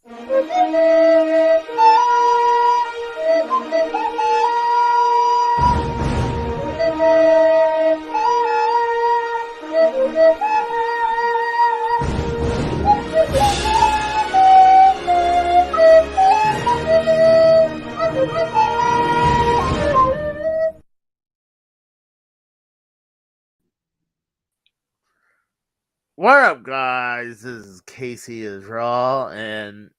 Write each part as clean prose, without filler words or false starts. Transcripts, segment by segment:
What up, guys? This is Casey Israel, and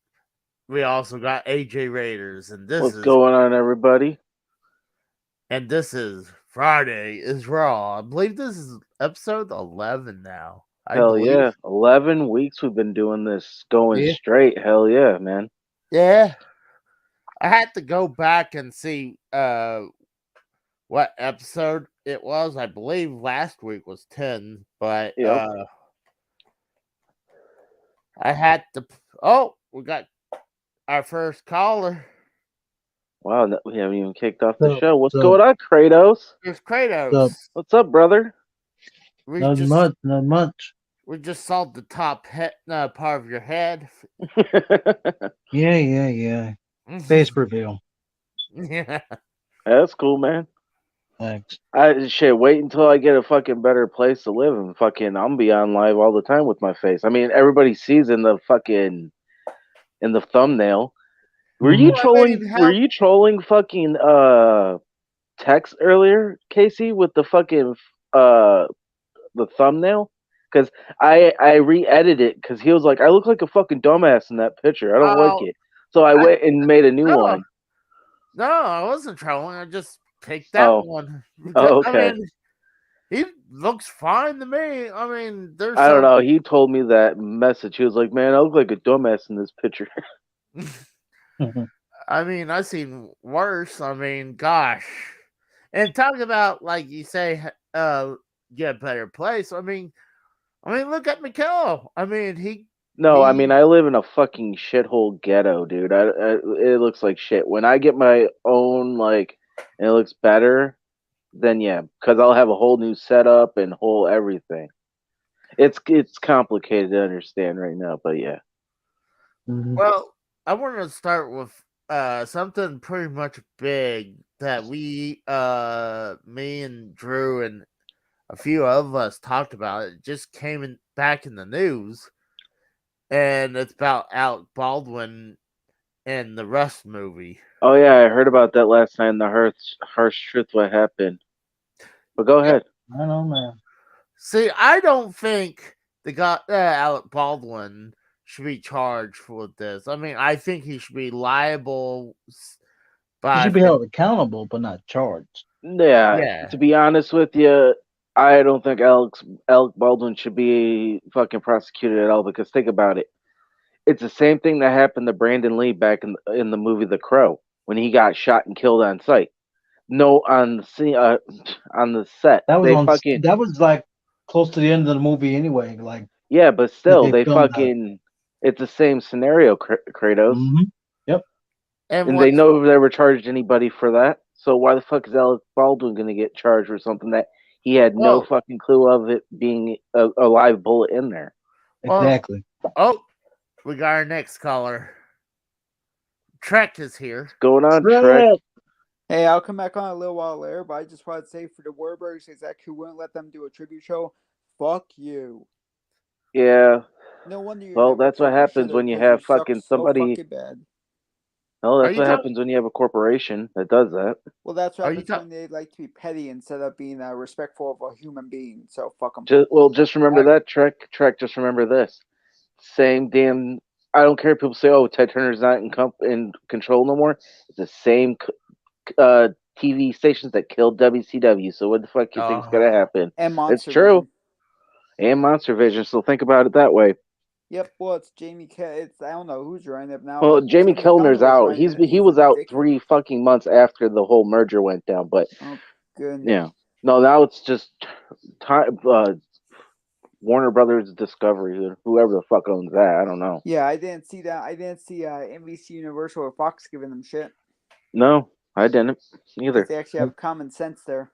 we also got AJ Raiders, and What's going on, everybody? this is Friday is Raw. I believe this is episode 11 now. Hell yeah. 11 weeks we've been doing this, going straight. Hell yeah, man. Yeah. I had to go back and see what episode it was. I believe last week was 10, but I had to. Oh, we got our first caller. Wow, we haven't even kicked off the show. What's going on, Kratos? There's Kratos. What's up, brother? Not much. We just saw the top part of your head. Yeah. Face reveal. Yeah. That's cool, man. Thanks. Wait until I get a fucking better place to live and I'm be on live all the time with my face. I mean, everybody sees in the thumbnail. Were you trolling fucking text earlier, Casey, with the fucking the thumbnail? Because I re-edited it because he was like, I look like a fucking dumbass in that picture. I don't like it. So I went and made a new one. No, I wasn't trolling. I just picked that one. Oh, okay. I mean, he looks fine to me. I mean, I don't know. He told me that message. He was like, man, I look like a dumbass in this picture. I mean, I've seen worse. I mean, gosh. And talking about, like you say, get a better place. I mean, look at Mikhail. I mean, I mean, I live in a fucking shithole ghetto, dude. It looks like shit. When I get my own, and it looks better, then yeah, because I'll have a whole new setup and whole everything. It's complicated to understand right now, but yeah. Well, I want to start with something pretty much big that me and Drew and a few of us talked about. It just came back in the news, and it's about Alec Baldwin and the Rust movie. Oh yeah, I heard about that last night in the harsh truth what happened. But go ahead. I don't know, man. See, I don't think Alec Baldwin should be charged for this. I mean, I think he should be liable. He should be held accountable, but not charged. Yeah. To be honest with you, I don't think Alec Baldwin should be fucking prosecuted at all, because think about it. It's the same thing that happened to Brandon Lee back in the movie The Crow when he got shot and killed on sight. No, on the set. That was like close to the end of the movie anyway. Like, yeah, but still, they fucking. It's the same scenario, Kratos. Mm-hmm. Yep. And they know they were charged anybody for that. So why the fuck is Alec Baldwin going to get charged for something that he had no fucking clue of it being a live bullet in there? Exactly. Oh, we got our next caller. Trek is here. What's going on, Trek? Hey, I'll come back on a little while later, but I just want to say for the Warburgs exec who wouldn't let them do a tribute show, fuck you. Yeah. No wonder. Well, that's what happens when you have fucking somebody. So fucking bad. No, that's what happens when you have a corporation that does that. Well, that's what happens when they like to be petty instead of being respectful of a human being. So fuck them. Just remember that, Trek. Just remember this. Same damn. I don't care if people say, "Oh, Ted Turner's not in control no more." It's the same TV stations that killed WCW. So what the fuck you think's gonna happen? And Monster it's true. And Monster Vision. So think about it that way. Yep. Well, it's Jamie. I don't know who's running it now. Well, Jamie Kellner's out. He was out 3 fucking months after the whole merger went down. But goodness. Yeah. No, now it's just Warner Brothers Discovery, whoever the fuck owns that. I don't know. Yeah, I didn't see that. I didn't see NBC Universal or Fox giving them shit. No, I didn't either. They actually have common sense there.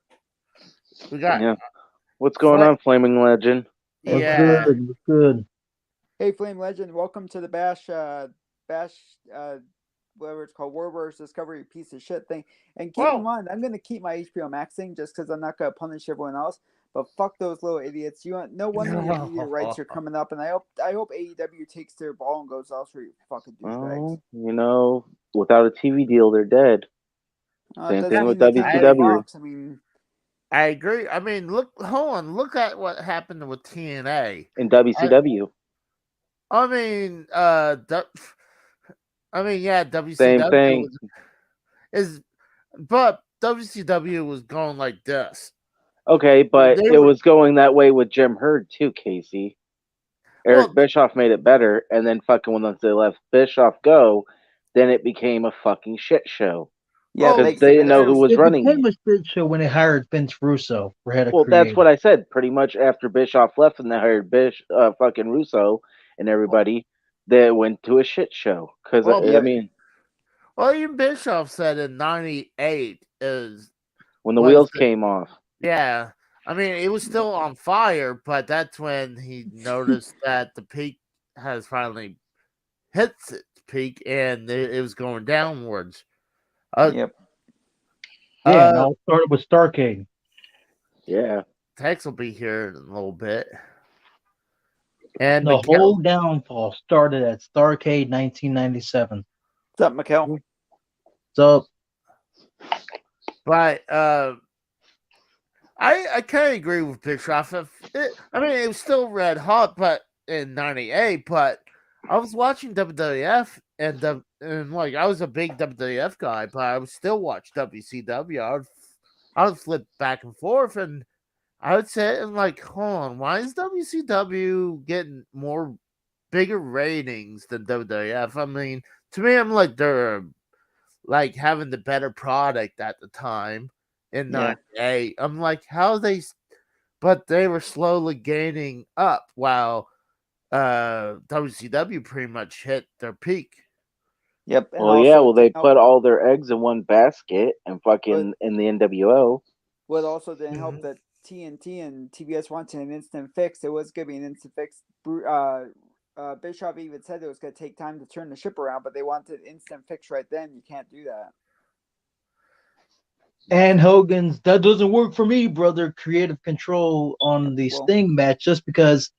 We got. Yeah. What's going on, Flaming Legend? Yeah. Good. Hey, Flame Legend, welcome to the Bash. Bash, whatever it's called, Warburg's Discovery piece of shit thing. And keep in mind, I'm gonna keep my HBO Max thing just because I'm not gonna punish everyone else. But fuck those little idiots. No wonder your media rights are coming up, and I hope AEW takes their ball and goes elsewhere. You fucking douchebags. Well, without a TV deal, they're dead. Same thing with WCW. I mean, I agree. I mean, look at what happened with TNA and WCW. WCW same thing. But WCW was going like this. Okay, but it was going that way with Jim Herd too, Casey. Eric Bischoff made it better, and then fucking once they let Bischoff go, then it became a fucking shit show. Yeah, because they didn't know who was running. It became a shit show when they hired Vince Russo for head of creative. That's what I said. Pretty much after Bischoff left and they hired fucking Russo and everybody, they went to a shit show. Because even Bischoff said in '98 is when the wheels came off. Yeah, I mean it was still on fire, but that's when he noticed that the peak has finally hit its peak and it was going downwards. Yep. Yeah, it all started with Starrcade. Yeah. Tex will be here in a little bit. And the whole downfall started at Starrcade 1997. What's up, Mikkel? So, but I kind of agree with Bischoff. It was still red hot, but in '98. But I was watching WWF, and I was a big WWF guy, but I would still watch WCW. I would flip back and forth, and I would say, hold on, why is WCW getting bigger ratings than WWF? I mean, to me, I'm like they're like having the better product at the time in '98. I'm like, how they? But they were slowly gaining up while WCW pretty much hit their peak. Yep. They put all their eggs in one basket and fucking in the NWO. Well, it also didn't help that TNT and TBS wanted an instant fix. It was going to be an instant fix. Bischoff even said it was going to take time to turn the ship around, but they wanted instant fix right then. You can't do that. And Hogan's, that doesn't work for me, brother. Creative control on the Sting match just because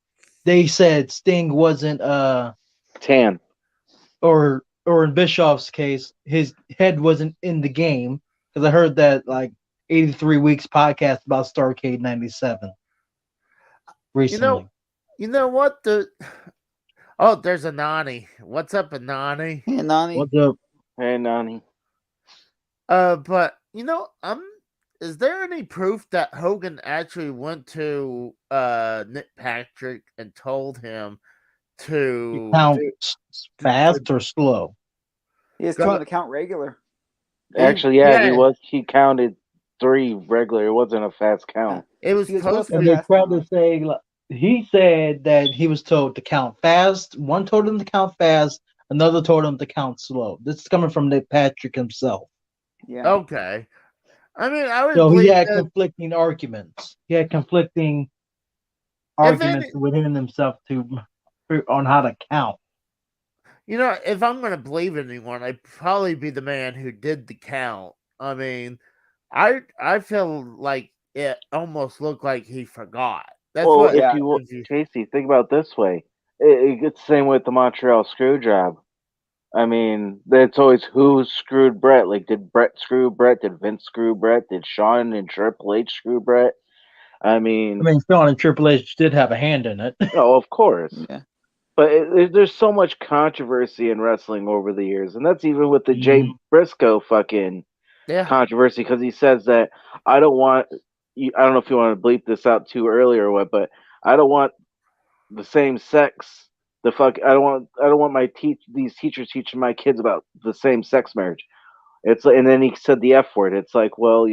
they said Sting wasn't tan. Or in Bischoff's case, his head wasn't in the game. Because I heard that 83 Weeks podcast about Starrcade 97 recently. You know what? There's a Nani. What's up, Nani? Hey, Nani. What's up? Hey, Nani. But is there any proof that Hogan actually went to Nick Patrick and told him to count fast or slow? He was told to count regular. Actually, he counted 3 regular. It wasn't a fast count. It was supposed to be. They're trying to say he said that he was told to count fast. One told him to count fast. Another told him to count slow. This is coming from Nick Patrick himself. Yeah. Okay. I mean, I would. So he had conflicting arguments. He had conflicting arguments within himself on how to count. If I'm going to believe anyone, I'd probably be the man who did the count. I mean, I feel like it almost looked like he forgot. That's Casey, think about it this way. It's the same with the Montreal screw job. I mean, it's always who screwed Brett. Like, did Brett screw Brett? Did Vince screw Brett? Did Shawn and Triple H screw Brett? I mean, Shawn and Triple H did have a hand in it. Oh, of course. Yeah. But there's so much controversy in wrestling over the years, and that's even with the Jay Briscoe fucking controversy, because he says that I don't know if you want to bleep this out too early or what, but I don't want the same sex. I don't want these teachers teaching my kids about the same sex marriage. And then he said the F word. It's like, well,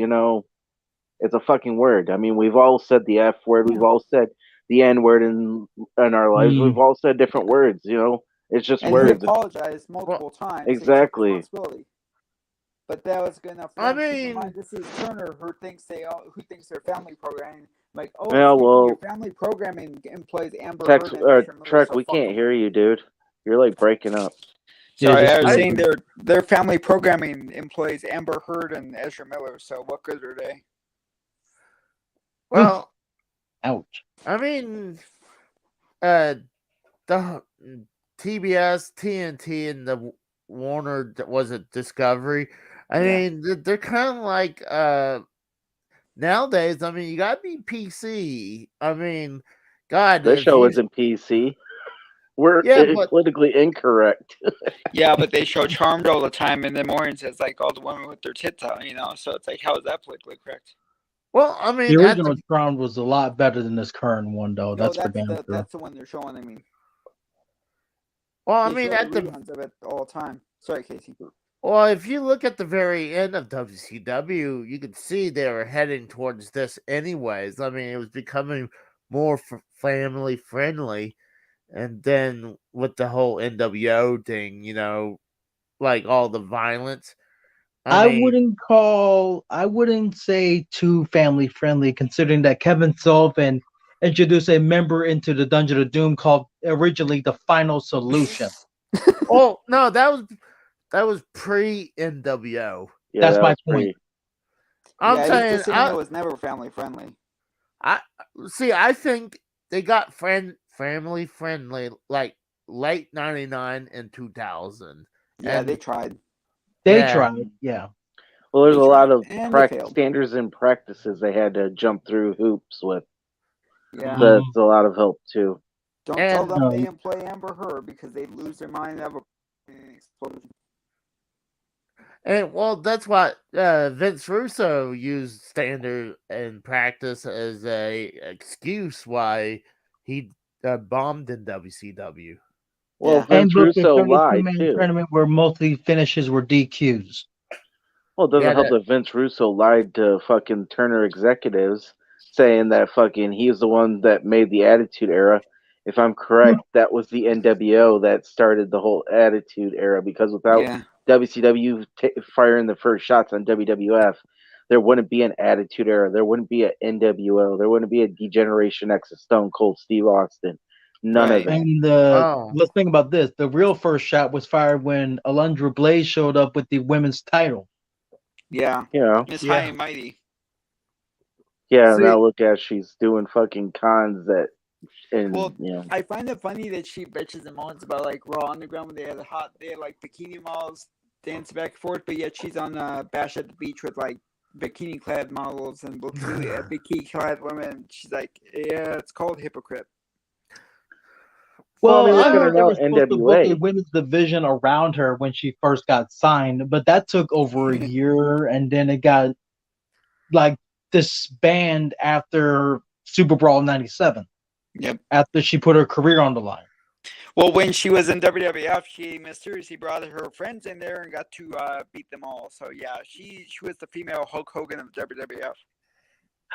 it's a fucking word. I mean, we've all said the F word. We've all said the N word in our lives. We've all said different words. It's just words. He apologized multiple times. Exactly. But that was good enough. This is Turner, who thinks they're family programming. Like, your family programming employs Amber Heard. Trek, we can't hear you, dude. You're like breaking up. Sorry, just I was leave saying their family programming employs Amber Heard and Ezra Miller. So what good are they? Well, Ouch. I mean, the TBS, TNT, and the Warner, was it Discovery? I Yeah. mean, they're kind of like nowadays. I mean, you gotta be PC. I mean, God, This if show you, isn't PC. We're yeah, but politically incorrect. Yeah, but they show Charmed all the time in the mornings. It's like all the women with their tits out, you know. So it's like, how is that politically correct? well, I The mean, original Crown was a lot better than this current one, though. No, That's for damn sure. that's the one they're showing. I mean, well, I they mean, show at the the reruns of it all the time. Sorry, Casey. well, if you look at the very end of WCW, you can see they were heading towards this, anyways. I mean, it was becoming more family friendly. And then with the whole NWO thing, like all the violence. I mean, wouldn't say too family friendly, considering that Kevin Sullivan introduced a member into the Dungeon of Doom called originally the Final Solution. oh no, that was pre NWO. Yeah, That's that my was point. pretty- I'm saying, just saying it was never family friendly. I think they got family friendly like late '99 and 2000. Yeah, and they tried. They Yeah. tried, yeah. Well, there's They a lot tried, of and they failed. standards and practices they had to jump through hoops with. Yeah. That's a lot of help too. Don't tell And- them they employ Amber Heard because they lose their mind and have a explosion. And well, that's what Vince Russo used standard and practice as a excuse why he bombed in WCW. Well, Yeah. Vince booked a Russo 32 lied man too. tournament where mostly finishes were DQs. Well, it doesn't Yeah, help that Vince Russo lied to fucking Turner executives, saying that fucking he was the one that made the Attitude Era. If I'm correct, that was the NWO that started the whole Attitude Era, because without Yeah. WCW firing the first shots on WWF, there wouldn't be an Attitude Era. There wouldn't be an NWO. There wouldn't be a Degeneration X of Stone Cold Steve Austin. None of Right. that. And let's think about this. The real first shot was fired when Alundra Blaze showed up with the women's title. Yeah. You know? Miss High and Mighty. Yeah, See- now look at she's doing fucking cons that, and Well, you know. I find it funny that she bitches and moans about like Raw Underground when they had like bikini models dance back and forth, but yet she's on Bash at the Beach with like bikini clad models and bikini clad women. She's like, yeah, it's called hypocrite. Well, I mean, I look at her heard they now, were supposed to book a NWA. women's division around her when she first got signed, but that took over a year, and then it got like disbanded after Super Brawl '97. Yep. After she put her career on the line. Well, when she was in WWF, she mysteriously brought her friends in there and got to beat them all. So yeah, she was the female Hulk Hogan of WWF.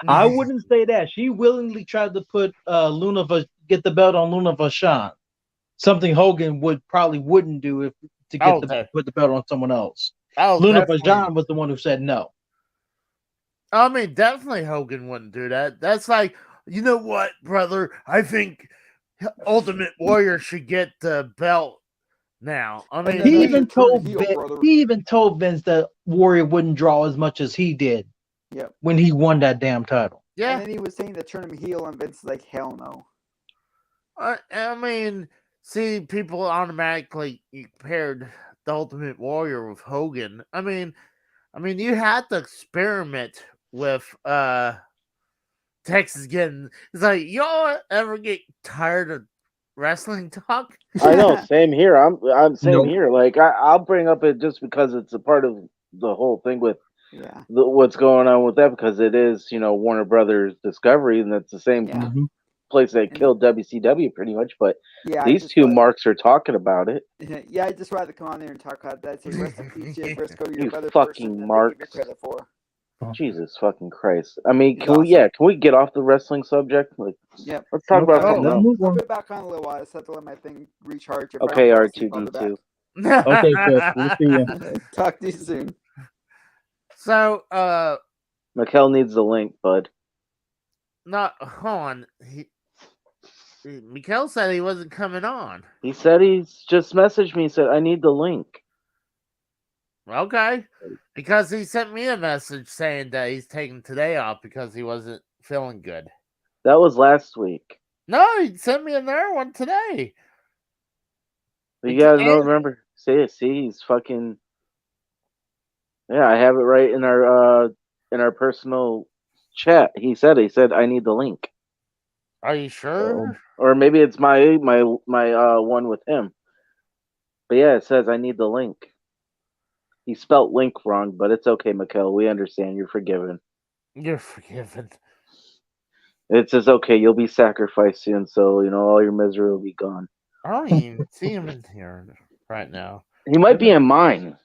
I wouldn't say that. She willingly tried to put get the belt on Luna Vachon. Something Hogan probably wouldn't do if to put the belt on someone else. Luna Vachon was the one who said no. I mean, definitely Hogan wouldn't do that. That's like, you know what, brother? I think Ultimate Warrior should get the belt now. I mean, He even told Vince that Warrior wouldn't draw as much as he did. Yep. When he won that damn title. Yeah. And then he was saying to turn him heel, and Vince is like, hell no. I mean, see, people automatically compared the Ultimate Warrior with Hogan. I mean, you had to experiment with Texas getting. It's like, y'all ever get tired of wrestling talk? I know, same here. I'm same here. Like I'll bring up it just because it's a part of the whole thing with what's going on with that, because it is, Warner Brothers Discovery, and that's the same place that killed WCW pretty much. But these two marks are talking about it. Yeah, I just rather come on there and talk about that. Say, rest in peace, Jay Briscoe, you better fucking person marks. than they give you credit for. Jesus fucking Christ! I mean, can we get off the wrestling subject? Like, let's talk about something else. I'll be back on a little while. I just have to let my thing recharge. Okay, R2D2. Okay, Chris. We'll see you. Talk to you soon. So, Mikkel needs the link, bud. Not hold on. Mikhail said he wasn't coming on. He said he's just messaged me and said, I need the link. Okay. Because he sent me a message saying that he's taking today off because he wasn't feeling good. That was last week. No, he sent me another one today. But you gotta know, remember, see, he's fucking. Yeah, I have it right in our personal chat. He said I need the link. Are you sure? Or maybe it's my one with him. But yeah, it says I need the link. He spelt link wrong, but it's okay, Mikhail. We understand. You're forgiven. You're forgiven. It says okay. You'll be sacrificed soon, so all your misery will be gone. I don't even see him in here right now. He might be in mine.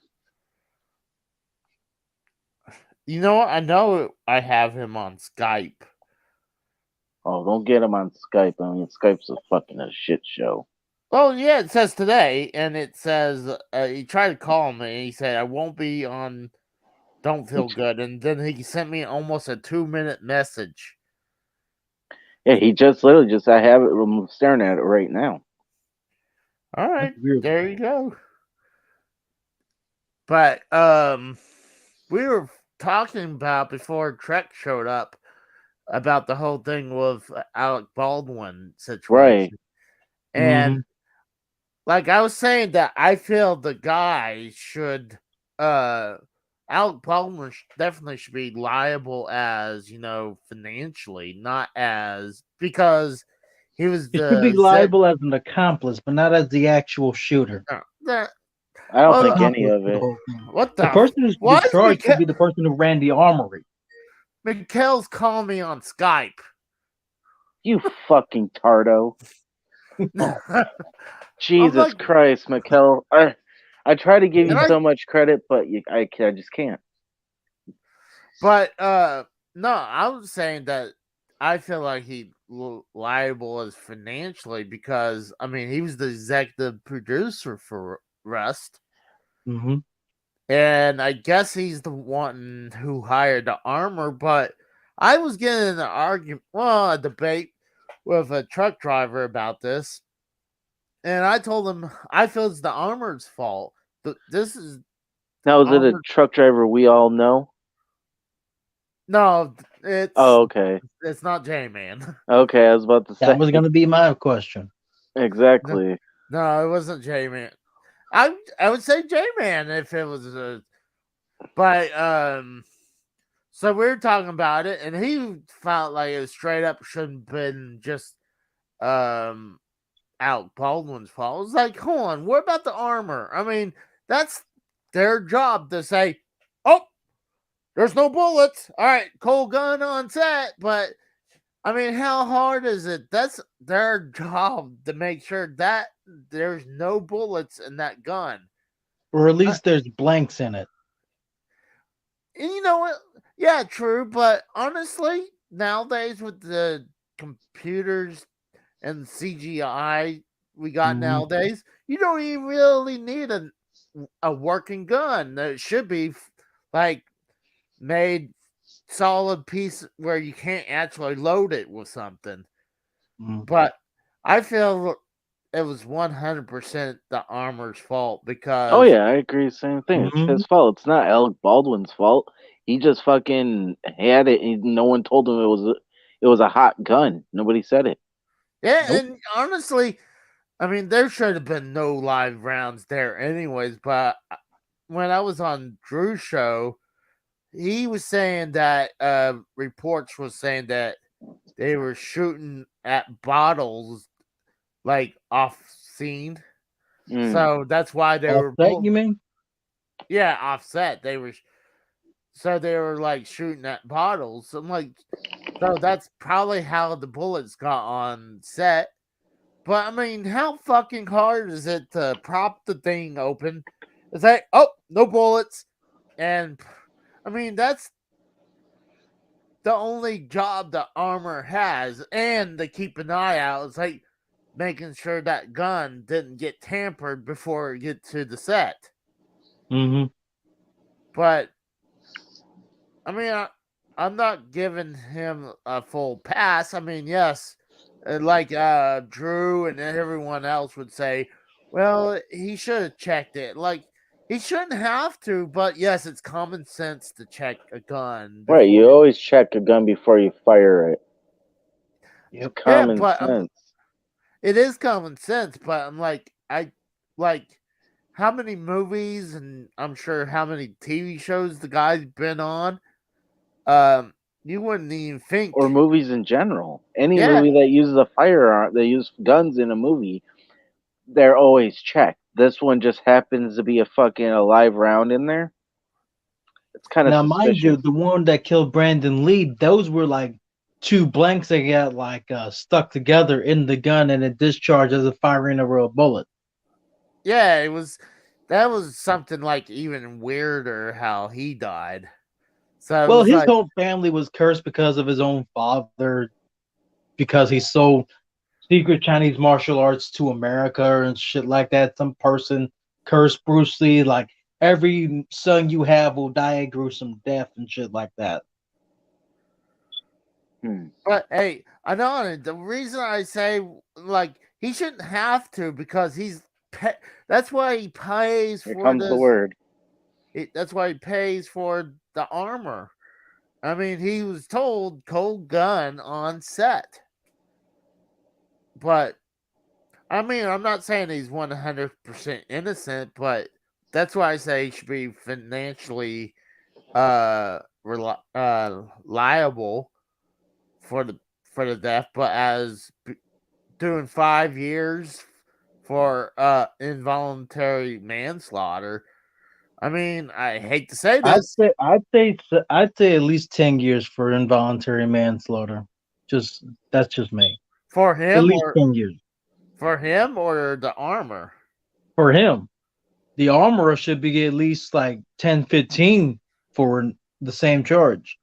You know what? I know I have him on Skype. Oh, don't get him on Skype. I mean, Skype's a shit show. Well, yeah, it says today, and it says he tried to call me. And he said I won't be on. Don't feel good, and then he sent me almost a 2-minute message. Yeah, he just literally I have it. I'm staring at it right now. All right, there you go. But we were talking about before Trek showed up about the whole thing with Alec Baldwin situation, right? And like I was saying, that I feel the guy should, Alec Baldwin definitely should be liable as financially, not as because he was. He should be liable as an accomplice, but not as the actual shooter. I don't think any of it. What the person who's charged should be the person who ran the armory. Mikhail's calling me on Skype. You fucking tardo. Jesus Christ, Mikhail. I try to give you so much credit, but I just can't. But no, I was saying that I feel like he's liable as financially because he was the executive producer for Rust. Mm-hmm. And I guess he's the one who hired the armor, but I was getting in a debate with a truck driver about this. And I told him I feel it's the armor's fault. This is now. Is it a truck driver we all know? No, it's okay. It's not J-Man. Okay, I was about to say that was going to be my question. Exactly. No, it wasn't J-Man. I would say J-Man if it was but so we were talking about it, and he felt like it straight up shouldn't have been just Alec Baldwin's fault. It was like, hold on, what about the armor? That's their job to say, oh, there's no bullets. All right, cold gun on set. But, how hard is it? That's their job to make sure that there's no bullets in that gun. Or at least there's blanks in it. And you know what? Yeah, true. But honestly, nowadays with the computers and CGI we got nowadays, you don't even really need a working gun. It should be like made solid piece where you can't actually load it with something. But I feel it was 100% the armor's fault because. Oh yeah, I agree. Same thing. It's his fault. It's not Alec Baldwin's fault. He just fucking had it. And no one told him it was a hot gun. Nobody said it. Yeah, and honestly, there should have been no live rounds there, anyways. But when I was on Drew's show, he was saying that reports was saying that they were shooting at bottles like off scene. So that's why they were offset, you mean? Yeah, offset. They were like shooting at bottles. I'm like, so that's probably how the bullets got on set. But how fucking hard is it to prop the thing open? It's like, oh, no bullets. And that's the only job the armor has, and to keep an eye out. It's like making sure that gun didn't get tampered before it gets to the set. But I'm not giving him a full pass. Yes, like Drew and everyone else would say, well, he should have checked it. Like he shouldn't have to, but yes, it's common sense to check a gun. Right, you before- always check a gun before you fire it. It's Yep. Yeah, common but sense. it is common sense. But I'm like, I like how many movies and I'm sure how many TV shows the guy's been on. You wouldn't even think. Or movies in general. Any Yeah. movie that uses a firearm, that use guns in a movie, they're always checked. This one just happens to be a live round in there. It's kind of Now, suspicious. mind you, the one that killed Brandon Lee, those were like two blanks that got like stuck together in the gun, and it discharged as if firing a real bullet. Yeah, that was something like even weirder how he died. So it Well, was his like, whole family was cursed because of his own father, because he sold secret Chinese martial arts to America and shit like that. Some person cursed Bruce Lee, like every son you have will die a gruesome death and shit like that. but hey, I know the reason I say like he shouldn't have to because that's why he pays Here for comes this. the word. That's why he pays for the armor. I mean, he was told cold gun on set. But I mean, I'm not saying he's 100% innocent, but that's why I say he should be financially liable for the death, but as doing 5 years for involuntary manslaughter. I mean, I hate to say this. I'd say at least 10 years for involuntary manslaughter. That's just me. For At him least or 10 years. for him or the armor? For him. The armorer should be at least like 10, 15 for the same charge.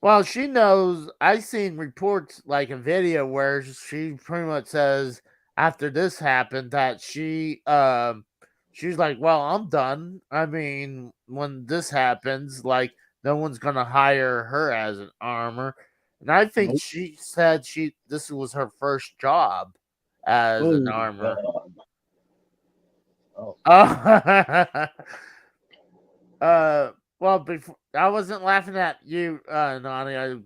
Well, she knows. I seen reports like a video where she pretty much says after this happened that she's like, well, I'm done. I mean, when this happens, like no one's gonna hire her as an armor. And I think Nope. she said this was her first job as an armor. Oh. Well, before I wasn't laughing at you, Nani.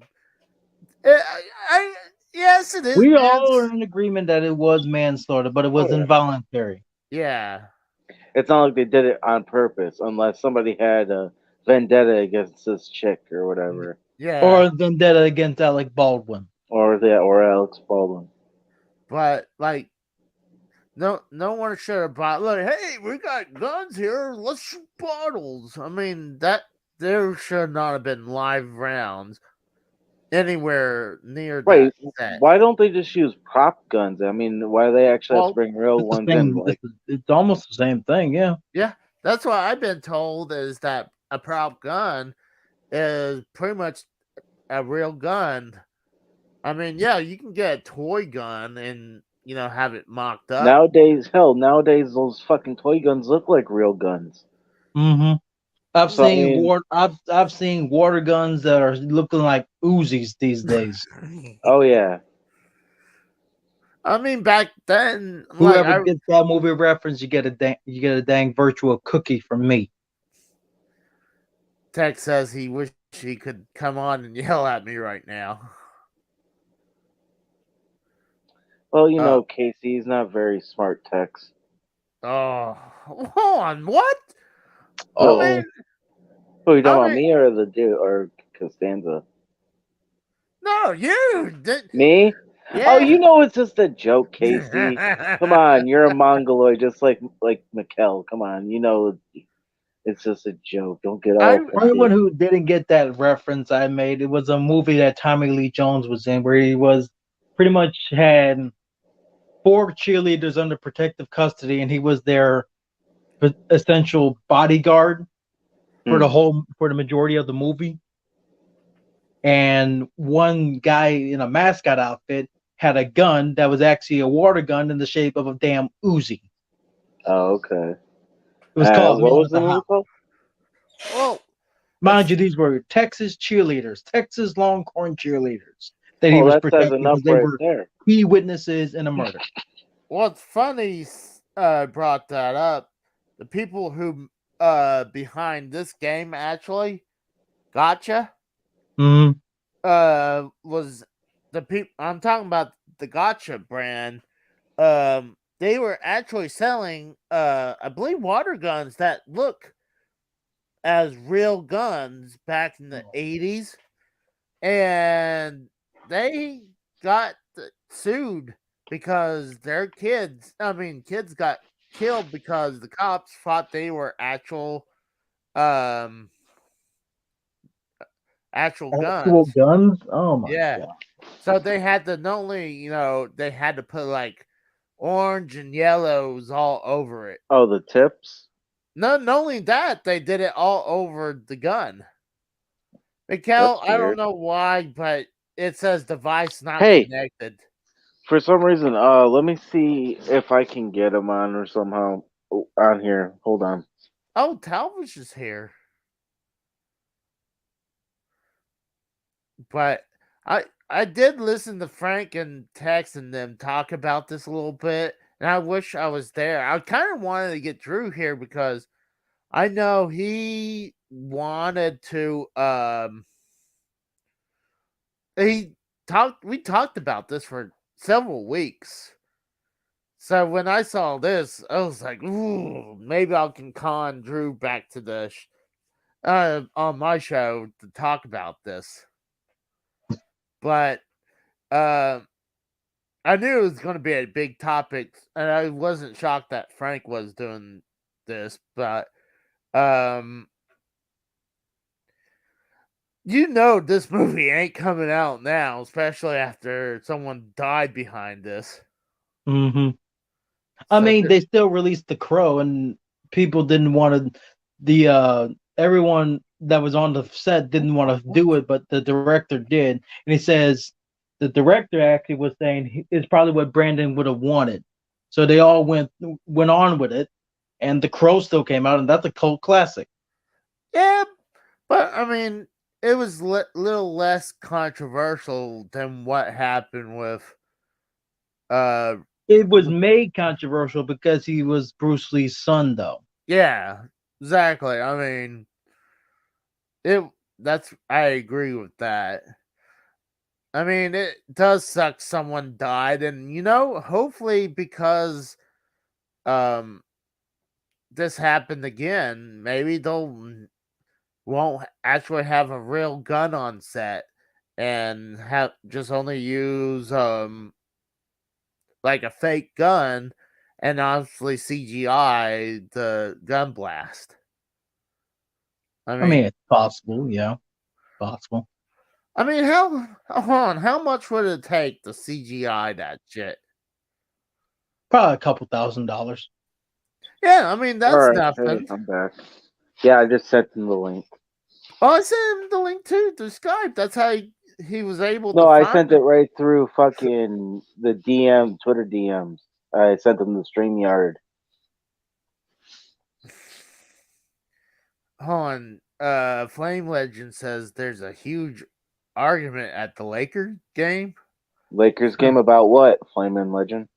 Yes, it is. We all are in agreement that it was manslaughter, but it was involuntary. Yeah. It's not like they did it on purpose, unless somebody had a vendetta against this chick or whatever, Yeah. Or vendetta against Alec Baldwin. or Alex Baldwin. But like, no one should have brought. Like, hey, we got guns here. Let's shoot bottles. I mean, that there should not have been live rounds anywhere near Right? that set. Why don't they just use prop guns? I mean, why do they actually have to bring real It's the ones in? same. Like, It's almost the same thing, yeah. Yeah, that's what I've been told is that a prop gun is pretty much a real gun. I mean, yeah, you can get a toy gun and have it mocked up. nowadays, those fucking toy guns look like real guns. Mm-hmm. I've So, I seen mean- I've seen water guns that are looking like Uzis these days. Oh yeah, I mean, back then, Whoever gets that movie reference, you get a dang virtual cookie from me. Tex says he wish he could come on and yell at me right now. well, Casey's not very smart, Tex. Oh, hold on, what? Oh, I mean, who you talking I about, mean- me or the dude or Costanza? no, you did. Me? Yeah. Oh, it's just a joke, Casey. Come on, you're a mongoloid, just like Mikkel. Come on, it's just a joke. Don't get all. For anyone who didn't get that reference I made, it was a movie that Tommy Lee Jones was in, where he was pretty much had 4 cheerleaders under protective custody, and he was their essential bodyguard for the majority of the movie. And one guy in a mascot outfit had a gun that was actually a water gun in the shape of a damn Uzi. Oh, okay. It was called what Man was of the the movie House. called? Well, Mind you, these were Texas cheerleaders, Texas Longhorn cheerleaders. that he was that says protecting enough because they right were there. key witnesses in a murder. What's funny brought that up. The people who behind this game actually gotcha Mm-hmm. was the people I'm talking about the gotcha brand. They were actually selling I believe water guns that look as real guns back in the 80s, and they got sued because their kids got killed because the cops thought they were actual um actual Actual guns. guns? Oh my Yeah. god. So they had to not only, they had to put like orange and yellows all over it. Oh, the tips? Not only that, they did it all over the gun. Mikkel, That's I don't weird. know why, but it says device not Hey. connected. For some reason, let me see if I can get him on or somehow on here. Hold on. Oh, Talbot's is here. But I did listen to Frank and Tex and them talk about this a little bit, and I wish I was there. I kind of wanted to get Drew here because I know he wanted to we talked about this for several weeks. So when I saw this, I was like, ooh, maybe I can con Drew back to the on my show to talk about this. But I knew it was going to be a big topic, and I wasn't shocked that Frank was doing this. But this movie ain't coming out now, especially after someone died behind this. Mm-hmm. I mean, they still released The Crow, and people didn't want to. Everyone that was on the set didn't want to do it, but the director did, and he says the director actually was saying it's probably what Brandon would have wanted. So they all went on with it, and The Crow still came out, and that's a cult classic. Yeah, but I mean, it was little less controversial than what happened with. It was made controversial because he was Bruce Lee's son, though. Yeah, exactly. I mean, I agree with that. I mean, it does suck someone died, and hopefully because this happened again, maybe they'll won't actually have a real gun on set and have just only use like a fake gun and obviously CGI the gun blast. I mean, it's possible, yeah, possible. I mean, how much would it take to CGI that shit? Probably a couple $1,000. Yeah, I mean that's All right, nothing. hey, I'm back. Yeah, I just sent him the link. Oh, I sent him the link to Skype. That's how he was able to. No, I sent it right through fucking the Twitter DMs. I sent him the StreamYard. Hold on. Flame Legend says there's a huge argument at the Lakers game. Lakers game about what? Flamin' Legend.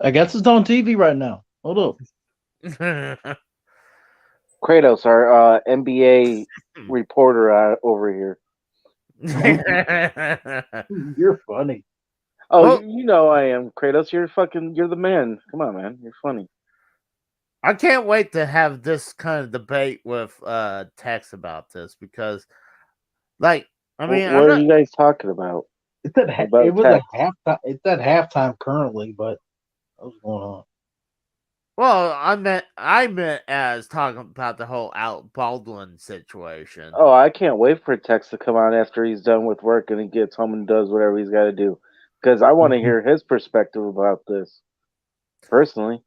I guess it's on TV right now. Hold up. Kratos, our NBA reporter over here. You're funny. Oh, well, you know I am, Kratos. You're the man. Come on, man. You're funny. I can't wait to have this kind of debate with Tex about this because, like, I mean, what are you guys talking about? It's at halftime. It's at halftime currently, but what's going on? Well, I meant as talking about the whole Alec Baldwin situation. Oh, I can't wait for Tex to come on after he's done with work and he gets home and does whatever he's got to do, because I want to hear his perspective about this personally.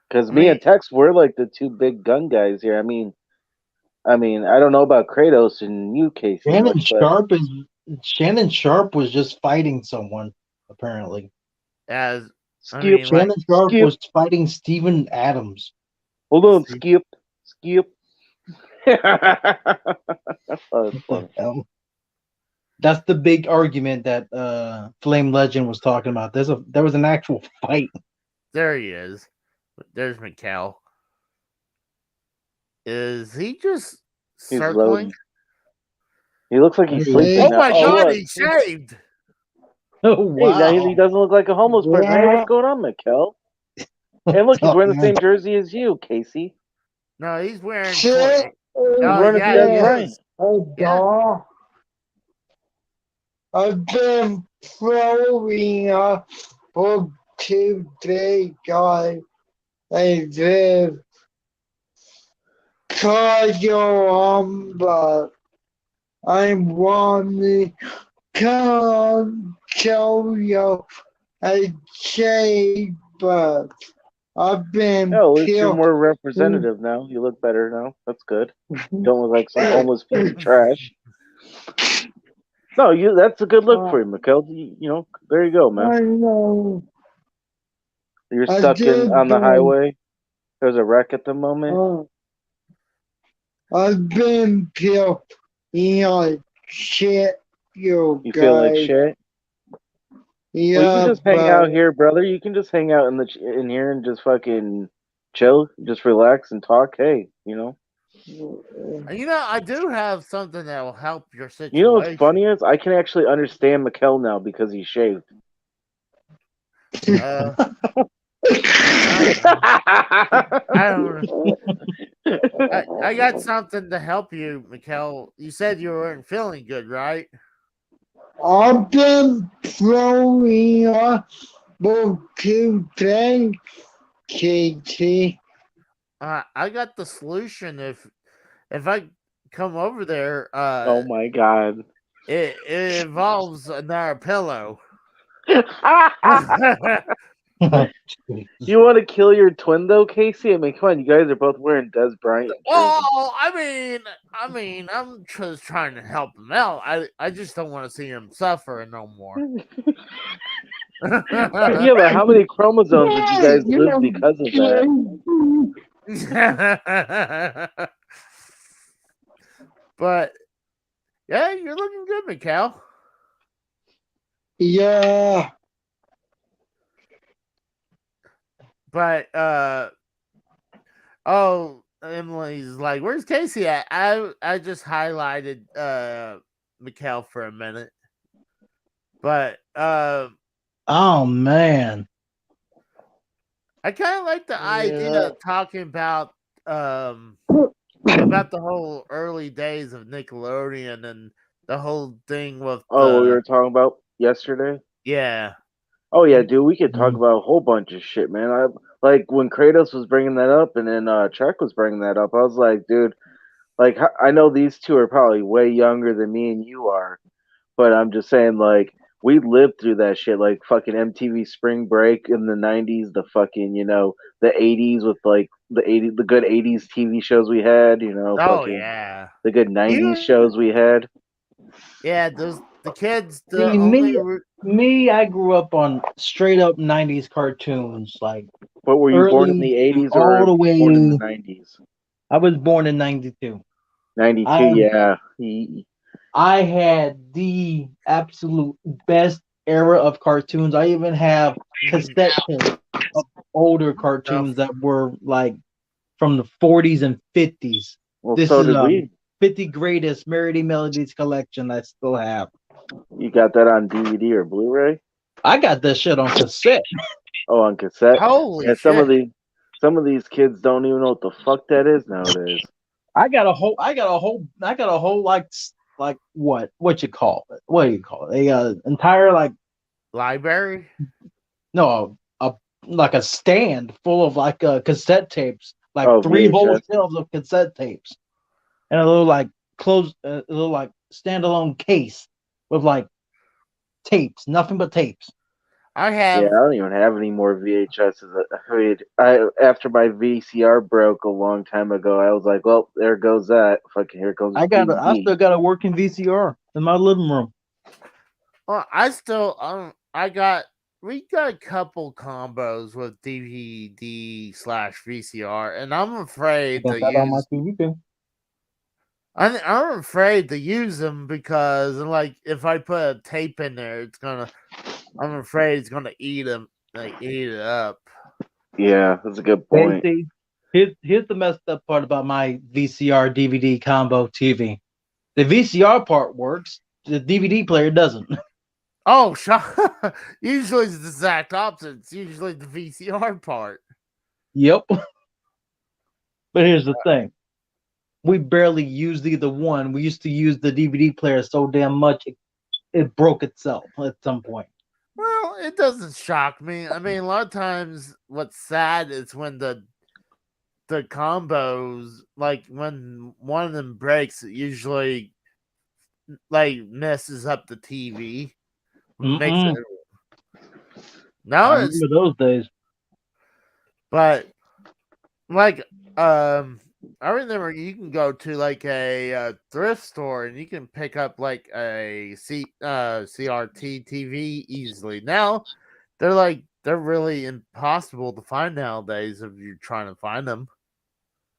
Because me and Tex, we're like the two big gun guys here. I mean, I don't know about Kratos and you, Casey. Shannon Sharp was just fighting someone apparently. Shannon Sharp was fighting Steven Adams. Hold on, Skip. Oh, what the hell? That's the big argument that Flame Legend was talking about. There was an actual fight. There he is. There's Mikkel. Is he just He's circling? loading. He looks like he's sleeping Oh now. my god, look. he shaved! Oh wow! Hey, now he doesn't look like a homeless person. Hey, what's going on, Mikkel? And look, he's wearing the same jersey as you, Casey. No, he's wearing. He's Oh, wearing yeah, a Des he Bryant. is. Yeah. I've been throwing up for 2 days, guys. I did cardio I want to come show you a shape, but I've been Oh, at least you're more representative now. You look better now. That's good. Don't look like some homeless piece of trash. No, that's a good look for you, Mikkel. You know, there you go, man. I know. You're stuck on the highway. There's a wreck at the moment. I've been feeling like shit, you guys. Feel like shit? Yeah, well, you can just hang out here, brother. You can just hang out in here and just fucking chill, just relax and talk. Hey, you know. You know, I do have something that will help your situation. You know what's funny is I can actually understand Mikkel now because he's shaved. I got something to help you, Mikkel. You said you weren't feeling good, right? I've been throwing up for 2 days, Katie. I got the solution. If I come over there, oh my god, it involves another pillow. You want to kill your twin though, Casey? I mean, come on, you guys are both wearing Des Bryant. Oh, I mean, I'm just trying to help him out. I just don't want to see him suffer no more. Yeah, but how many chromosomes did you guys lose because of that? But yeah, you're looking good, Mikkel. Yeah. But Emily's like, where's Casey at? I just highlighted Mikkel for a minute. But oh man. I kind of like the idea of talking about the whole early days of Nickelodeon and the whole thing with what we were talking about yesterday. Yeah. Oh yeah, dude, we could talk about a whole bunch of shit, man. Like when Kratos was bringing that up, and then Chuck was bringing that up. I was like, dude, like I know these two are probably way younger than me and you are, but I'm just saying, like, we lived through that shit, like fucking MTV Spring Break in the '90s, the fucking the '80s with like the good '80s TV shows we had, Oh yeah, the good '90s shows we had. Yeah, the kids. Me, I grew up on straight up '90s cartoons. Like, but were you born in the '80s or all the way born in the '90s? I was born in '92. '92, yeah. I had the absolute best era of cartoons. I even have cassette tapes of older cartoons that were like from the 40s and 50s. Well, this is we. 50 Greatest Melody Melodies collection I still have. You got that on DVD or Blu-ray? I got that shit on cassette. Oh, on cassette? Holy shit. Some of these kids don't even know what the fuck that is nowadays. I got a whole like what you call it? What do you call it? A entire like library? No, like a stand full of like cassette tapes, like 3 whole shelves of cassette tapes, and a little like standalone case with like tapes, nothing but tapes. I don't even have any more VHSs. After my VCR broke a long time ago, I was like, well, there goes that. Fucking here comes. I still got a working VCR in my living room. Well, we got a couple combos with DVD/VCR, and I'm afraid to use. On my TV too. I'm afraid to use them because, like, if I put a tape in there, I'm afraid it's gonna eat them, like eat it up. Yeah, that's a good point. See, here's the messed up part about my VCR DVD combo TV. The VCR part works, the DVD player doesn't. Oh, usually it's the exact opposite. It's usually the VCR part. Yep. But here's the thing. We barely used either one. We used to use the DVD player so damn much it broke itself at some point. Well, it doesn't shock me. I mean, a lot of times what's sad is when the combos, like when one of them breaks, it usually like messes up the TV. Makes it. Now I remember those days. But like I remember you can go to like a thrift store and you can pick up like a CRT TV easily. Now they're really impossible to find nowadays if you're trying to find them.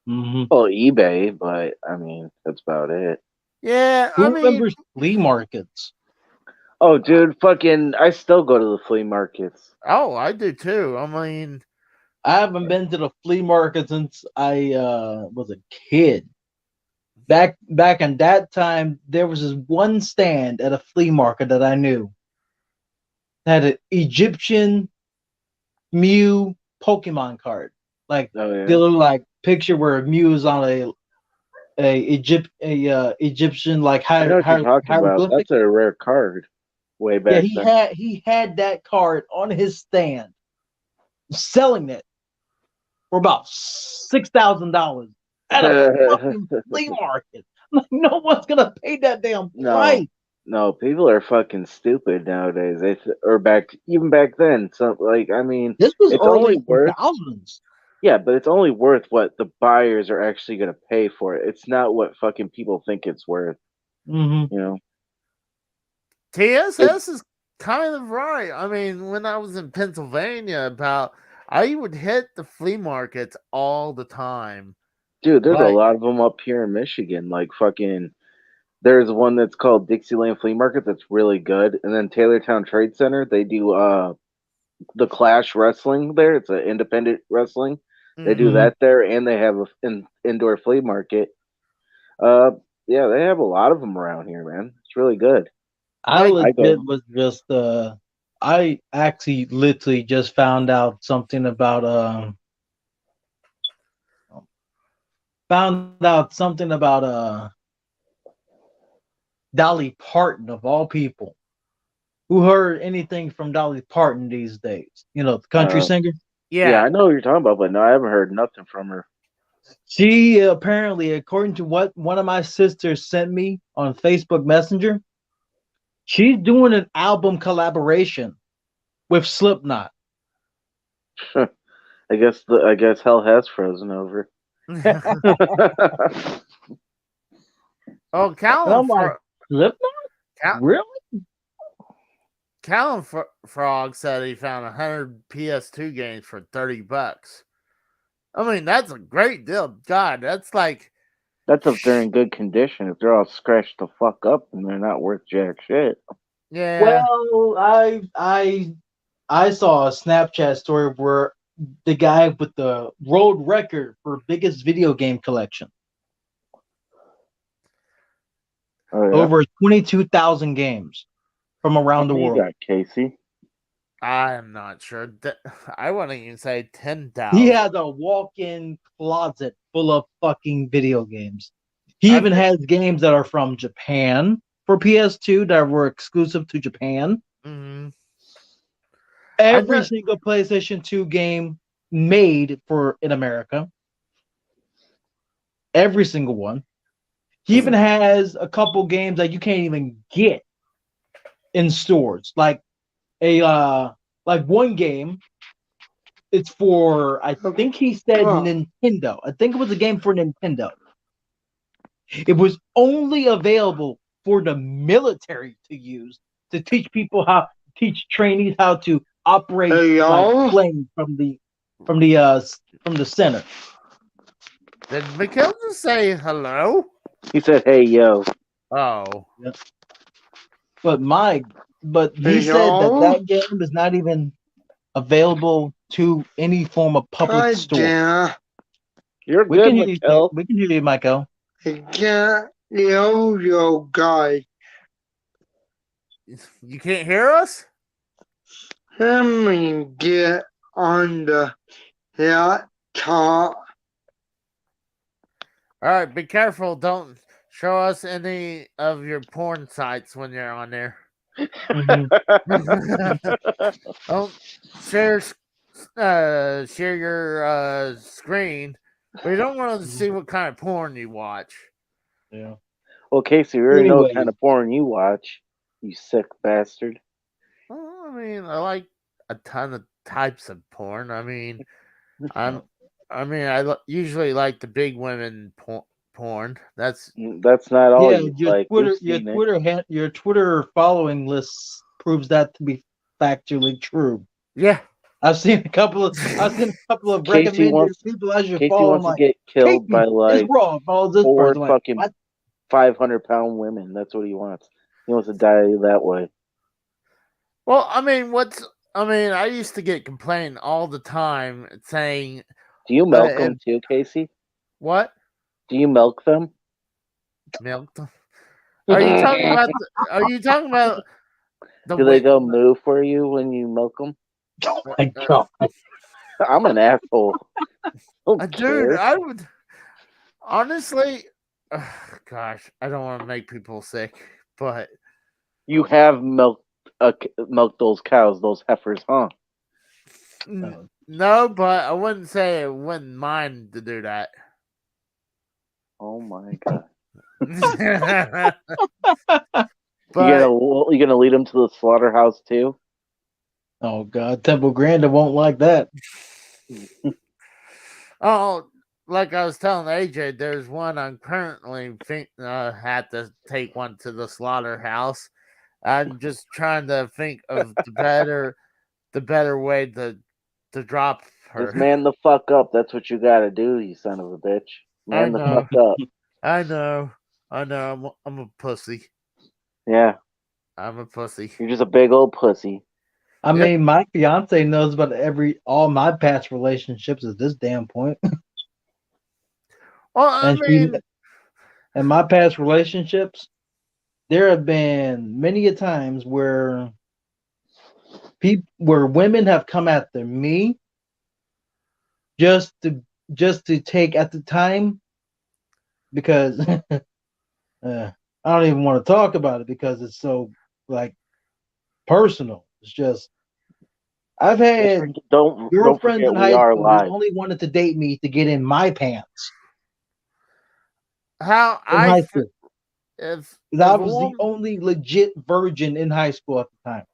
Well, eBay, but I mean that's about it. Yeah, Who remembers flea markets? Oh, dude, I still go to the flea markets. Oh, I do too. I mean, I haven't been to the flea market since I was a kid. Back in that time, there was this one stand at a flea market that I knew. It had an Egyptian Mew Pokemon card, like the little like picture where Mew is on a Egyptian like hieroglyphic. That's a rare card. Way back. Yeah, he had that card on his stand, selling it for about $6,000 at a fucking flea market. Like, no one's gonna pay that damn price. No, people are fucking stupid nowadays. Even back then. So, like, I mean, this was it's early only worth 2000s. Yeah, but it's only worth what the buyers are actually gonna pay for it. It's not what fucking people think it's worth. You know. TSS is kind of right. I mean, when I was in Pennsylvania, I would hit the flea markets all the time. Dude, there's a lot of them up here in Michigan. Like there's one that's called Dixieland Flea Market that's really good, and then Taylortown Trade Center, they do the Clash Wrestling there. It's an independent wrestling. They do that there, and they have an indoor flea market. Yeah, they have a lot of them around here, man. It's really good. I actually literally just found out something about Dolly Parton of all people. Who heard anything from Dolly Parton these days? You know, the country singer? Yeah, I know what you're talking about, but no, I haven't heard nothing from her. She apparently, according to what one of my sisters sent me on Facebook Messenger, she's doing an album collaboration with Slipknot. I guess hell has frozen over. Oh, Callan Slipknot? Really? Callan Frog said he found 100 PS2 games for $30. I mean, that's a great deal. God, that's if they're in good condition. If they're all scratched the fuck up and they're not worth jack shit. Yeah. Well, I saw a Snapchat story where the guy with the world record for biggest video game collection. Oh, yeah? Over 22,000 games from around the world. Got, Casey? I'm not sure. I wouldn't even say 10,000. He has a walk-in closet full of fucking video games. He even has games that are from Japan for PS2 that were exclusive to Japan. Mm-hmm. Every single PlayStation 2 game made in America. Every single one. He even has a couple games that you can't even get in stores. Like one game, it's for, I think he said Nintendo. I think it was a game for Nintendo. It was only available for the military to use to teach trainees how to operate planes from the center. Did Mikhail just say hello? He said, "Hey, yo." Oh. But he said that game is not even available to any form of public store. Yeah. You're We good, can hear you. Michael. We can hear you, Michael. Yeah, yo guy. You can't hear us? Let me get on the laptop. All right, be careful. Don't show us any of your porn sites when you're on there. Don't share your screen. We don't want to see what kind of porn you watch. Yeah. Well, Casey, we already know what Anyway. kind of porn you watch. You sick bastard. Well, I mean, I like a ton of types of porn. I mean, I usually like the big women porn. That's not all you like. Your Twitter following list proves that to be factually true. Yeah. I've seen a couple of recommended people as you follow. Wants to get killed by like four fucking 500-pound women. That's what he wants. He wants to die that way. Well, I mean, I used to get complained all the time saying, "Do you milk them too, Casey?" What? Do you milk them? Milk them? Are you talking about? Do they go moo for you when you milk them? Oh my god! I'm an asshole. Dude, I would honestly. Gosh, I don't want to make people sick, but you have milked those cows, those heifers, huh? No, but I wouldn't say I wouldn't mind to do that. Oh my god! But you gonna lead them to the slaughterhouse too? Oh god, Temple Grandin won't like that. Oh, like I was telling AJ, there's one I'm currently had to take one to the slaughterhouse. I'm just trying to think of the better way to drop her. Just man the fuck up. That's what you gotta do, you son of a bitch. Man the fuck up. I know. I'm a pussy. Yeah. I'm a pussy. You're just a big old pussy. I mean, my fiance knows about all my past relationships at this damn point. Well, in my past relationships, there have been many a times where women have come after me just to take at the time, because I don't even want to talk about it because it's so like personal. It's just I've had girlfriends in high school who only wanted to date me to get in my pants. How I was the only legit virgin in high school at the time.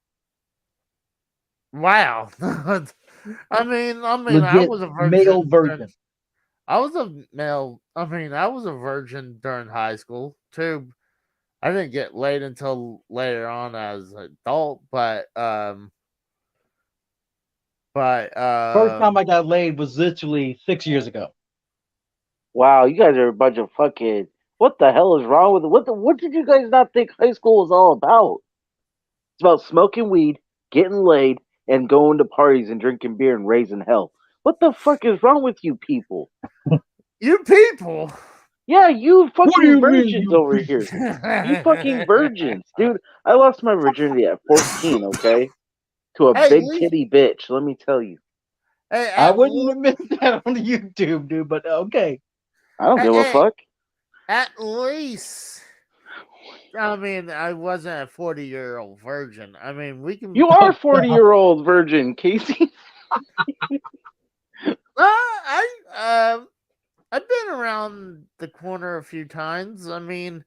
Wow. I mean, legit I was a virgin. Male virgin. I was a male. I mean, I was a virgin during high school too. I didn't get laid until later on as an adult, but first time I got laid was literally 6 years ago. Wow, you guys are a bunch of fucking. What the hell is wrong with it? What did you guys not think high school was all about? It's about smoking weed, getting laid, and going to parties and drinking beer and raising hell. What the fuck is wrong with you people? You people? Yeah, you fucking virgins over here. You fucking virgins, dude. I lost my virginity at 14, okay? To a big titty bitch, let me tell you. Hey, I wouldn't admit that on YouTube, dude, but okay. I don't give a fuck. At least, I mean, I wasn't a 40-year-old virgin. I mean, we can. You are a 40-year-old virgin, Casey. I've been around the corner a few times. I mean,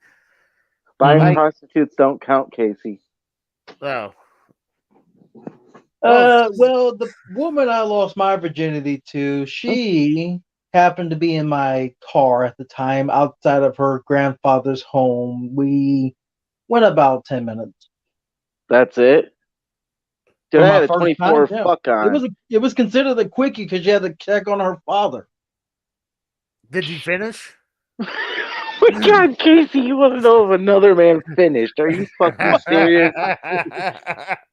buying prostitutes don't count, Casey. Oh. Well, the woman I lost my virginity to, she happened to be in my car at the time outside of her grandfather's home. We went about 10 minutes. That's it? Dude, I had a 24 fuck on. It was considered a quickie because you had to check on her father. Did you finish? my God, Casey, you want to know if another man finished? Are you fucking serious?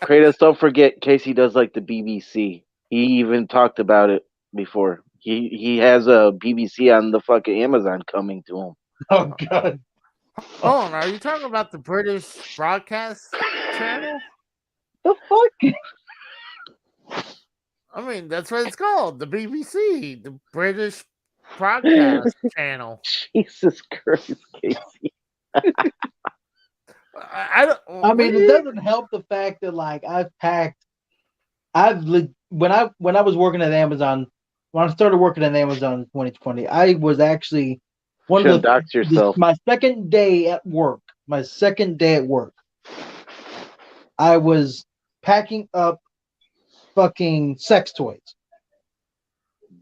Kratos, don't forget, Casey does like the BBC. He even talked about it before. He has a BBC on the fucking Amazon coming to him. Oh God. Hold on, are you talking about the British broadcast channel? The fuck? I mean, that's what it's called, the BBC, the British broadcast channel. Jesus Christ, Casey. I don't. I mean, it doesn't help the fact that like when I was working at Amazon, when I started working at Amazon in 2020, I was actually Shouldn't dox yourself. my second day at work. I was packing up fucking sex toys.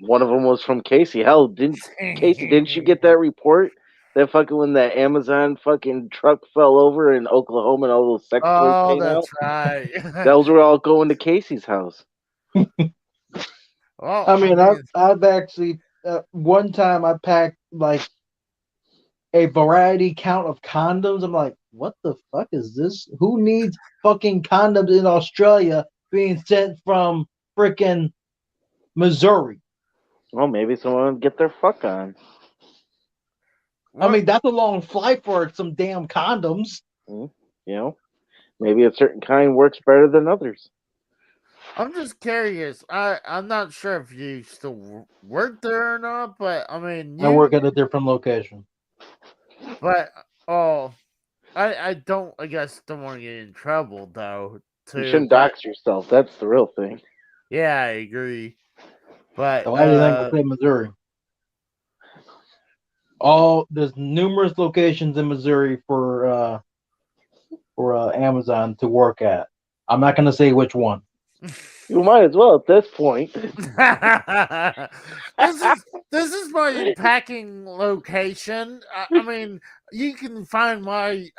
One of them was from Casey. Hell, didn't you get that report? That fucking when the Amazon fucking truck fell over in Oklahoma and all those sex toys came out? Right. Those were all going to Casey's house. Well, I mean, I've actually one time I packed like a variety count of condoms. I'm like, what the fuck is this? Who needs fucking condoms in Australia being sent from freaking Missouri? Well, maybe someone would get their fuck on. I mean, that's a long flight for some damn condoms. You know, maybe a certain kind works better than others. I'm just curious. I'm not sure if you still work there or not, but I mean, I work at a different location. But I don't. I guess don't want to get in trouble though. You shouldn't dox yourself. That's the real thing. Yeah, I agree. But so why do you think I say Missouri? There's numerous locations in Missouri for Amazon to work at. I'm not going to say which one. You might as well at this point. This is my packing location. I mean, you can find my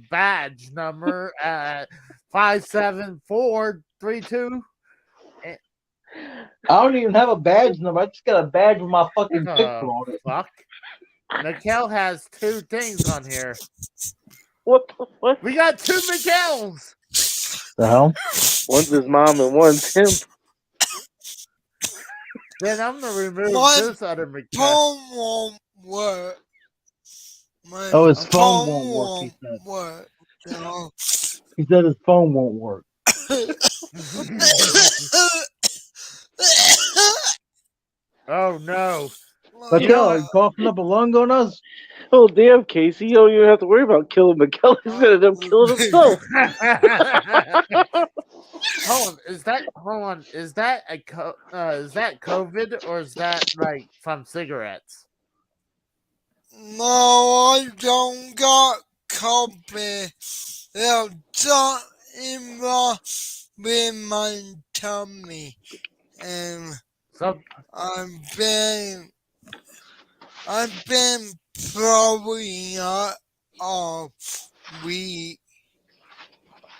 badge number at 57432. I don't even have a badge number. I just got a badge with my fucking picture on it. Fuck. Mikkel has 2 things on here. What the fuck? We got 2 Mikkels. The hell? One's his mom and one's him. Then I'm gonna remove this other Mikkel. Phone won't work. His phone won't work. You know? He said his phone won't work. Oh no. But are you coughing up a lung on us? Oh damn, Casey! You don't even have to worry about killing McKellar. He's gonna end up killing himself. Hold on, is that COVID or is that like from cigarettes? No, I don't got COVID. They're just in my tummy, and So I've been probably all week.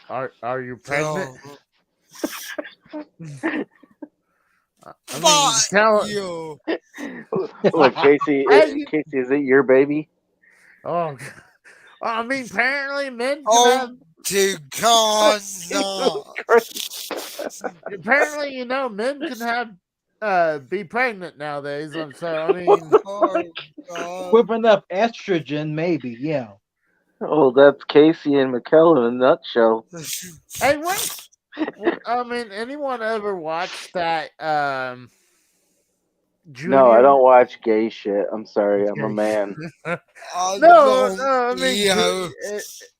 Are you pregnant? I mean, tell you. Look, Casey, Casey, is it your baby? Oh, I mean, apparently men can have. To God, no. Apparently, men can have be pregnant nowadays. So I mean, whipping up estrogen, maybe, yeah. Oh, that's Casey and McKell in a nutshell. Hey, what? I mean, anyone ever watched that? Junior? No, I don't watch gay shit. I'm sorry, I'm a man. No, I mean,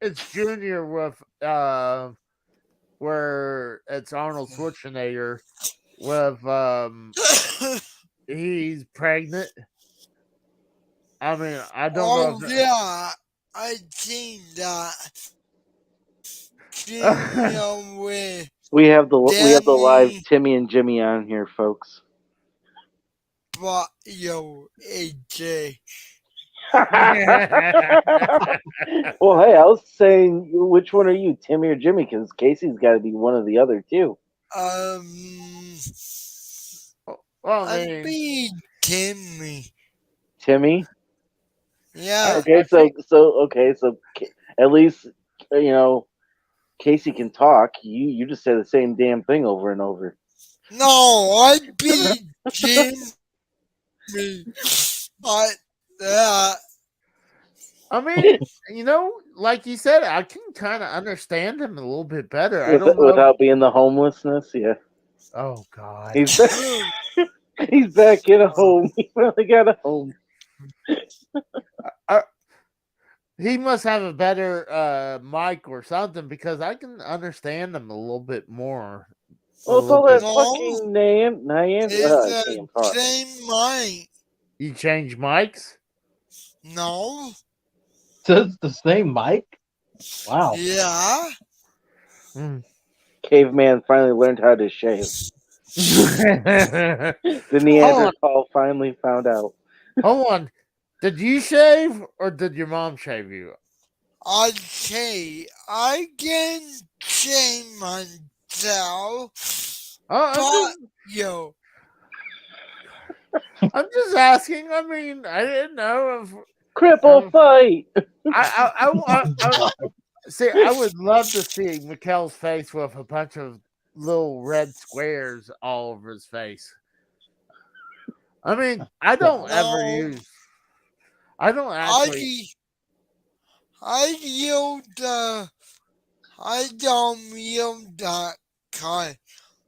it's Junior with where it's Arnold Schwarzenegger with he's pregnant. I mean, I don't know. Yeah, I seen that. Junior with we have the live Timmy and Jimmy on here, folks. But yo, AJ. Well, hey, I was saying, which one are you, Timmy or Jimmy? Because Casey's got to be one of the other two. I'd be Timmy. Timmy? Yeah. Okay, I so think- at least Casey can talk. You just say the same damn thing over and over. No, I'd be Jimmy. But I mean, like you said, I can kind of understand him a little bit better. I don't know. Without being the homelessness, yeah. Oh God. He's back, he's back in a home. He finally got a home. He must have a better mic or something because I can understand him a little bit more. Well, it's all that No. fucking Nian. I it's can't the talk. same mind. You change mics? No. So it's the same mic? Wow. Yeah. Caveman finally learned how to shave. The Neanderthal finally found out. Hold on. Did you shave or did your mom shave you? Okay, I can shame myself. Oh, I'm just asking. I mean, I didn't know if Cripple fight. See, I would love to see Mikkel's face with a bunch of little red squares all over his face. I mean, I don't ever use. I don't actually. I don't yield that kind.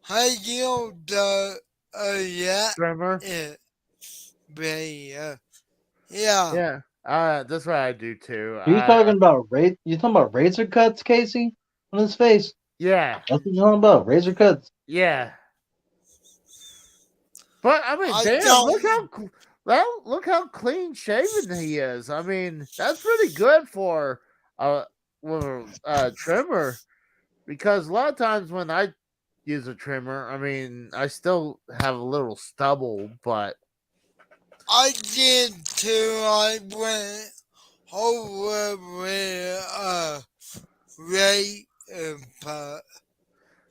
I yield yeah. Trimmer. Yeah. Yeah. That's what I do too. You talking about razor cuts, Casey? On his face? Yeah. That's what you're talking about, razor cuts. Yeah. But I mean, look how clean shaven he is. I mean, that's pretty good for a trimmer, because a lot of times when I use a trimmer, I mean, I still have a little stubble, but I did too. I went over with Ray but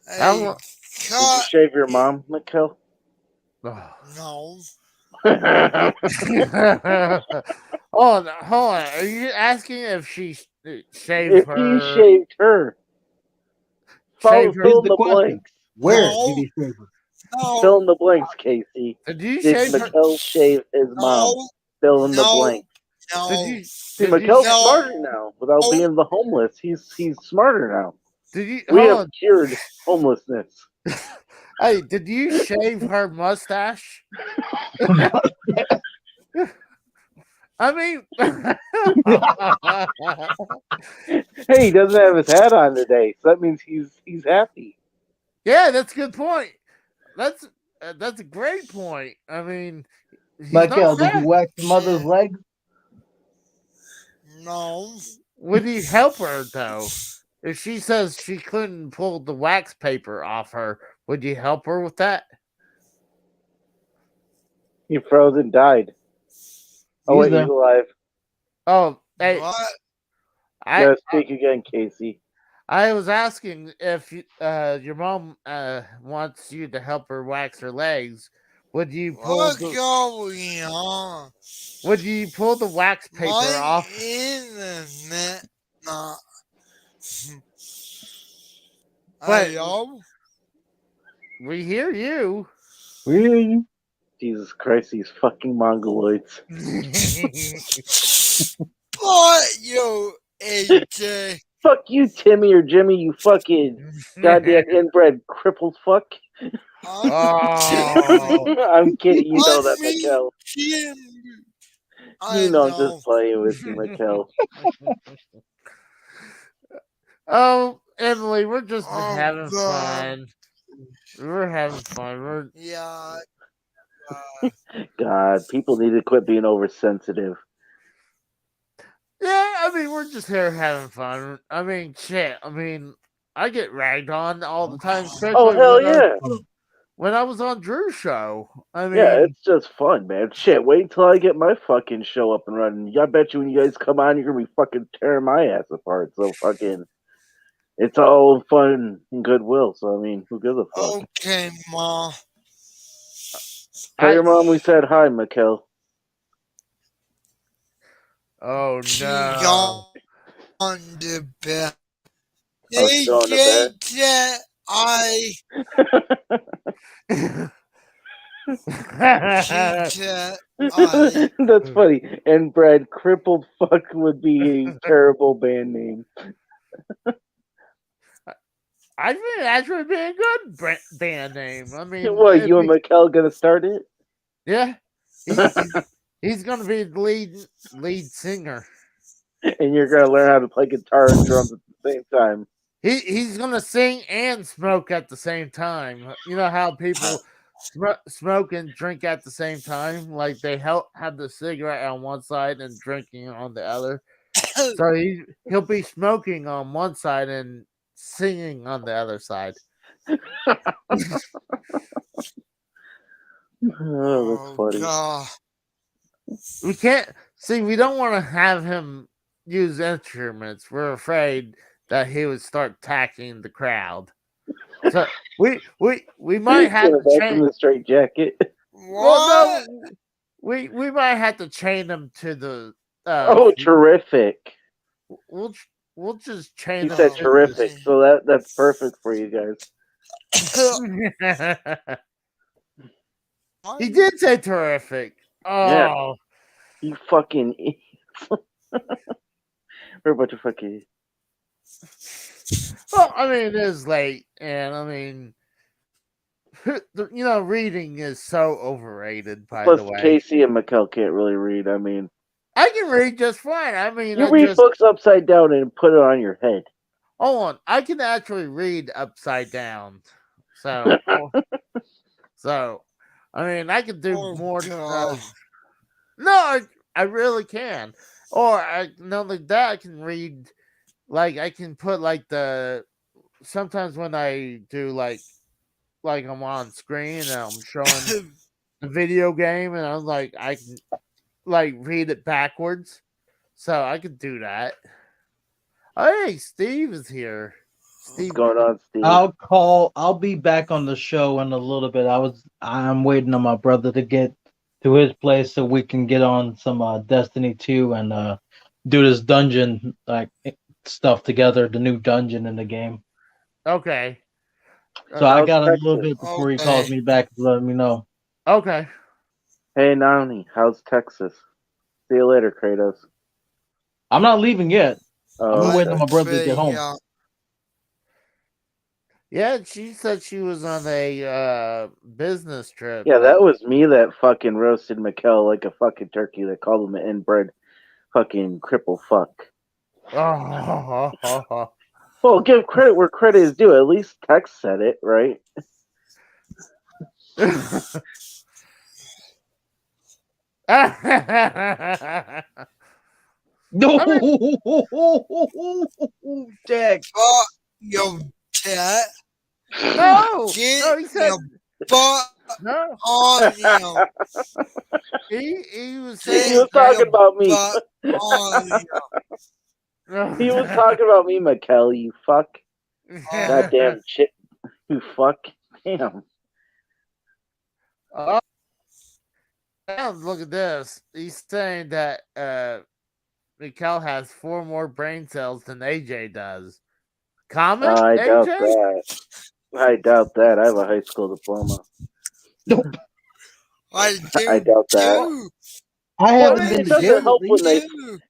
Did you shave your mom, Mikkel? No. Hold on. Are you asking if she shaved her? He shaved her. Fill in the blanks. Where did he shave her? No. Fill in the blanks, Casey. Did you Did Mikkel shave his mom? Fill in the blank. No. See, Mikkel's smarter now. Without being the homeless, he's smarter now. We have cured homelessness. Hey, did you shave her mustache? I mean, hey, he doesn't have his hat on today, so that means he's happy. Yeah, that's a good point. That's a great point. I mean, Michael, did you wax your mother's legs? No. Would he help her though? If she says she couldn't pull the wax paper off her, would you help her with that? He froze and died. Oh, wait, he's alive. Oh, hey. Yeah, speak again, Casey. I was asking if your mom wants you to help her wax her legs. Would you pull What's going on? Would you pull the wax paper off? Internet not. But Hello? we hear you. We hear you. Jesus Christ, these fucking mongoloids. But you, AJ. Fuck you, Timmy or Jimmy, you fucking goddamn inbred crippled fuck. Oh. I'm kidding, you know that, Mikkel. You know I'm just playing with you, Mikkel. Oh, Emily, we're just having fun. We're having fun. Yeah. God, people need to quit being oversensitive. Yeah, I mean, we're just here having fun. I mean, shit. I mean, I get ragged on all the time. Oh, hell yeah. When I was on Drew's show. I mean, yeah, it's just fun, man. Shit, wait until I get my fucking show up and running. I bet you when you guys come on, you're going to be fucking tearing my ass apart. So fucking, it's all fun and goodwill. So, I mean, who gives a fuck? Okay, Ma. Tell your mom we said hi, Mikkel. Oh She no. on the bed. Oh, she's on the bed. That I that I That's funny. And Brad, crippled fuck would be a terrible band name. I think that's would be a good band name. I mean, What, you and Mikkel gonna start it? yeah, he's gonna be the lead singer. And you're gonna learn how to play guitar and drums at the same time. He's gonna sing and smoke at the same time. You know how people smoke and drink at the same time, like they have the cigarette on one side and drinking on the other. So he'll be smoking on one side and singing on the other side. Oh, that's funny. God. We can't see. We don't want to have him use instruments. We're afraid that he would start attacking the crowd. So we might have to Back from change. the straight jacket. Well, no, we might have to chain him to the. Oh, terrific! We'll just chain He him. said to terrific, so that's perfect for you guys. He did say terrific. Oh, Yeah. You fucking idiots. We're a bunch of fucking. well, I mean, it is late, and I mean, reading is so overrated. By Plus, the way, Casey and Mikkel can't really read. I mean, I can read just fine. I mean, you read books upside down and put it on your head. Hold on, I can actually read upside down. So, I mean, I can do more. No, I really can. Or not like that. I can read, like I can put like sometimes when I do like I'm on screen and I'm showing the video game and I'm like I can like read it backwards, so I could do that. Oh, hey, Steve is here. What's going on, Steve? I'll be back on the show in a little bit. I'm waiting on my brother to get to his place so we can get on some Destiny 2 and do this dungeon like stuff together, the new dungeon in the game. Okay. So I got a little bit before he calls me back to let me know. Okay. Hey, Nani, how's Texas? See you later, Kratos. I'm not leaving yet. I'm waiting on my brother to get home. Yeah, she said she was on a business trip. Yeah, that was me that fucking roasted Mikkel like a fucking turkey that called him an inbred fucking cripple fuck. Oh. Well, give credit where credit is due. At least Tex said it, right? No, Jack. Yo, cat. No, Get no, he said butt no. on him. He was He saying was talking about me. He was talking about me, Mikkel, you fuck. Goddamn shit. You fuck. Damn. Oh, look at this. He's saying that Mikkel has 4 more brain cells than AJ does. Comment? I AJ? doubt that. I doubt that. I have a high school diploma. Nope. I doubt that. I haven't been It to doesn't jail. help when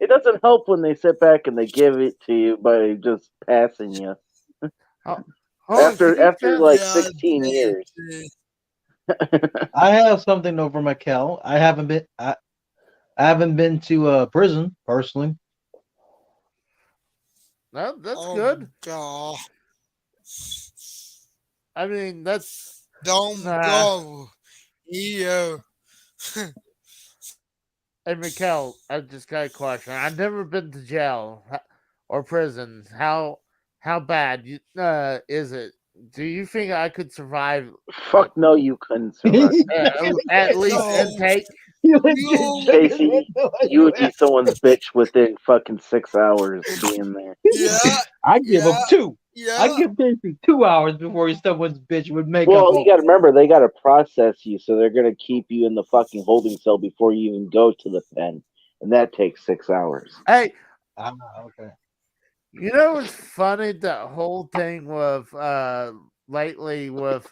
it doesn't help when they sit back and they give it to you by just passing you. After like 16 years. I have something over Mikkel. I haven't been to prison personally. No, that's good. God. I mean, that's don't go. Yo. Hey, Mikkel, I just got a question. I've never been to jail or prison. How bad is it? Do you think I could survive? Fuck no, you couldn't survive. At least intake. Casey, you would be someone's bitch within fucking 6 hours of being there. Yeah. I give him 2. Yeah. I give Casey 2 hours before someone's bitch would make Well, up. you got to remember, they got to process you, so they're going to keep you in the fucking holding cell before you even go to the pen. And and that takes 6 hours. Hey, Okay. you know what's funny? That whole thing with lately with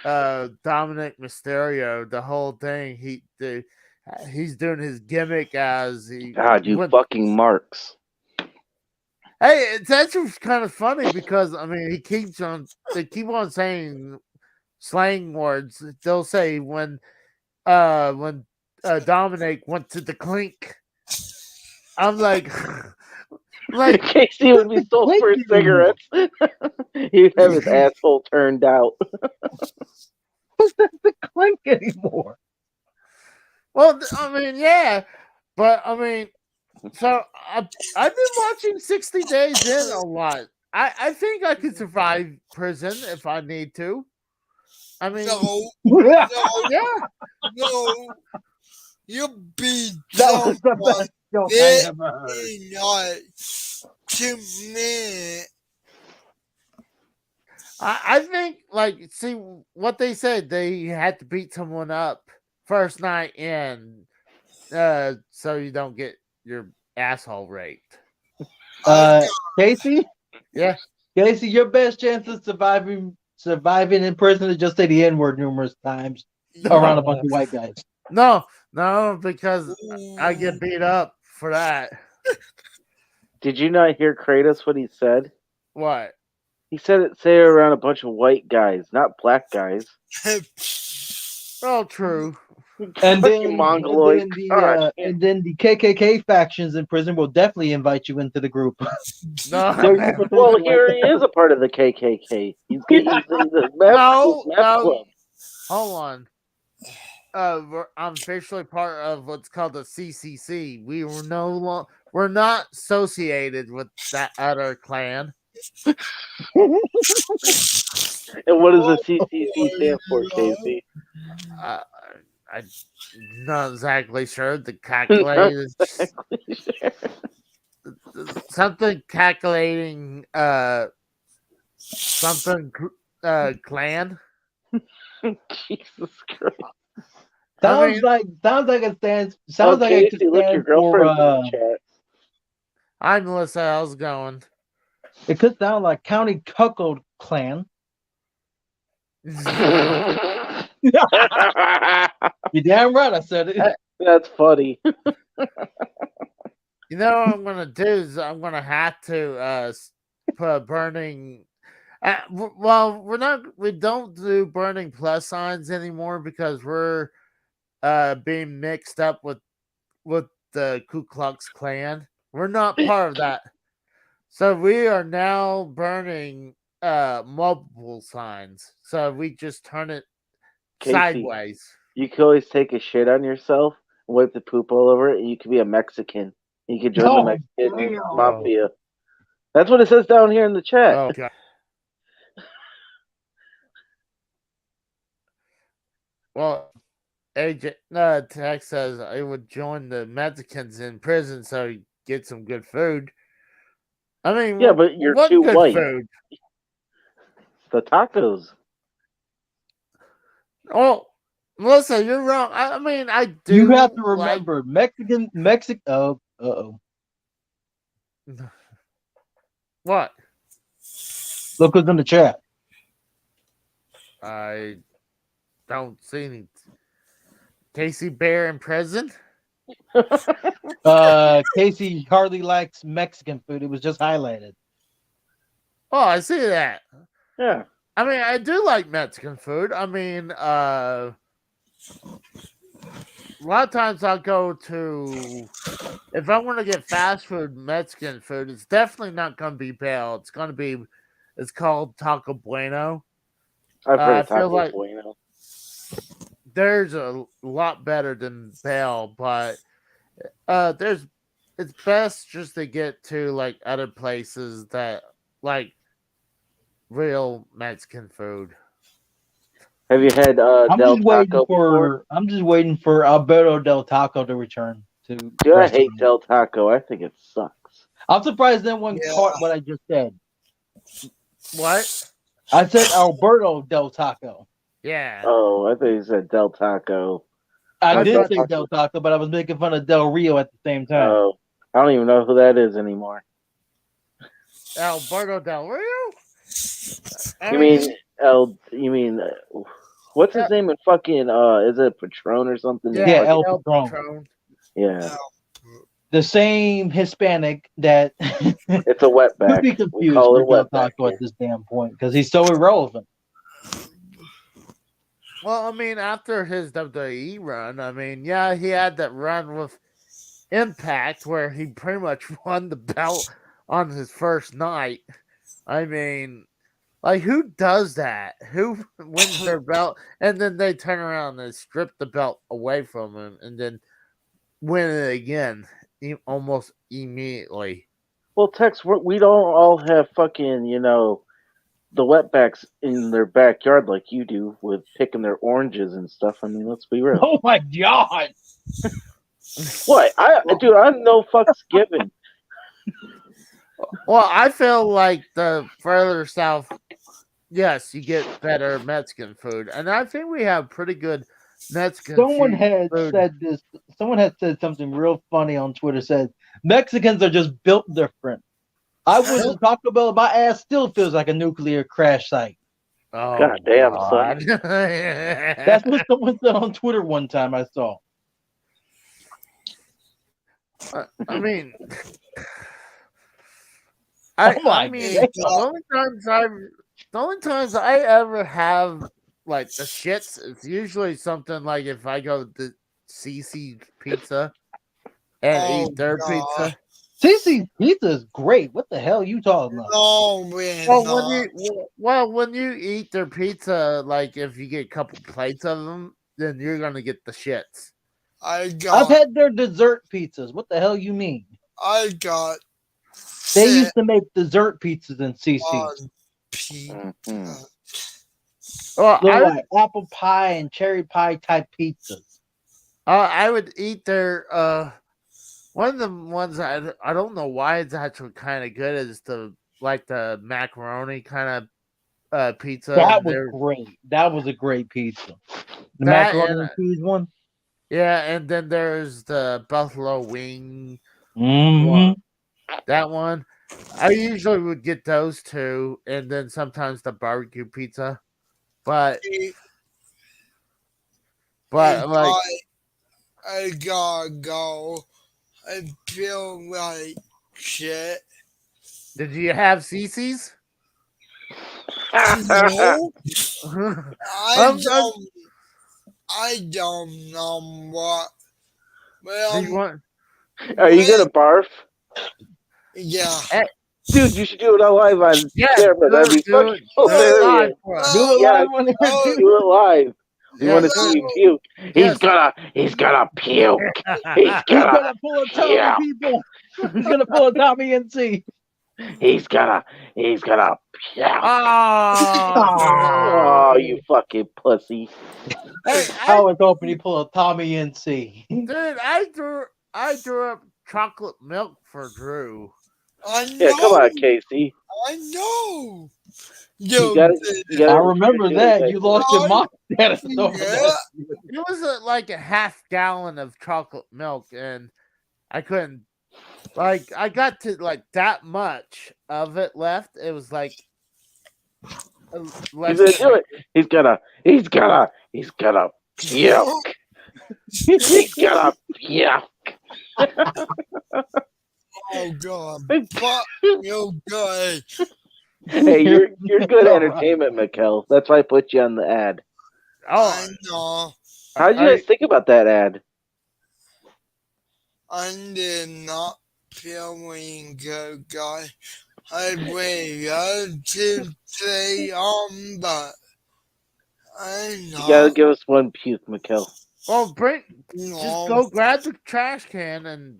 Dominic Mysterio, the whole thing he's doing his gimmick as he God, you fucking marks. Hey, it's actually kind of funny because I mean they keep on saying slang words. They'll say when Dominic went to the clink. I'm like Casey would be sold for cigarettes. He'd have his asshole turned out. Who's not the clink anymore? Well, I mean, yeah, but I mean, so I've been watching 60 Days In a lot. I think I could survive prison if I need to. I mean, No, yeah, no. You'll be That was the someone best joke I ever heard. in not commit. I think like see what they said. They had to beat someone up first night in, so you don't get your asshole raped. Casey? Yeah. Casey, your best chance of surviving in prison is just say the N-word numerous times around a bunch of white guys. No, because I get beat up for that. Did you not hear Kratos what he said? What? He said it say around a bunch of white guys, not black guys. Oh, true. And Fucking then, mongoloid. and then the KKK factions in prison will definitely invite you into the group. No. Well, here he is a part of the KKK. He's a meth No. club. Hold on. I'm officially part of what's called the CCC. We're not associated with that other clan. And what does the CCC stand for, Casey? I'm not exactly sure. The calculated something calculating something clan. Jesus Christ. Sounds like it stands. Sounds like it Casey, could look, your stand girlfriend's for. in the chat. Hi, Melissa. How's it going? It could sound like County Cuckold Clan. You're damn right. I said it. That's funny. You know what I'm gonna do is I'm gonna have to put burning. Well, we don't do burning plus signs anymore because we're being mixed up with the Ku Klux Klan. We're not part of that, so we are now burning multiple signs. So we just turn it Casey, sideways. You could always take a shit on yourself, wipe the poop all over it, and you could be a Mexican. You could join the Mexican mafia. That's what it says down here in the chat. Oh, God. Well, AJ Tex says I would join the Mexicans in prison so he get some good food. I mean, yeah, but you're what too good white. Food? The tacos. Oh, Melissa, you're wrong. I mean, I do. You have to remember, Mexican. Oh, What? Look who's in the chat. I don't see any. Casey Bear in prison? Casey hardly likes Mexican food. It was just highlighted. Oh, I see that. Yeah. I mean, I do like Mexican food. I mean, a lot of times I'll go to, if I want to get fast food, Mexican food, it's definitely not going to be Bell. It's called Taco Bueno. I've heard of I feel Taco like Bueno. there's a lot better than Bell, but it's best just to get to like other places that like real Mexican food. Have you had Del Taco before? I'm just waiting for Alberto Del Taco to return to. Dude, I hate Del Taco. I think it sucks. I'm surprised no one caught what I just said. What? I said Alberto Del Taco. Yeah. Oh, I thought you said Del Taco. I I did thought- say Del Taco, but I was making fun of Del Rio at the same time. Oh, I don't even know who that is anymore. Alberto Del Rio. You mean what's his Yeah. name in fucking is it Patron or something? Yeah, Yeah, Fucking- El Patron. yeah. The same Hispanic that It's a wetback. could be We confused call it for Del wetback. Taco here. at this damn point because he's so irrelevant. Well, I mean, after his WWE run, I mean, yeah, he had that run with Impact where he pretty much won the belt on his first night. I mean, like, who does that? Who wins their belt and then they turn around and strip the belt away from him and then win it again almost immediately? Well, Tex, we don't all have fucking the wetbacks in their backyard like you do with picking their oranges and stuff. I mean, let's be real. Oh my god! What? Dude, I'm no fucks given. Well, I feel like the further south, yes, you get better Mexican food, and I think we have pretty good Mexican Someone had food. said this. Someone had said something real funny on Twitter. Said Mexicans are just built different. I went to Taco Bell. My ass still feels like a nuclear crash site. Oh, God damn, God. That's what someone said on Twitter one time. I saw. I mean, Oh my I mean, God. the only times I ever have like the shits, it's usually something like if I go to CC Pizza and Oh, eat their God. pizza. CC's pizza is great. What the hell are you talking about? No, man. When you eat their pizza, like if you get a couple plates of them, then you're gonna get the shits. I've had their dessert pizzas. What the hell you mean? I got They sick used to make dessert pizzas in CC's. on pizza. Mhm. Well, They're like apple pie and cherry pie type pizzas. I would eat their one of the ones I don't know why it's actually kind of good is the macaroni kind of pizza. That and was they're- great. That was a great pizza. The That macaroni and- and cheese one. Yeah, and then there's the buffalo wing. Mm-hmm. That one. I usually would get those two, and then sometimes the barbecue pizza. But like I gotta go. I feel like shit. did you have CC's? No, I'm- I don't know what. Well, Do you want Are you gonna barf? yeah. Dude, you should do it on live on Yeah, camera. That'd be do it fucking hilarious. for us. Do it Yeah. live on air, Oh, too. Do it live. You Yeah, want to do see it. you puke? Yes. He's gonna puke. He's He's gonna gonna pull a Tommy, Yeah. people. He's gonna pull a Tommy NC. he's gonna puke. Oh, Oh, you fucking pussy. hey, I was hoping he pull a Tommy NC. dude, I drew up chocolate milk for Drew. I know. Yeah, come on, Casey. I know. You gotta, you I gotta remember that. You lost your mind status over Yeah. that. It was like a half gallon of chocolate milk, and I couldn't. Like, I got to like that much of it left. It was like He's less gonna than- do it. He's gonna puke. He's gonna puke. Oh God. Fuck you guys. Hey, you're good All right. entertainment, Mikkel. That's why I put you on the ad. Oh, I know. How did you guys think about that ad? I did not feeling good, guys. I waited to say but I know. You gotta give us one puke, Mikkel. well, No. just go grab the trash can and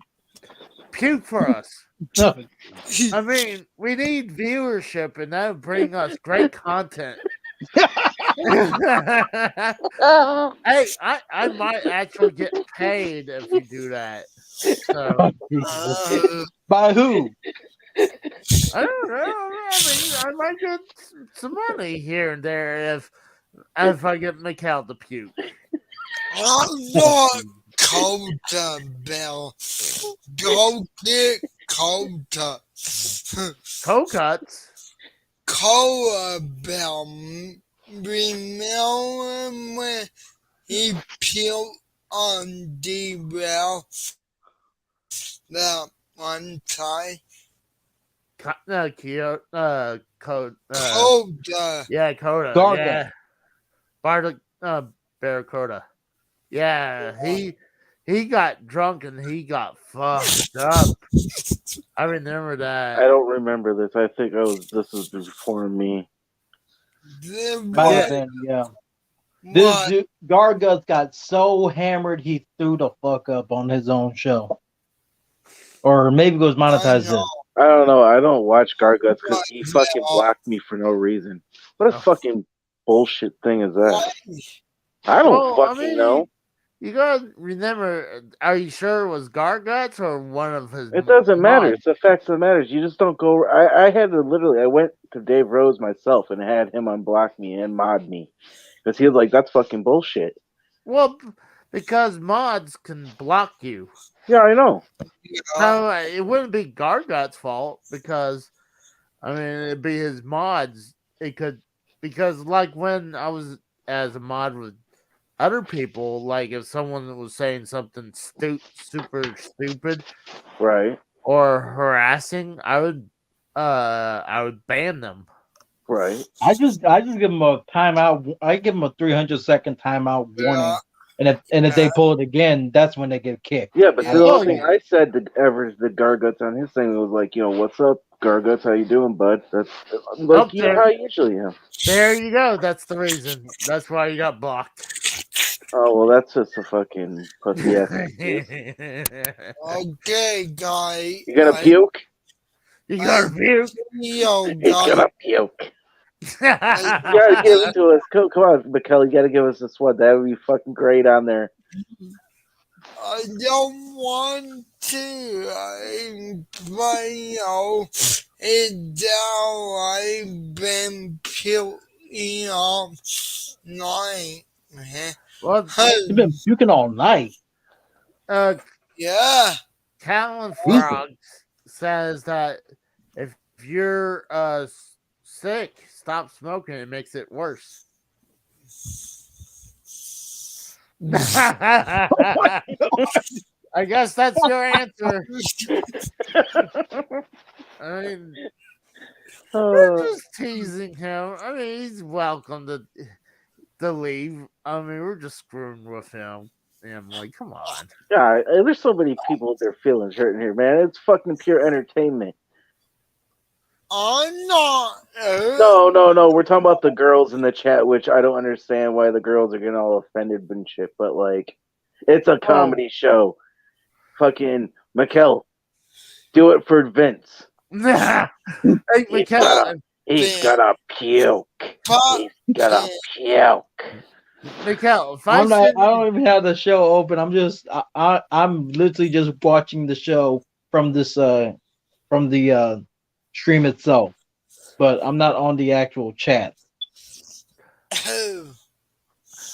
puke for us. I mean, we need viewership, and that would bring us great content. Hey, I might actually get paid if you do that. So By who? I don't know. I mean, I might get some money here and there if I get Mikhail to puke. I'm not Kota Bell. Go get Kota. Coconuts. Cola Bell. Remember when he peeled on D-Bell that one time? Coda. Yeah, Coda. Garga. Yeah. Bardock, Barracuda. Yeah, he got drunk and he got fucked up. I remember I that. don't remember this. I think this was before me. Might have been, yeah. This What? dude, Garguts got so hammered he threw the fuck up on his own show. Or maybe it was monetized in. I don't know. I don't watch Garguts because he What? fucking blocked me for no reason. What a Oh. fucking bullshit thing is that? Why? I don't Well, I fucking mean, know. You gotta remember, are you sure it was Garguts or one of his? It doesn't matter. mods? It's the facts that matters. You just don't go. I had to literally. I went to Dave Rose myself and had him unblock me and mod me because he was like, "That's fucking bullshit." Well, because mods can block you. Yeah, I know. No, it wouldn't be Gargut's fault because, I mean, it'd be his mods. It could, because like when I was as a mod with other people, like if someone was saying something super stupid Right. or harassing, I would ban them. Right. I just give them a timeout. I give them a 300-second timeout warning, and if they pull it again, that's when they get kicked. Yeah, but the Oh, only thing I said to Evers, the Garguts on his thing was like, what's up, Garguts? How you doing, bud? That's like how I usually am. There you go. That's the reason. That's why you got blocked. Oh well, that's just a fucking pussy ass. Okay, guy. You gonna puke? You gotta puke. Yo, You gonna guy. puke? You gotta give it to us. Come on, Mikkel, you gotta give us this one. That would be fucking great on there. I don't want to. It's how I've been puking all night. Well, You've been puking all night. Yeah. Callan Frog says that if you're sick, stop smoking. It makes it worse. I guess that's your answer. I mean, we're just teasing him. I mean, he's welcome to leave. I mean, we're just screwing with him. And I'm like, come on. Yeah, there's so many people with their feelings hurt in here, man. It's fucking pure entertainment. I'm not. No. We're talking about the girls in the chat, which I don't understand why the girls are getting all offended and shit. But like, it's a comedy show. Fucking Mikkel, do it for Vince. Hey, Mikkel. He's gonna puke. He's gonna puke. Mikkel, if I don't even have the show open. I'm literally just watching the show from this from the stream itself, but I'm not on the actual chat.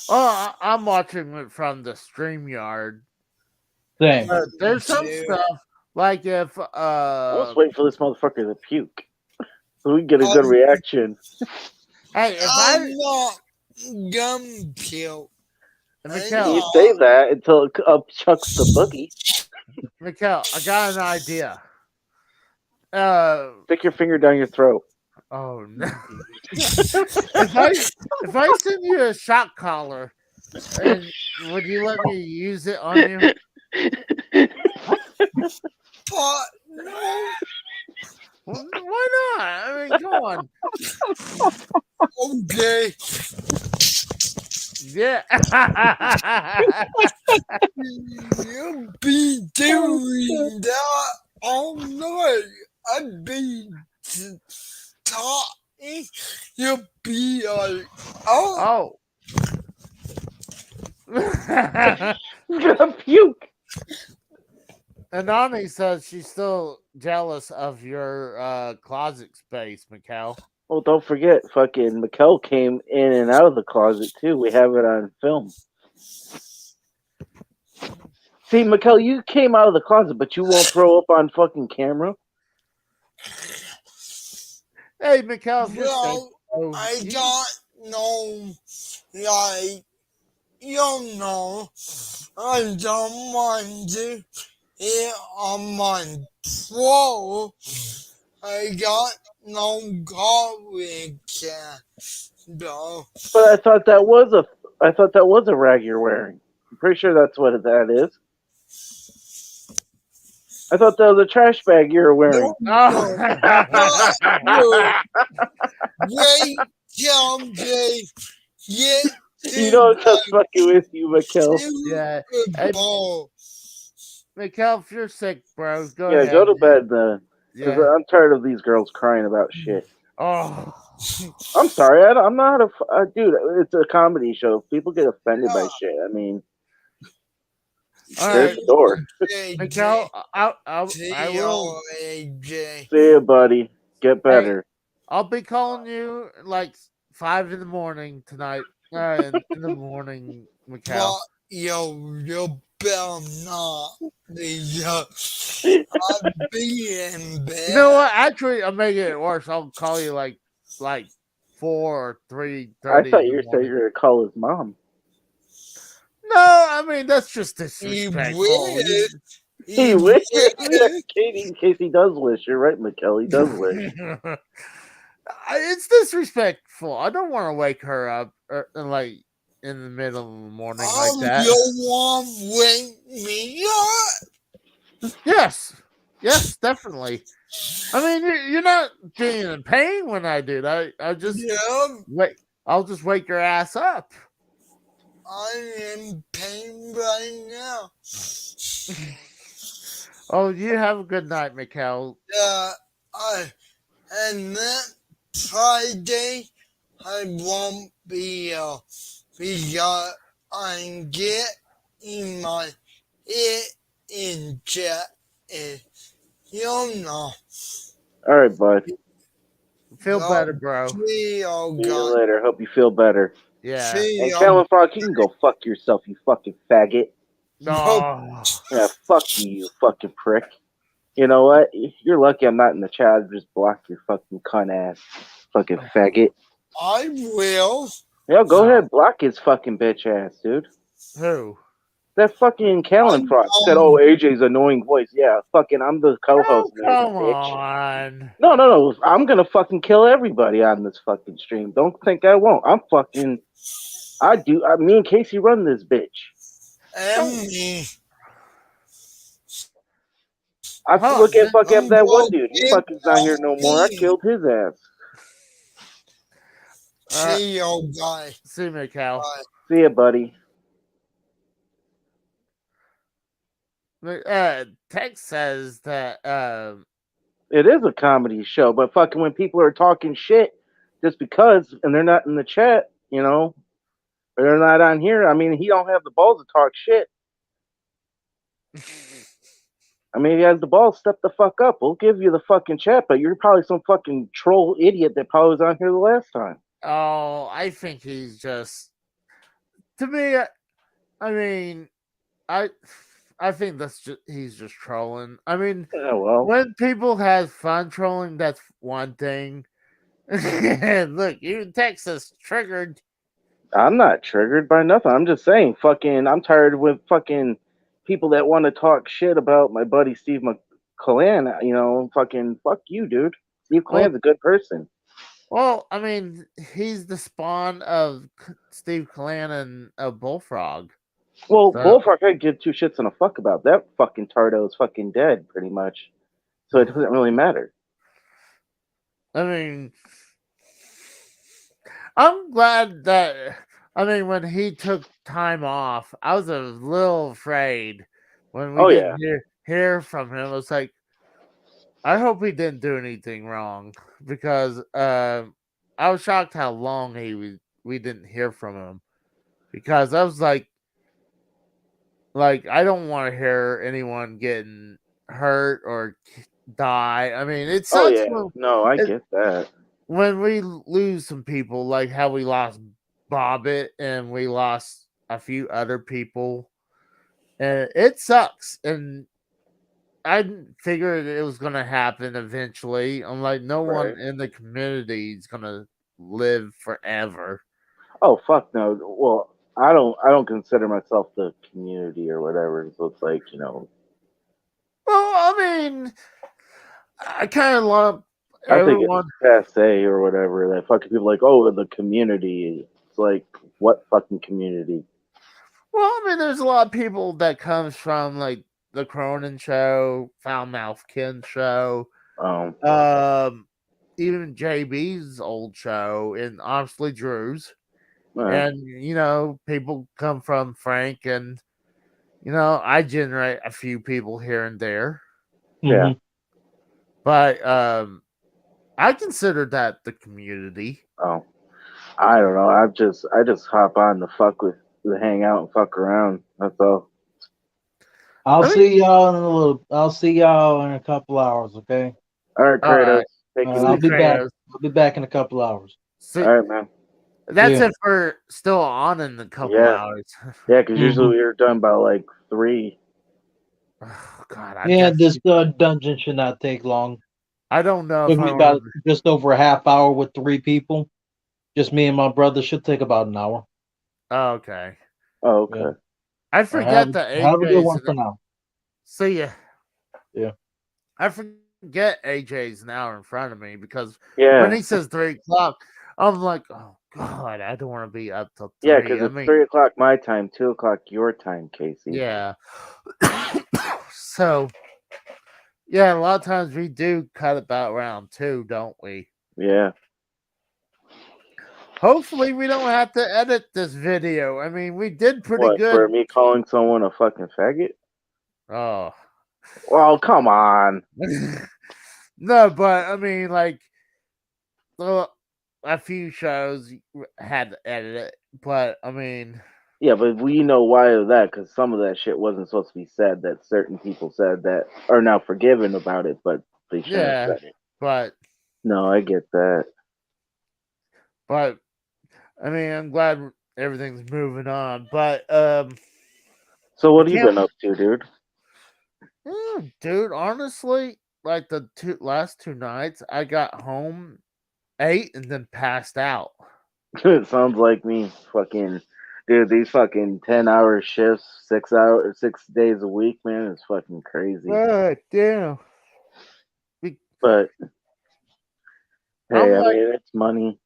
Oh, I'm watching it from the StreamYard. Thing. There's some stuff like if let's wait for this motherfucker to puke so we can get a good reaction. Hey, if I'm not gum puke. Mikkel, You say that until it upchucks the boogie. Mikkel, I got an idea. Stick your finger down your throat. Oh no! if I send you a shock collar, would you let me use it on you? But no. Why not? I mean, come on. Okay. Yeah. You'll be doing that all night. I'd be talking. You'll be like, oh. You're gonna puke. Anani says she's still jealous of your closet space, Mikkel. Well, don't forget, fucking Mikkel came in and out of the closet too. We have it on film. See, Mikkel, you came out of the closet, but you won't throw up on fucking camera. Hey, Mikhail, Well, I don't know, like, you know, I don't want to hit on my pro. I got no COVID cat, though. But I thought that was a rag you're wearing. I'm pretty sure that's what that is. I thought that was a trash bag you were wearing. Wait till they get You know I'm just fucking with you, Mikkel. Yeah. Mikkel, if you're sick, bro, go ahead. Yeah, go to bed then. Because I'm tired of these girls crying about shit. Oh. I'm sorry. I'm not dude. It's a comedy show. People get offended by shit. I mean, there's the door. Mikkel, I will. See you, buddy. Get better. Hey, I'll be calling you like 5 in the morning tonight. In the morning, Mikkel. You better not be. I'll be in bed. You know what? Actually, I'm making it worse. I'll call you like 4 or 3:30. I thought you were saying you were gonna call his mom. No, I mean that's just disrespectful. He wishes. In case he does wish. You're right, Mikkel. He does wish. It's disrespectful. I don't want to wake her up like in the middle of the morning like that. You want to wake me up? Yes, definitely. I mean, you're not being in pain when I do that. I'll just wake your ass up. I'm in pain right now. Oh, you have a good night, Mikkel. And then Friday I won't be because I'm getting my it injected. You know. All right, bud. Feel better, bro. See you later. Hope you feel better. Yeah. And Calvin Frog, you can go fuck yourself, you fucking faggot. No. Yeah, fuck you, you fucking prick. You know what? You're lucky I'm not in the chat. I'd just block your fucking cunt ass. Fucking faggot. I will. Yeah, go ahead. Block his fucking bitch ass, dude. Who? That fucking Callan Frog said, "Oh, AJ's annoying voice." Yeah, fucking, I'm the co-host. Oh, come on. No. I'm gonna fucking kill everybody on this fucking stream. Don't think I won't. I'm fucking. I do. Me and Casey run this bitch. And me. I look at fucking that one dude. He fucking's not here no more. I killed his ass. See you, guy. See me, Cal. See ya, buddy. Tex says that it is a comedy show, but fucking when people are talking shit just because and they're not in the chat, you know, or they're not on here, I mean, he don't have the balls to talk shit. I mean, he has the balls, step the fuck up. We'll give you the fucking chat, but you're probably some fucking troll idiot that probably was on here the last time. Oh, I think he's just. To me, I mean, I think he's just trolling. I mean, when people have fun trolling, that's one thing. Look, even Texas triggered. I'm not triggered by nothing. I'm just saying, fucking, I'm tired with fucking people that want to talk shit about my buddy Steve McClan. You know, fucking, fuck you, dude. Steve Clan's a good person. Well, I mean, he's the spawn of Steve Clan and Bullfrog. Well, Bullfrog, I give two shits and a fuck about that. Fucking Tardo is fucking dead, pretty much. So it doesn't really matter. I mean, I'm glad that. I mean, when he took time off, I was a little afraid when we didn't hear from him. I was like, I hope he didn't do anything wrong because I was shocked how long we didn't hear from him because I was like I don't want to hear anyone getting hurt or die. I mean, it sucks. No, I get that. When we lose some people, like how we lost Bobbitt and we lost a few other people, and it sucks. And I figured it was gonna happen eventually. I'm like, no one in the community is gonna live forever. Oh fuck no. Well, I don't consider myself the community or whatever. So it's like, Well, I mean, I kind of lump I think everyone. it's passe or whatever. That fucking people like, oh, the community. It's like, what fucking community? Well, I mean, there's a lot of people that comes from like the Cronin show, Foul Mouth Ken show, even JB's old show, and obviously Drew's. And people come from Frank, and I generate a few people here and there. Yeah. But I consider that the community. Oh, I don't know. I just hop on to hang out and fuck around. That's all. I'll see y'all in a couple hours. Okay. All right, Kratos. I'll be back. I'll be back in a couple hours. So, all right, man. That's if we're still on in a couple hours. Yeah, because usually we're done by like 3. Oh, God. This dungeon should not take long. I don't know. It'll be about just over a half hour with 3 people. Just me and my brother. Should take about an hour. Oh, okay. Oh, okay. Yeah. I forget the AJ's. Have a good one for now. See ya. Yeah. I forget AJ's an hour in front of me because Yeah. when he says 3 o'clock, I'm like, oh God, I don't want to be up till 3. Yeah, because it's 3 o'clock my time, 2 o'clock your time, Casey. Yeah. So, yeah, a lot of times we do cut about around 2, don't we? Yeah. Hopefully we don't have to edit this video. I mean, we did pretty good. For me calling someone a fucking faggot? Oh. Well, come on. No, but I mean, like, a few shows had to edit it, but I mean, yeah, but we know why of that, because some of that shit wasn't supposed to be said. That certain people said that are now forgiven about it, but they shouldn't have said it. But no, I get that. But I mean, I'm glad everything's moving on. But so what have you been up to, dude? Dude, honestly, like the last 2 nights, I got home, ate, and then passed out. It sounds like me. Fucking dude, these fucking 10-hour shifts, 6 days a week, man, is fucking crazy. Damn. But hey, I mean, it's money.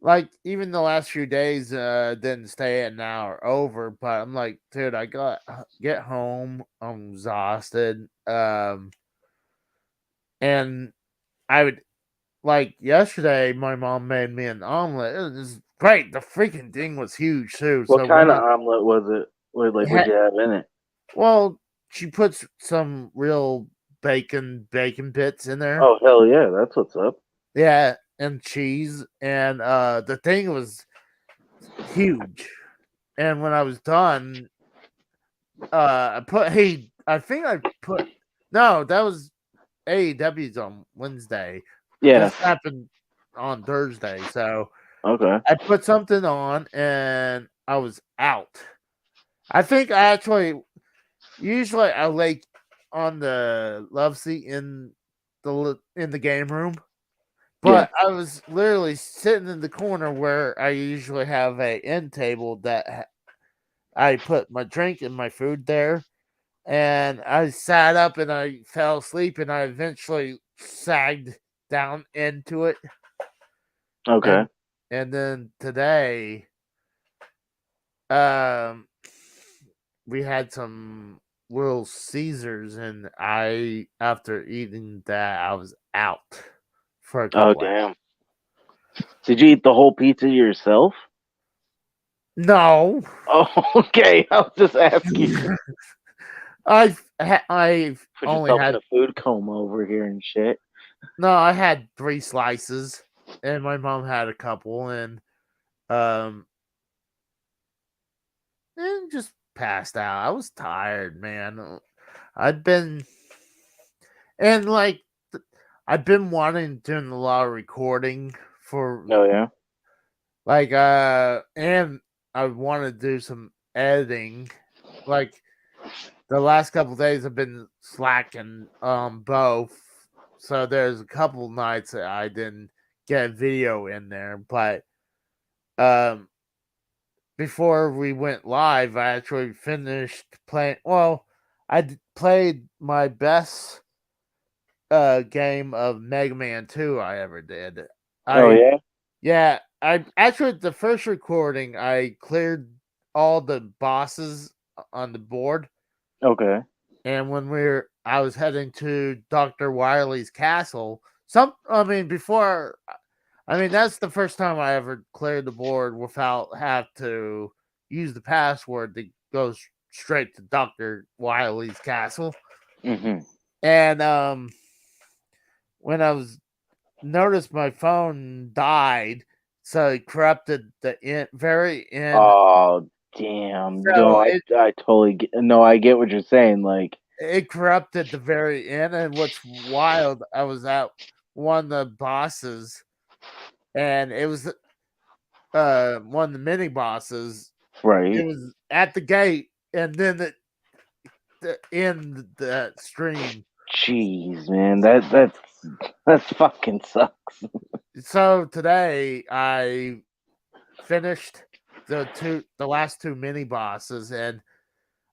Like, even the last few days didn't stay at an hour over, but I'm like, dude, I get home, I'm exhausted. And I would, like, yesterday, my mom made me an omelet. It was great. The freaking thing was huge, too. What kind of omelet was it? What did you have in it? Well, she puts some real bacon bits in there. Oh, hell yeah. That's what's up. Yeah. And cheese, and the thing was huge. And when I was done, that was AEW's on Wednesday. Yeah, this happened on Thursday. So okay, I put something on, and I was out. I think I usually I lay on the love seat in the game room. But I was literally sitting in the corner where I usually have a end table that I put my drink and my food there. And I sat up and I fell asleep, and I eventually sagged down into it. Okay. And then today, we had some Little Caesars, and after eating that, I was out. Oh, damn. Did you eat the whole pizza yourself? No. Oh, okay. I was just asking. I've only had a food coma over here and shit. No, I had 3 slices, and my mom had a couple, and just passed out. I was tired, man. I've been wanting to do a lot of recording for. Oh yeah. And I want to do some editing. Like, the last couple of days have been slacking both. So there's a couple nights that I didn't get a video in there, but before we went live, I actually finished playing. Well, played my best game of Mega Man 2 I ever did. Yeah, I actually the first recording I cleared all the bosses on the board. Okay. And when I was heading to Dr. Wily's castle, that's the first time I ever cleared the board without have to use the password to go straight to Dr. Wily's castle. Mm-hmm. And when I was noticed my phone died, so it corrupted the very end. Oh damn! So no, I totally get. No, I get what you're saying. Like it corrupted the very end, and what's wild, I was at one of the bosses, and it was one of the mini bosses. Right. It was at the gate, and then in the stream. Jeez, man, that fucking sucks. So today I finished the last two mini bosses, and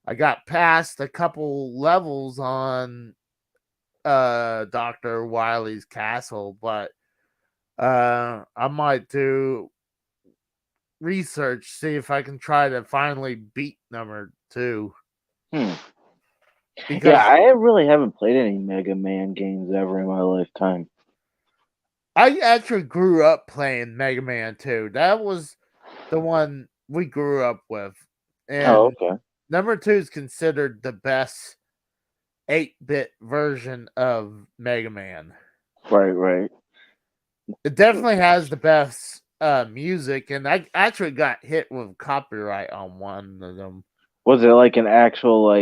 I got past a couple levels on Dr. Wily's castle, but I might do research, see if I can try to finally beat number 2. Because I really haven't played any Mega Man games ever in my lifetime. I actually grew up playing Mega Man 2. That was the one we grew up with. And okay. Number 2 is considered the best 8-bit version of Mega Man. Right. It definitely has the best music, and I actually got hit with copyright on one of them. Was it like an actual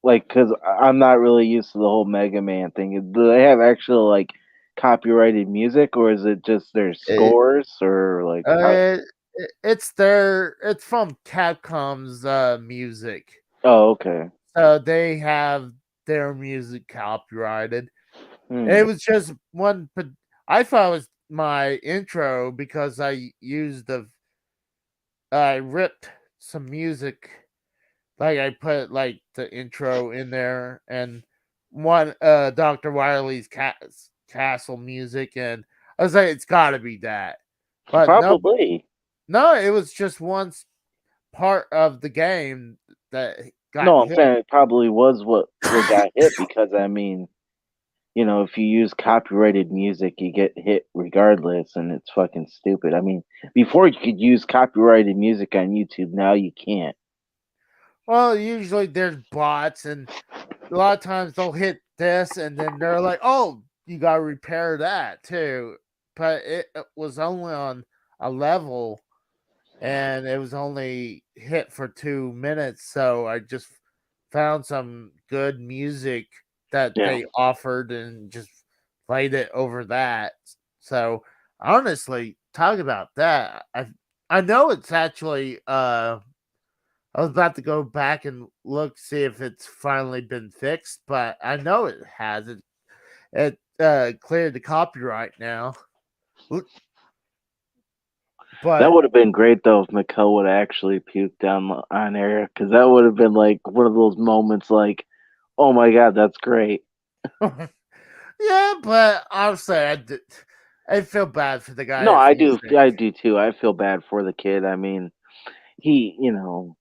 because I'm not really used to the whole Mega Man thing. Do they have actual like copyrighted music, or is it just their scores, or like? It's from Capcom's music. Oh, okay. So they have their music copyrighted. It was just one, but I thought it was my intro because I ripped some music, like I put like the intro in there and one Dr. Wily's castle music, and I was like, it's got to be that. But probably no, it was just one part of the game that got no. hit. I'm saying it probably was what got hit because I mean, you know, if you use copyrighted music, you get hit regardless, and it's fucking stupid. I mean, before you could use copyrighted music on YouTube, now you can't. Well, usually there's bots, and a lot of times they'll hit this, and then they're like, "Oh, you gotta repair that too." But it was only on a level, and it was only hit for 2 minutes, so I just found some good music that they offered and just played it over that. So honestly, talk about that. I know it's actually I was about to go back and look, see if it's finally been fixed, but I know it hasn't. It cleared the copyright now. But that would have been great though if Mikkel would have actually puked down on air, because that would have been like one of those moments like, oh my god, that's great. Yeah, but honestly, I feel bad for the guy. No, I do too. I feel bad for the kid. I mean, he, you know,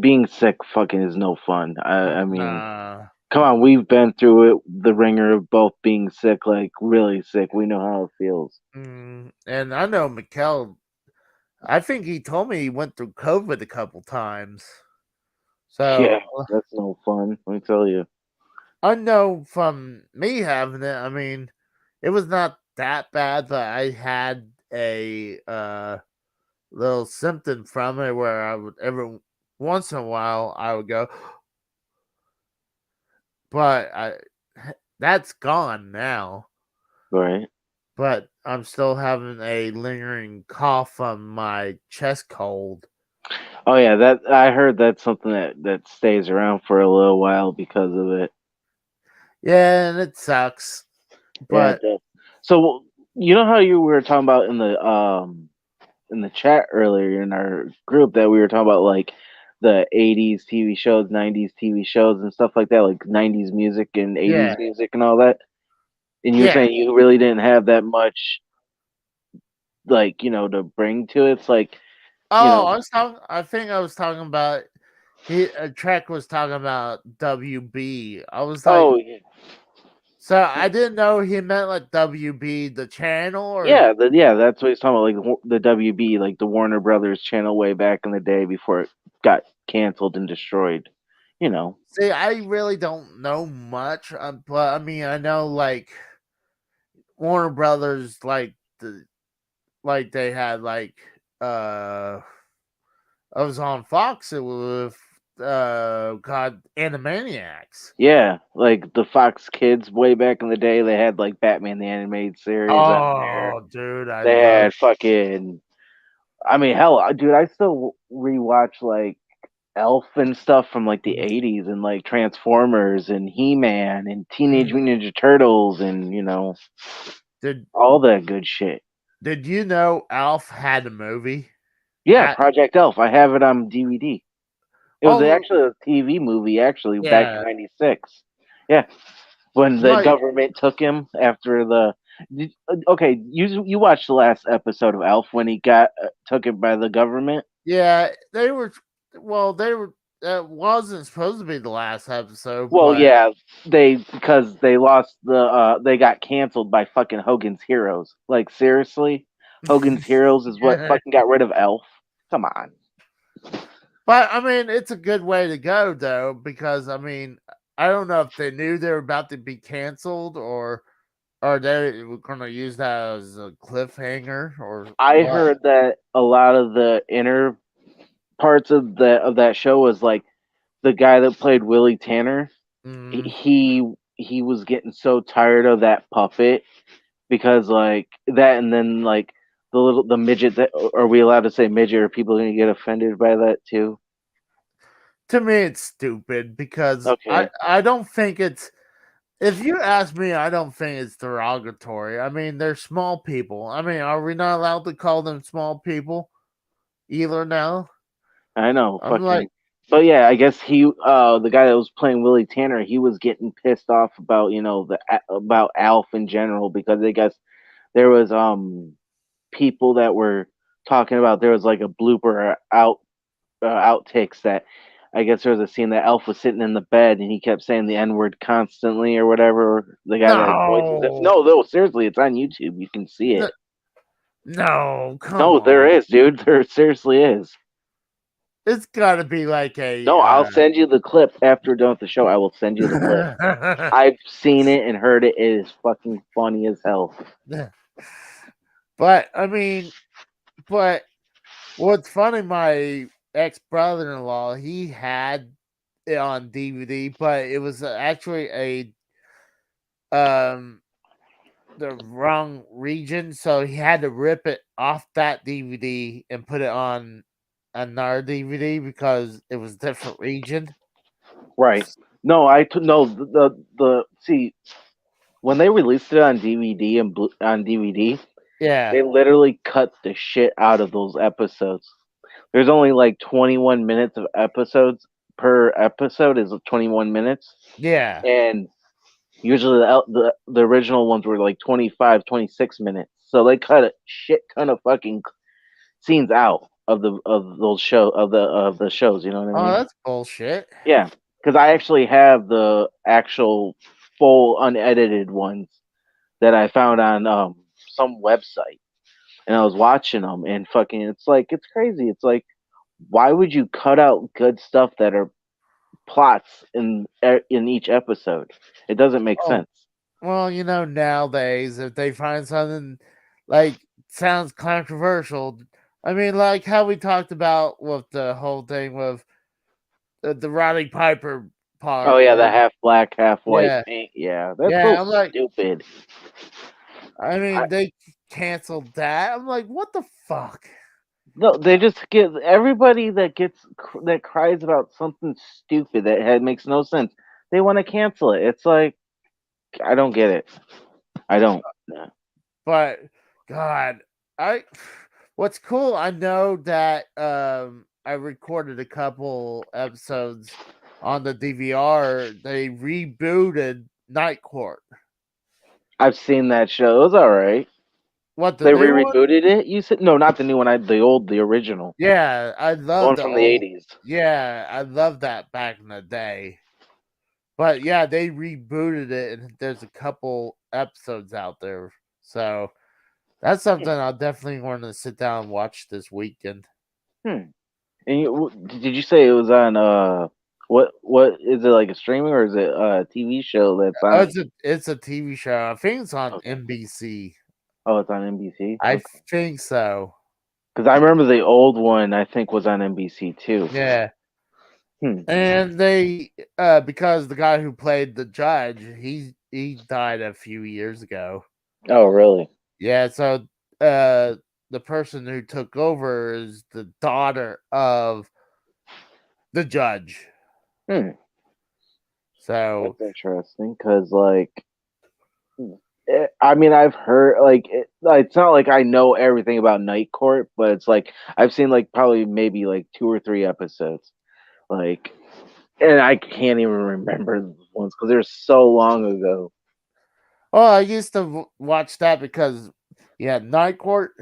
being sick fucking is no fun. I mean, come on, we've been through it, the ringer of both being sick, like really sick. We know how it feels. And I know Mikkel, I think he told me he went through COVID a couple times. So yeah, that's no fun. Let me tell you. I know from me having it, I mean, it was not that bad, but I had a little symptom from it where I would every once in a while I would go, but that's gone now. Right. But I'm still having a lingering cough from my chest cold. Oh yeah, that I heard that's something that stays around for a little while because of it. Yeah, and it sucks. Yeah, But it does. So you know how you were talking about in the chat earlier in our group that we were talking about like the 80s TV shows, 90s TV shows and stuff like that, like 90s music and 80s yeah, music and all that. And you were yeah. saying you really didn't have that much like, to bring to it. It's like, Oh, I think I was talking about. Trek was talking about WB. I was like, oh yeah. so I didn't know he meant like WB the channel or. Yeah, that's what he's talking about, like the WB, like the Warner Brothers channel way back in the day before it got canceled and destroyed. You know. See, I really don't know much, but I mean, I know like Warner Brothers, like they had uh, I was on Fox with God Animaniacs. Yeah, like the Fox Kids way back in the day, they had like Batman the Animated Series on there. Oh, dude, I They love. had fucking, I mean, hell, dude, I still rewatch like Elf and stuff from like the '80s and like Transformers and He-Man and Teenage Mutant Ninja Turtles and Did all that good shit. Did you know Alf had a movie? Yeah, Project Elf. I have it on DVD. It was actually a TV movie, actually, back in '96. Yeah, when the government took him after the. Okay, you watched the last episode of Elf when he got took it by the government. Yeah, they were. Well, they were. That wasn't supposed to be the last episode. Well, but... yeah, because they lost they got canceled by fucking Hogan's Heroes. Like seriously, Hogan's Heroes is what fucking got rid of Elf. Come on. But I mean, it's a good way to go though, because I mean, I don't know if they knew they were about to be canceled or they were going to use that as a cliffhanger or. I heard that a lot of the inner parts of that show was like the guy that played Willie Tanner. He was getting so tired of that puppet because like that, and then like the midget. That are we allowed to say midget? Or people going to get offended by that too? To me, it's stupid because I don't think it's. If you ask me, I don't think it's derogatory. I mean, they're small people. I mean, are we not allowed to call them small people either now? I know. But yeah, I guess the guy that was playing Willie Tanner, he was getting pissed off about about Alf in general because I guess there was people that were talking about there was like a blooper outtakes that I guess there was a scene that Alf was sitting in the bed and he kept saying the N-word constantly or whatever. The guy that voices it. No, seriously, it's on YouTube. You can see it. No, come on. There is, dude. There seriously is. It's got to be like a. No, I'll send you the clip after we're done with the show. I will send you the clip. I've seen it and heard it. It is fucking funny as hell. But I mean, what's funny, my ex-brother-in-law, he had it on DVD, but it was actually the wrong region, so he had to rip it off that DVD and put it on another DVD because it was a different region. Right. No, the see when they released it on DVD and on DVD, yeah, they literally cut the shit out of those episodes. There's only like 21 minutes of episodes per episode is 21 minutes. Yeah. And usually the original ones were like 25, 26 minutes. So they cut a shit ton of fucking scenes out of those shows, you know what I mean? Oh, that's bullshit. Yeah, because I actually have the actual full unedited ones that I found on some website, and I was watching them, and fucking, it's crazy. It's like, why would you cut out good stuff that are plots in each episode? It doesn't make sense. Well, nowadays, if they find something like sounds controversial, I mean, like how we talked about with the whole thing with the Roddy Piper part. Oh yeah, the half black, half white paint. Yeah, that's so stupid. I mean, they canceled that. I'm like, what the fuck? No, they just get everybody that cries about something stupid that makes no sense. They want to cancel it. It's like I don't get it. I don't. No. But God, what's cool, I know that I recorded a couple episodes on the DVR. They rebooted Night Court. I've seen that show. It was all right. What, the They new one? rebooted it. You said no, not the new one. The original. Yeah, I The love one the from old, the 80s. Yeah, I love that back in the day. But yeah, they rebooted it, and there's a couple episodes out there. So that's something I'll definitely want to sit down and watch this weekend. And did you say it was on what is it, like a streaming or is it a TV show that's on? It's a TV show. I think it's on Okay. NBC. Oh, it's on NBC. I think so. Because I remember the old one. I think was on NBC too. Yeah. And they because the guy who played the judge, he died a few years ago. Oh, really? Yeah, so the person who took over is the daughter of the judge. So that's interesting because, like, I mean, I've heard it's not like I know everything about Night Court, but it's like I've seen like probably maybe like 2 or 3 episodes, like, and I can't even remember the ones because they're so long ago. Oh, I used to watch that because you had Night Court,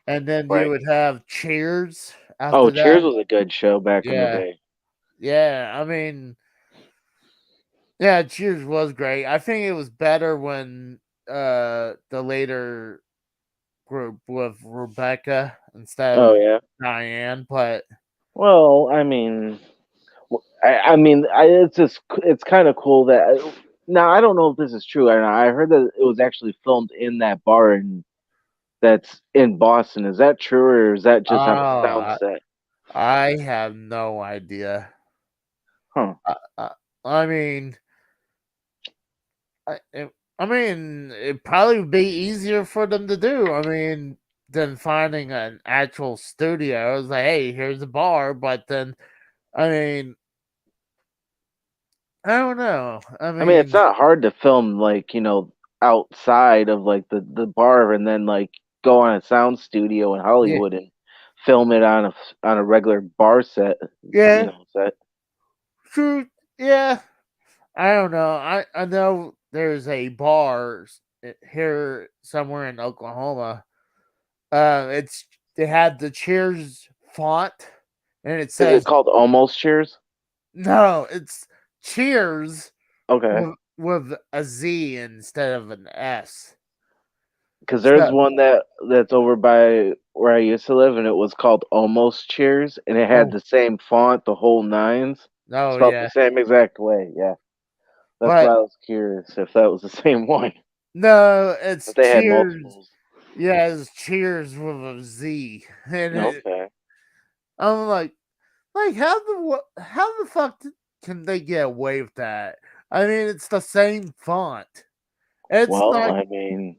and then you would have Cheers. After that. Cheers was a good show back in the day. Yeah, I mean, yeah, Cheers was great. I think it was better when the later group with Rebecca instead of Diane, but well, I mean, it's kind of cool that now I don't know if this is true. I heard that it was actually filmed in that bar that's in Boston. Is that true, or is that just on a sound set? I have no idea. Huh. I mean, it'd probably be easier for them to do. I mean, than finding an actual studio. It's like, hey, here's a bar, but then, I mean, I don't know. I mean, it's not hard to film, like, outside of like the bar, and then like go on a sound studio in Hollywood and film it on a regular bar set. Yeah. Set. True. Yeah. I don't know. I know there's a bar here somewhere in Oklahoma. They had the Cheers font, and it says, is it called Almost Cheers? No, it's Cheers. Okay. With a Z instead of an S. Because there's one that's over by where I used to live, and it was called Almost Cheers, and it had the same font, the whole nines. Oh, spelled the same exact way. Yeah. That's why I was curious if that was the same one. No, it's they Cheers. Had multiples. Yeah, it's Cheers with a Z. And I'm like how the fuck can they get away with that? I mean, it's the same font. I mean,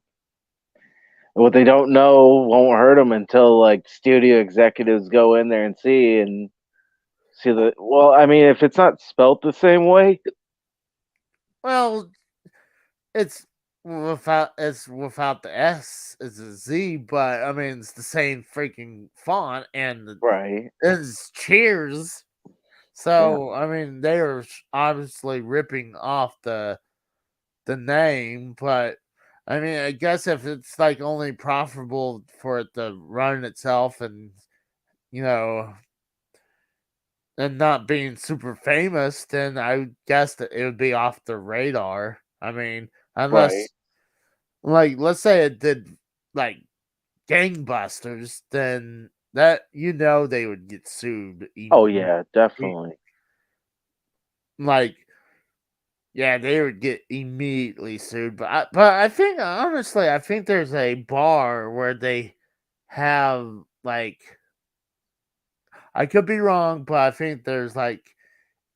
what they don't know won't hurt them until like studio executives go in there and see the. Well, I mean, if it's not spelt the same way, well, it's without the S, it's a Z, but I mean it's the same freaking font, and it's Cheers. So I mean they are obviously ripping off the name, but I mean I guess if it's like only profitable for it to run itself, and and not being super famous, then I guess that it would be off the radar. I mean, unless like let's say it did like gangbusters, then that they would get sued. Oh yeah, definitely. Like, yeah, they would get immediately sued. But I think honestly, I think there's a bar where they have like, I could be wrong, but I think there's like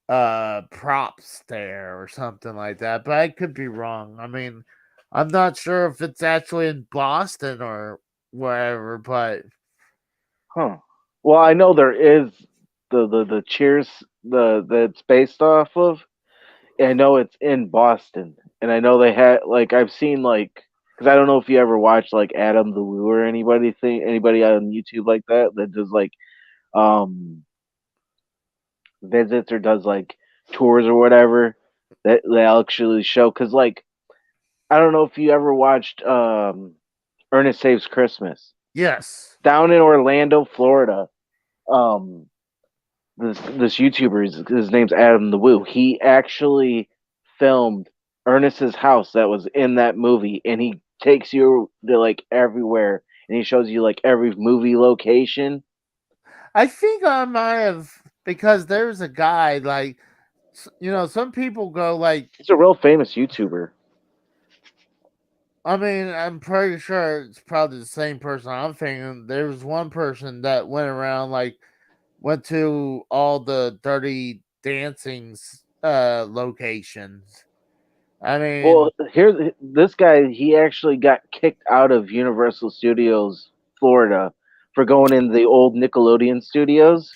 props there or something like that. But I could be wrong. I mean, I'm not sure if it's actually in Boston or wherever, but Well, I know there is the Cheers that it's based off of. And I know it's in Boston, and I know they had like I've seen like because I don't know if you ever watched like Adam the Woo or anybody on YouTube like that does like um visits or does like tours or whatever that they actually show because like I don't know if you ever watched Ernest Saves Christmas Yes. down in Orlando, Florida. Um, this YouTuber, his name's Adam the Woo. He actually filmed Ernest's house that was in that movie, and he takes you to like everywhere, and he shows you like every movie location. I think I might have because there's a guy like some people go like He's a real famous YouTuber. I mean, I'm pretty sure it's probably the same person I'm thinking. There was one person that went around went to all the Dirty Dancing's locations. I mean, Well, here's this guy. He actually got kicked out of Universal Studios Florida for going in the old Nickelodeon studios,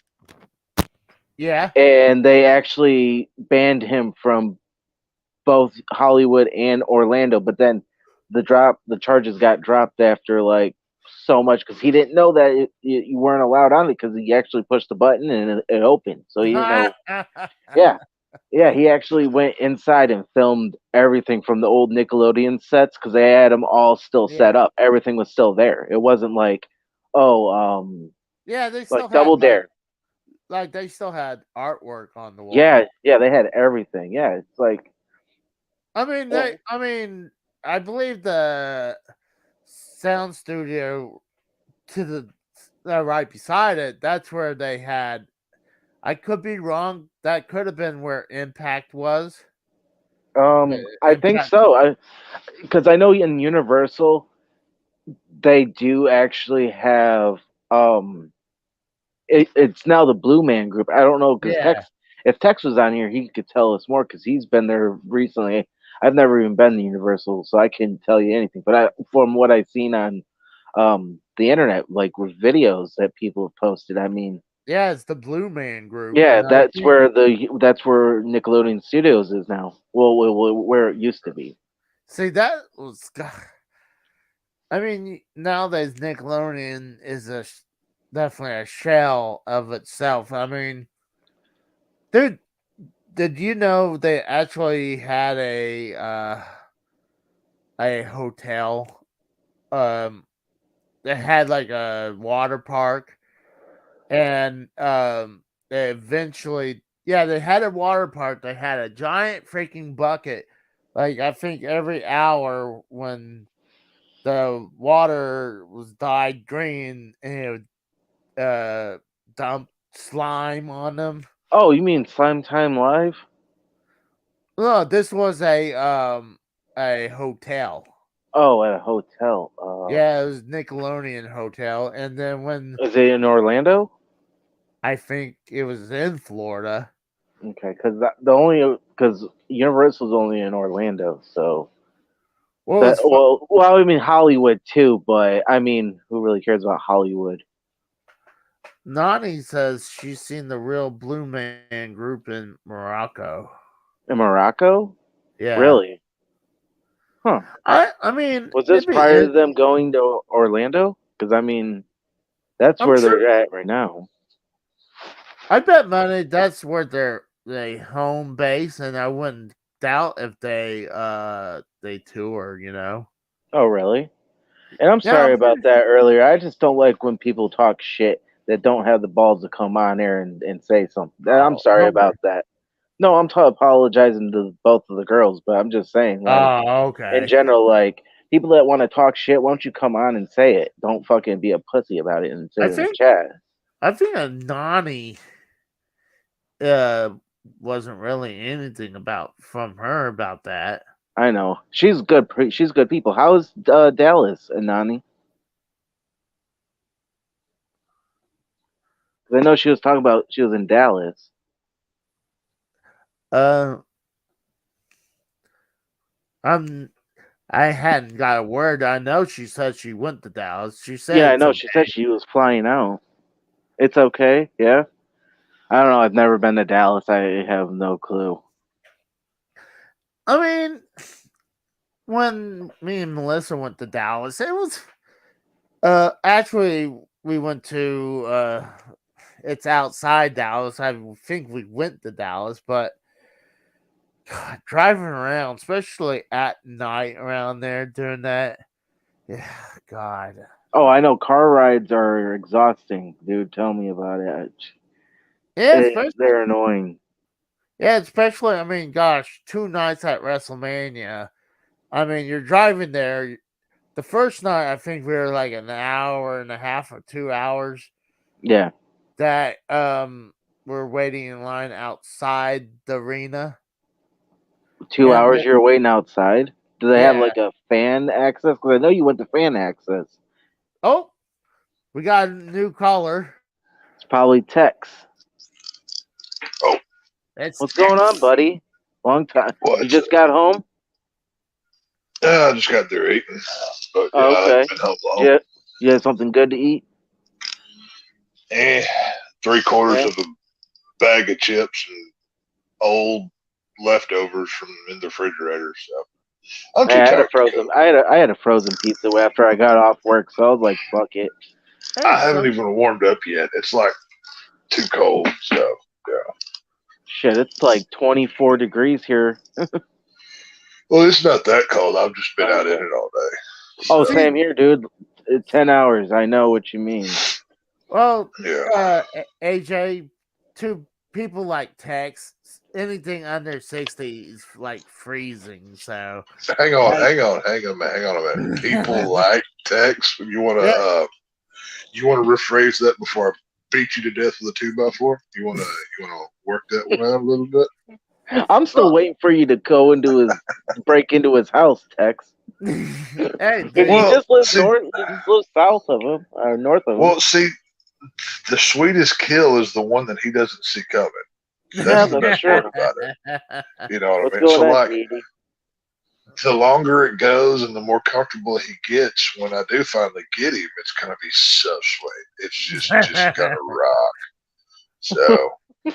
yeah, and they actually banned him from both Hollywood and Orlando. But then the charges got dropped after like so much because he didn't know that you weren't allowed on it because he actually pushed the button and it opened. So he didn't know. Yeah. Yeah, he actually went inside and filmed everything from the old Nickelodeon sets because they had them all still set Yeah. up. Everything was still there. It wasn't like, oh, yeah, they still like had Double Dare. like they still had artwork on the wall. Yeah, yeah, they had everything. Yeah, it's like, I mean, I believe the sound studio to the right beside it. That's where they had. I could be wrong. That could have been where Impact was. I think so. Because I know in Universal they do actually have it's now the Blue Man Group. I don't know because Yeah. if Tex was on here, he could tell us more because he's been there recently. I've never even been to Universal, so I couldn't tell you anything. But from what I've seen on the internet, like with videos that people have posted, I mean, yeah, it's the Blue Man Group. yeah, And that's where Nickelodeon Studios is now. Well, where it used to be. See, that was. I mean, nowadays Nickelodeon is definitely a shell of itself. I mean, dude, did you know they actually had a hotel? They had like a water park, and they eventually, yeah, they had a water park. They had a giant freaking bucket. Like I think every hour when the water was dyed green, and it would dump slime on them. Oh, you mean Slime Time Live? No, this was a hotel. Oh, at a hotel. Yeah, it was Nickelodeon hotel, and then when Is it in Orlando? I think it was in Florida. Okay, because Universal's only in Orlando, so I mean Hollywood too, but I mean, who really cares about Hollywood? Nani says she's seen the real Blue Man Group in Morocco. In Morocco? Yeah, Really? Huh? I mean, Was this prior to them going to Orlando? Because I mean, that's where they're at right now. I bet money that's where their home base, and I wouldn't doubt if they tour. You know. Oh, really? And I'm sorry about that earlier. I just don't like when people talk shit that don't have the balls to come on there and say something. I'm sorry about that. No, I'm apologizing to both of the girls, but I'm just saying, like, okay. in general, like, people that want to talk shit, why don't you come on and say it? Don't fucking be a pussy about it and say it in the chat. I think Nani wasn't really anything from her about that. I know. She's good. She's good people. How is Dallas and Nani? Because I know she was talking about she was in Dallas. I hadn't got a word. I know she said she went to Dallas. She said, yeah, I know. Okay. She said she was flying out, It's okay. Yeah. I don't know. I've never been to Dallas. I have no clue. I mean, when me and Melissa went to Dallas, it was actually we went to it's outside Dallas. I think we went to Dallas, but God, driving around, especially at night around there during that, yeah, God. Oh, I know. Car rides are exhausting, dude. Tell me about it. Yeah, They're annoying. Yeah, especially, I mean, gosh, 2 nights at WrestleMania. I mean, you're driving there. The first night, I think we were like an hour and a half or 2 hours Yeah. that we're waiting in line outside the arena. 2 And hours then- you're waiting outside? Do they have Yeah. like a fan access? Because I know you went to fan access. Oh, we got a new caller. It's probably Tex. It's What's going on, buddy? Long time. What? You just got home? I just got through eating. But yeah, Oh, okay. I've been home long. You had something good to eat? 3/4 of a bag of chips and old leftovers from in the refrigerator. So I'm too I had a tired to frozen. cook. I had a frozen pizza after I got off work, so I was like, "Fuck it." I haven't even warmed up yet. It's like too cold. So yeah. Shit, it's like 24 degrees here. Well, it's not that cold. I've just been out in it all day. Oh, So, same here, dude. 10 hours. I know what you mean. Well, yeah. AJ, to people like Tex, anything under 60 is like freezing. So Hang on a minute. People like Tex. You want to rephrase that before I beat you to death with a 2x4? You want to work that one out a little bit? I'm still waiting for you to go break into his house, Tex. Hey, He Well, just lives see- north. He just lives south of him, or north of him. Well, see, the sweetest kill is the one that he doesn't see coming. Yeah, That's the that's best true. part about it. You know what What's I mean? going So, on, like, Edie? the longer it goes and the more comfortable he gets, when I do finally get him, it's gonna be so sweet. It's just gonna rock. So You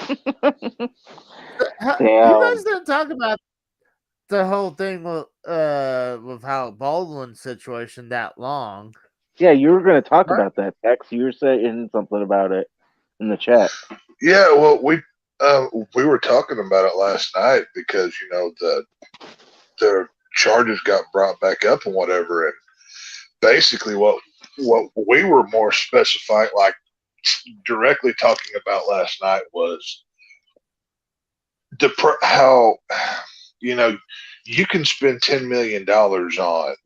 Damn. guys didn't talk about the whole thing with how Baldwin's situation that long. Yeah, you were going to talk Right. about that, Tex. You were saying something about it in the chat. yeah, well, we were talking about it last night because the charges got brought back up and whatever, and basically what we were more specifying, like directly talking about last night, was how you can spend $10 million on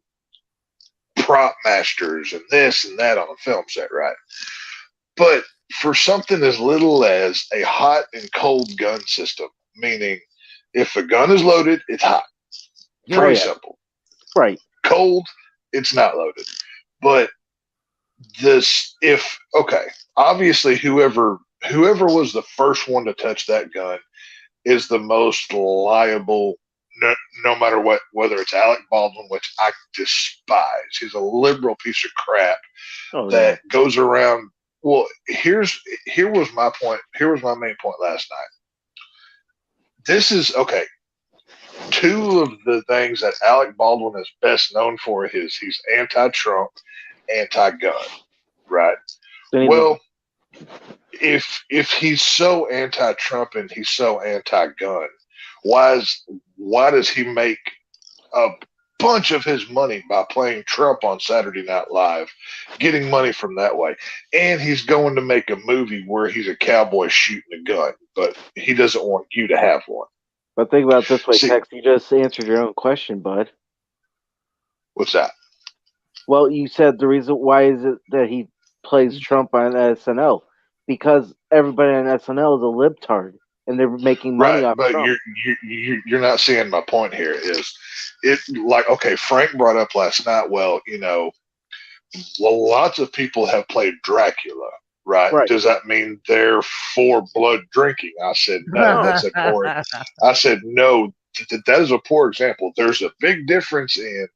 prop masters and this and that on a film set, right? But for something as little as a hot and cold gun system, meaning if the gun is loaded, it's hot. Pretty simple. Right. Cold, it's not loaded. But obviously whoever was the first one to touch that gun is the most liable, no matter what, whether it's Alec Baldwin, which I despise. He's a liberal piece of crap that goes around. Well, here was my point. Here was my main point last night. This is okay. Two of the things that Alec Baldwin is best known for is he's anti-Trump, anti-gun, right? Well, if he's so anti-Trump and he's so anti-gun, why does he make a bunch of his money by playing Trump on Saturday Night Live, getting money from that way? And he's going to make a movie where he's a cowboy shooting a gun, but he doesn't want you to have one. But think about it this way, Tex. You just answered your own question, bud. What's that? Well, you said the reason why is it that he plays Trump on SNL, because everybody on SNL is a libtard and they're making money off but Trump. you're not seeing my point here. Is it like, okay, Frank brought up last night, well, lots of people have played Dracula, right? Does that mean they're for blood drinking? I said no. I said no. That is a poor example. There's a big difference in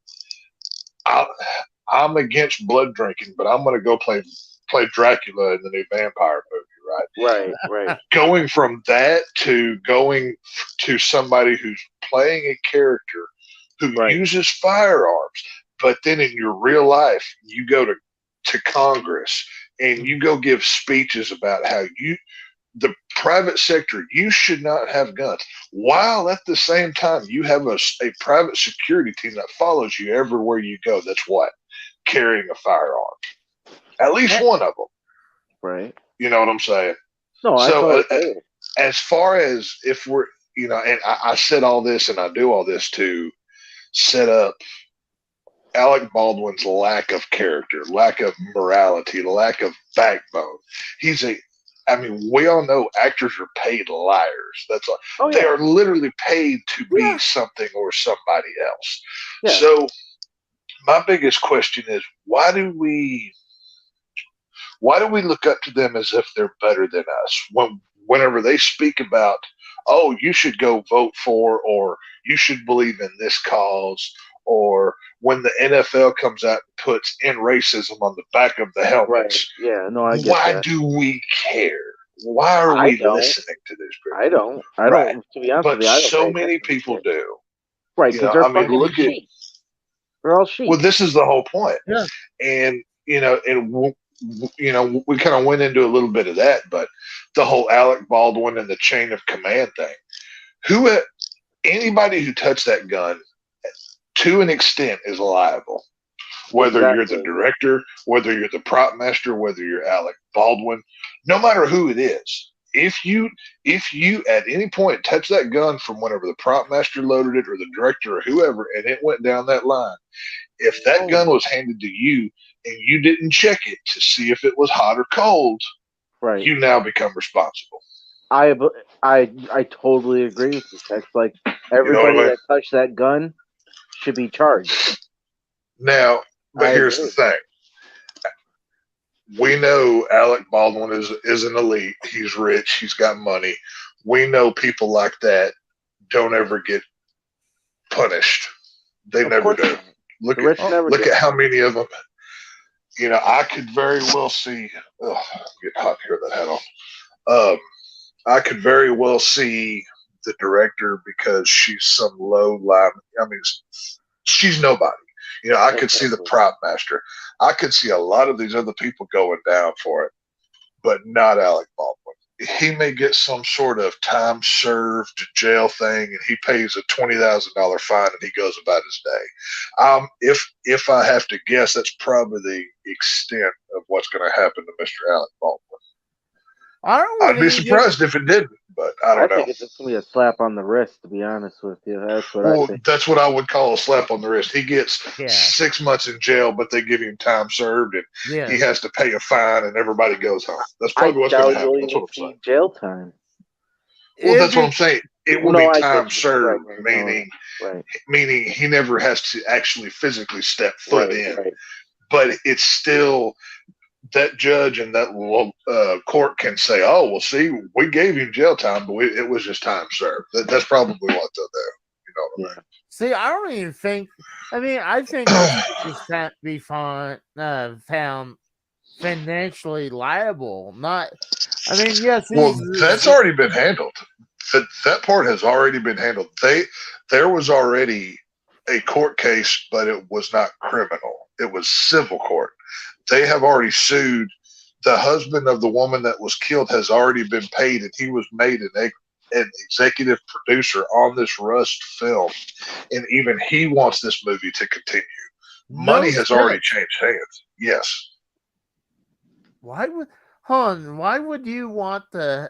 I'm against blood drinking, but I'm going to go play played Dracula in the new vampire movie, right? Right. Going from that to going to somebody who's playing a character who uses firearms, but then in your real life, you go to Congress and you go give speeches about how the private sector, you should not have guns, while at the same time you have a private security team that follows you everywhere you go. That's what? Carrying a firearm. At least one of them. Right. You know what I'm saying? No, so as far as if we're, and I said all this and I do all this to set up Alec Baldwin's lack of character, lack of morality, lack of backbone. We all know actors are paid liars. That's all. They are literally paid to be something or somebody else. Yeah. So my biggest question is, why do we look up to them as if they're better than us? Whenever they speak about, oh, you should go vote for, or you should believe in this cause, or when the NFL comes out and puts "end racism" on the back of the helmets. Right. Yeah, no, I get why that. do we care? Why are we listening to this group? I don't. To be honest with you, I don't. But so many people do. Right, because they're fucking sheep. They're all sheep. Well, this is the whole point. Yeah. And we kind of went into a little bit of that, but the whole Alec Baldwin and the chain of command thing. Anybody who touched that gun, to an extent, is liable. Whether you're the director, whether you're the prop master, whether you're Alec Baldwin, no matter who it is, if you at any point touch that gun from whenever the prop master loaded it or the director or whoever, and it went down that line, if that gun was handed to you and you didn't check it to see if it was hot or cold, you now become responsible. I totally agree with you, Tex. Like, everybody that touched that gun should be charged. Now, but here's the thing. We know Alec Baldwin is an elite. He's rich. He's got money. We know people like that don't ever get punished. They never do. Look at how many of them. I could very well see. Oh, get hot here with that hat on. I could very well see the director, because she's some low line. She's nobody. I could see the prop master. I could see a lot of these other people going down for it, but not Alec Baldwin. He may get some sort of time served jail thing, and he pays a $20,000 fine, and he goes about his day. If I have to guess, that's probably the extent of what's going to happen to Mr. Alec Baldwin. I'd be surprised if it didn't, but I don't know. I think it's just going to be a slap on the wrist, to be honest with you. That's what I think. That's what I would call a slap on the wrist. He gets 6 months in jail, but they give him time served, and he has to pay a fine, and everybody goes home. That's probably what's going to happen. That's what I'm saying. Jail time. Well, that's what I'm saying. It will be time served, meaning he never has to actually physically step foot in. Right. But it's still... that judge and that court can say, "Oh, well, see, we gave him jail time, but it was just time served." That's probably what they'll do. You know what I mean? See, I don't even think. I think he can't be found financially liable. Not. Yes. Well, that's already been handled. That part has already been handled. There was already a court case, but it was not criminal. It was civil court. They have already sued. The husband of the woman that was killed has already been paid, and he was made an executive producer on this Rust film. And even he wants this movie to continue. Money has already changed hands. Yes. Why would you want to,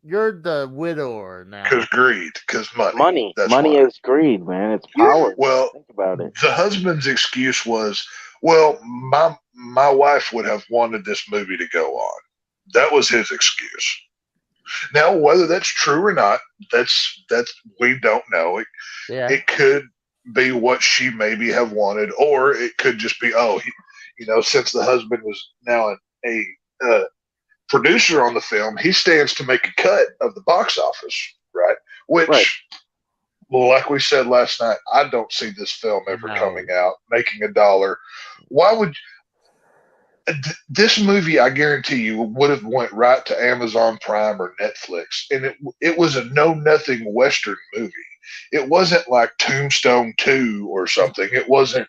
you're the widower now? Because greed, because money. Money is greed, man. It's power. Well, think about it. The husband's excuse was, well, my wife would have wanted this movie to go on. That was his excuse. Now, whether that's true or not, that's we don't know. It could be what she maybe have wanted, or it could just be, since the husband was now a producer on the film, he stands to make a cut of the box office, right? Which, well, like we said last night, I don't see this film ever coming out, making $1. Why would This movie, I guarantee you, would have went right to Amazon Prime or Netflix, and it was a know nothing Western movie. It wasn't like Tombstone 2 or something. It wasn't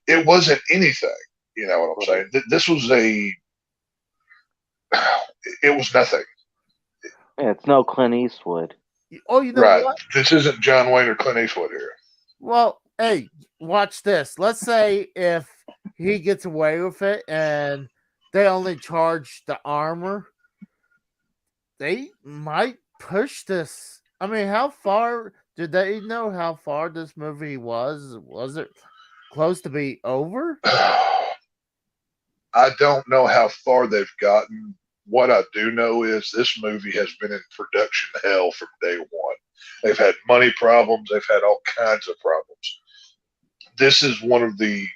anything. You know what I'm saying? This was it was nothing. Yeah, it's no Clint Eastwood. Oh, you know Right. what? This isn't John Wayne or Clint Eastwood here. Well, hey, watch this. Let's say if he gets away with it and they only charge the armor, they might push this. I mean, how far did they know how far this movie was? Was it close to be over? I don't know how far they've gotten. What I do know is this movie has been in production hell from day one. They've had money problems. They've had all kinds of problems. This is one of the,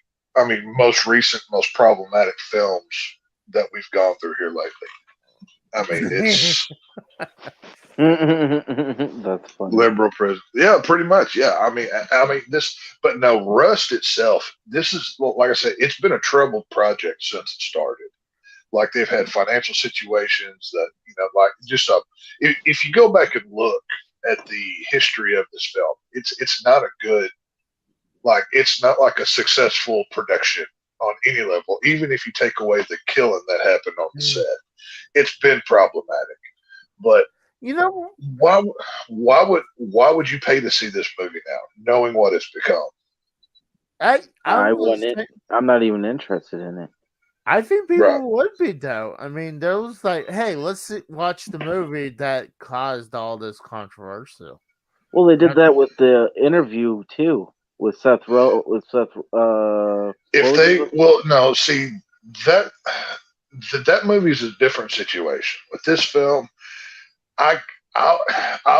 most recent, most problematic films that we've gone through here lately. I mean, it's That's funny. Liberal prison. Yeah, pretty much. Yeah. I mean, this, but no, Rust itself, this is, like I said, it's been a troubled project since it started. Like they've had financial situations that, like just if you go back and look at the history of this film, it's not a good, like, it's not like a successful production on any level. Even if you take away the killing that happened on the set, it's been problematic. But why would you pay to see this movie now, knowing what it's become? I wouldn't. I'm not even interested in it. I think people would be though. I mean, there was like, hey, let's watch the movie that caused all this controversy. Well, they did that with the interview too, with Seth. See that movie is a different situation. With this film, I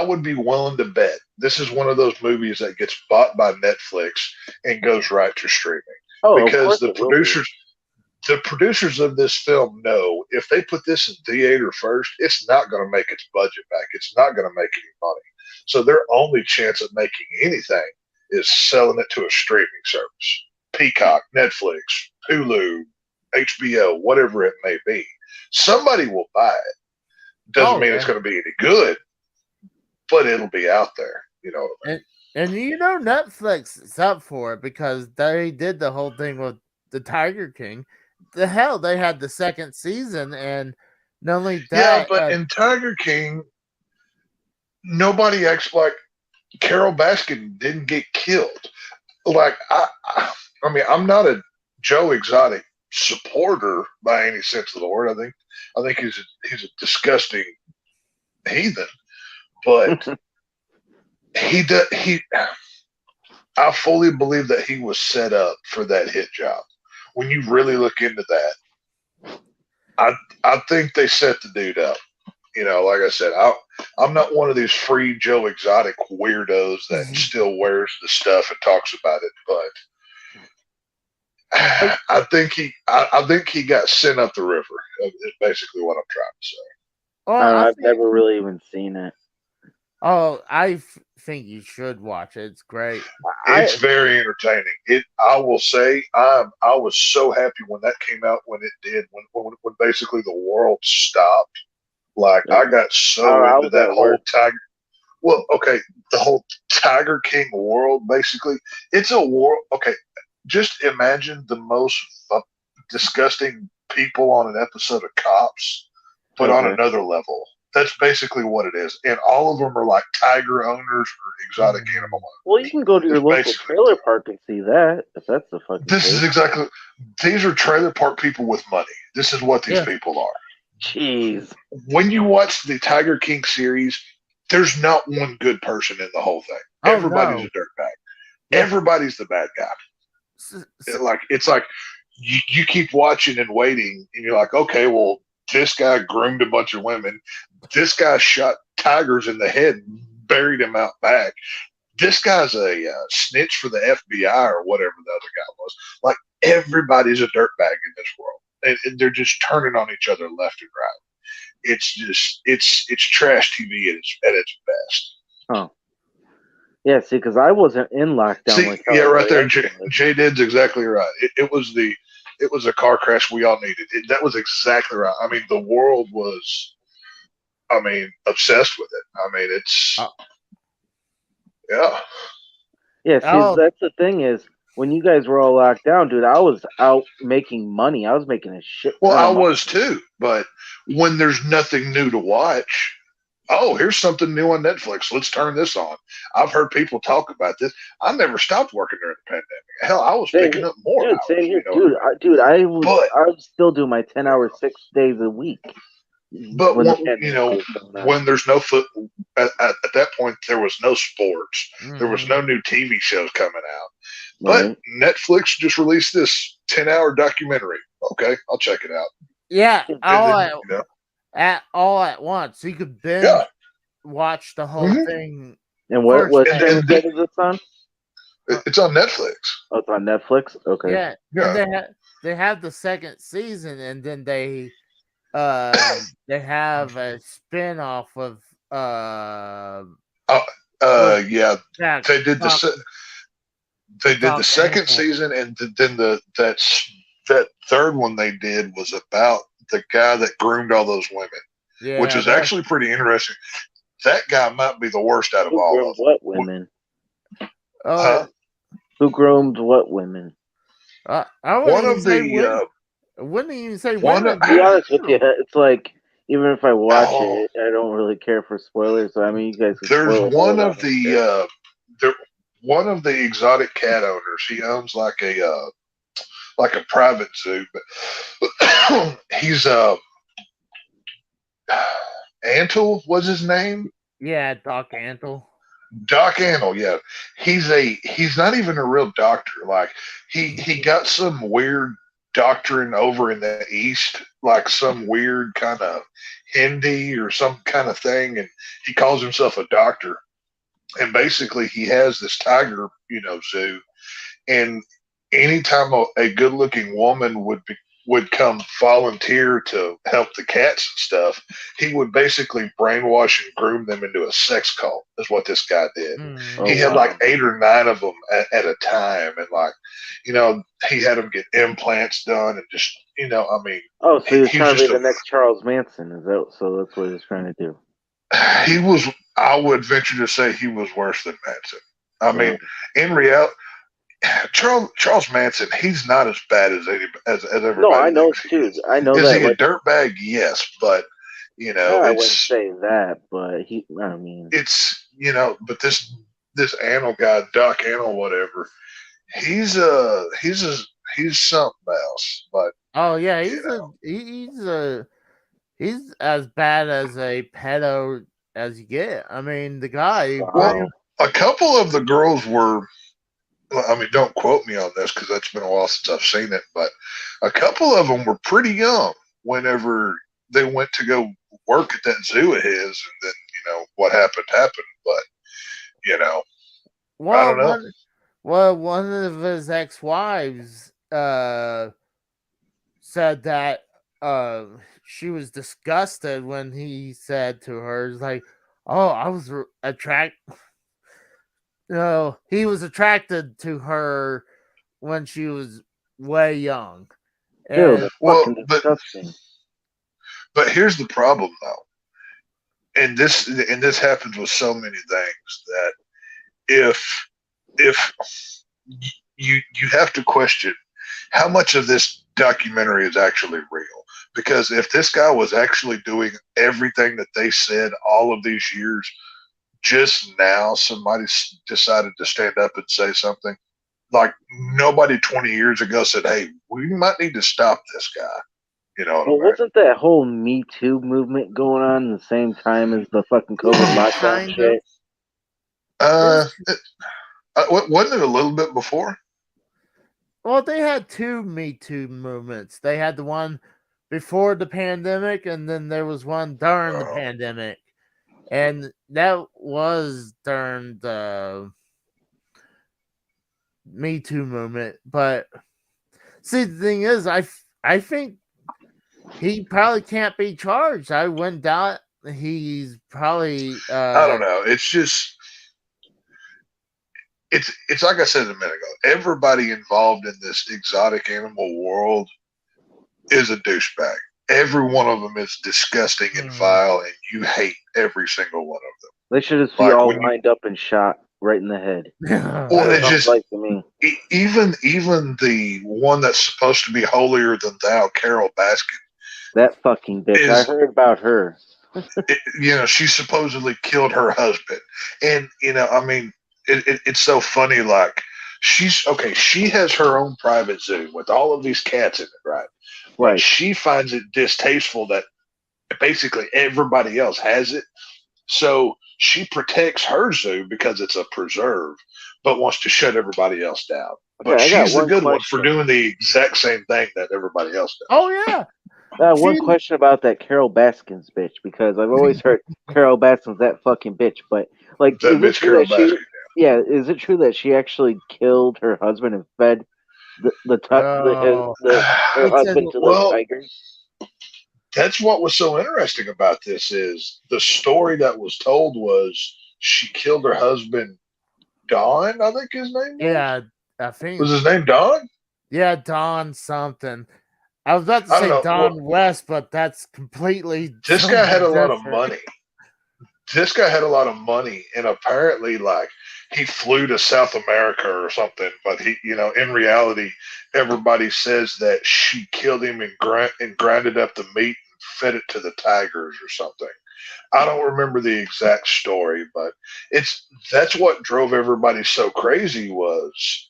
would be willing to bet this is one of those movies that gets bought by Netflix and goes right to streaming. Because the producers of this film know if they put this in theater first, it's not going to make its budget back. It's not going to make any money. So their only chance of making anything is selling it to a streaming service. Peacock, Netflix, Hulu, HBO, whatever it may be. Somebody will buy it. Doesn't mean it's going to be any good, but it'll be out there. You know what I mean? And Netflix is up for it because they did the whole thing with the Tiger King. The hell, they had the second season, and not only that. Yeah, but in Tiger King, nobody acts like Carol Baskin didn't get killed. Like I'm not a Joe Exotic supporter by any sense of the word. I think he's a disgusting heathen, but I fully believe that he was set up for that hit job. When you really look into that, I think they set the dude up. Like I said, I'm not one of these free Joe Exotic weirdos that still wears the stuff and talks about it, but I think he got sent up the river. Is basically what I'm trying to say. I've never really even seen it. Oh, I think you should watch it. It's great. It's very entertaining. I will say, I was so happy when that came out when it did. When basically the world stopped. Like I got so into that whole Tiger. Well, okay, the whole Tiger King world. Basically, it's a world. Okay, just imagine the most disgusting people on an episode of Cops, but on another level. That's basically what it is. And all of them are like tiger owners or exotic animal owners. Well, you can go to your local trailer park and see that, if that's the fucking these are trailer park people with money. This is what these people are. Jeez. When you watch the Tiger King series, there's not one good person in the whole thing. Everybody's a dirtbag. Yeah. Everybody's the bad guy. It's like you keep watching and waiting, and you're like, okay, well, this guy groomed a bunch of women. This guy shot tigers in the head and buried him out back. This guy's a snitch for the FBI or whatever the other guy was. Like, everybody's a dirtbag in this world. And they're just turning on each other left and right. It's just, it's trash TV at its best. Oh. Yeah, because I wasn't in lockdown. Right there. Jay Did's exactly right. It was the It was a car crash we all needed. That was exactly right. I mean, the world was, obsessed with it. I mean, it's yeah. Yeah, see, that's the thing is, when you guys were all locked down, dude, I was out making money. I was making a shit. Well, I was too, but when there's nothing new to watch, here's something new on Netflix. Let's turn this on. I've heard people talk about this. I never stopped working during the pandemic. Hell, I was picking up more hours. Same here, I would still do my 10 hours 6 days a week. But when there's no foot at that point, there was no sports. There was no new TV shows coming out. But Netflix just released this 10-hour documentary. Okay, I'll check it out. Yeah, all at once. You could binge watch the whole thing. And what is this on? It's on Netflix. Oh, it's on Netflix? Okay. Yeah. And they have the second season, and then they have a spin-off of they did the second season, and then that third one they did was about the guy that groomed all those women, which is actually pretty interesting. That guy might be the worst out of all of them. What women? Who groomed what women? I wouldn't even say women. To be honest with you, it's like, even if I watch it, I don't really care for spoilers. So I mean, you guys. There's one of the one of the exotic cat owners. He owns like a private zoo, but he's Antle was his name. Yeah, Doc Antle. Doc Antle, yeah. He's not even a real doctor. Like he got some weird doctrine over in the East, like some weird kind of Hindi or some kind of thing, and he calls himself a doctor. And basically he has this tiger, zoo, and anytime a good-looking woman would come volunteer to help the cats and stuff, he would basically brainwash and groom them into a sex cult, is what this guy did. He had like 8 or 9 of them at a time, and he had them get implants done, and just so he was trying to be the next Charles Manson, so that's what he was trying to do. He was, I would venture to say, he was worse than Manson. I mean, in reality, Charles Manson, he's not as bad as everybody. No, I know too. I know is that. Is he a dirtbag? Yes, but I wouldn't say that. But it's but this Antle guy, Doc Antle, whatever, he's something else. But he's as bad as a pedo as you get. I mean, the guy. Well, a couple of the girls were. I mean, don't quote me on this because that's been a while since I've seen it, but a couple of them were pretty young whenever they went to go work at that zoo of his, and then what happened. But I don't know. One of his ex-wives said that she was disgusted when he said to her, "Like, oh, I was attracted." He was attracted to her when she was way young. Dude, disgusting. But here's the problem, though, and this happens with so many things, that if you have to question how much of this documentary is actually real. Because if this guy was actually doing everything that they said all of these years, just now somebody decided to stand up and say something. Like nobody 20 years ago said, "Hey, we might need to stop this guy." Wasn't that whole Me Too movement going on at the same time as the fucking COVID lockdown shit? Wasn't it a little bit before? Well, they had 2 Me Too movements. They had the one before the pandemic, and then there was one during the pandemic. And that was during the Me Too movement. But see, the thing is, I think he probably can't be charged. I wouldn't doubt he's probably. I don't know. It's just it's like I said a minute ago. Everybody involved in this exotic animal world is a douchebag. Every one of them is disgusting and vile, and you hate every single one of them. They should just be all lined up and shot right in the head. Well, it just like to me. Even the one that's supposed to be holier than thou, Carol Baskin. That fucking bitch. I heard about her. She supposedly killed her husband, and I mean, it's so funny. Like she has her own private zoo with all of these cats in it, right? Right. But she finds it distasteful that basically everybody else has it, so she protects her zoo because it's a preserve, but wants to shut everybody else down. But she's the good one for doing the exact same thing that everybody else does. Oh yeah. One question about that Carol Baskins bitch, because I've always heard Carol Baskins that fucking bitch, but like, that bitch Carol Baskin. Yeah, is it true that she actually killed her husband and fed her husband to those tigers? That's what was so interesting about this is the story that was told was she killed her husband, Don, I think his name was. Yeah, I think. Was his name Don? Yeah, Don something. I was about to say Don West, but that's completely. This guy had a lot of money. This guy had a lot of money, and apparently, like, he flew to South America or something. But he, in reality, everybody says that she killed him and grinded up the meat and fed it to the tigers or something. I don't remember the exact story, but that's what drove everybody so crazy was.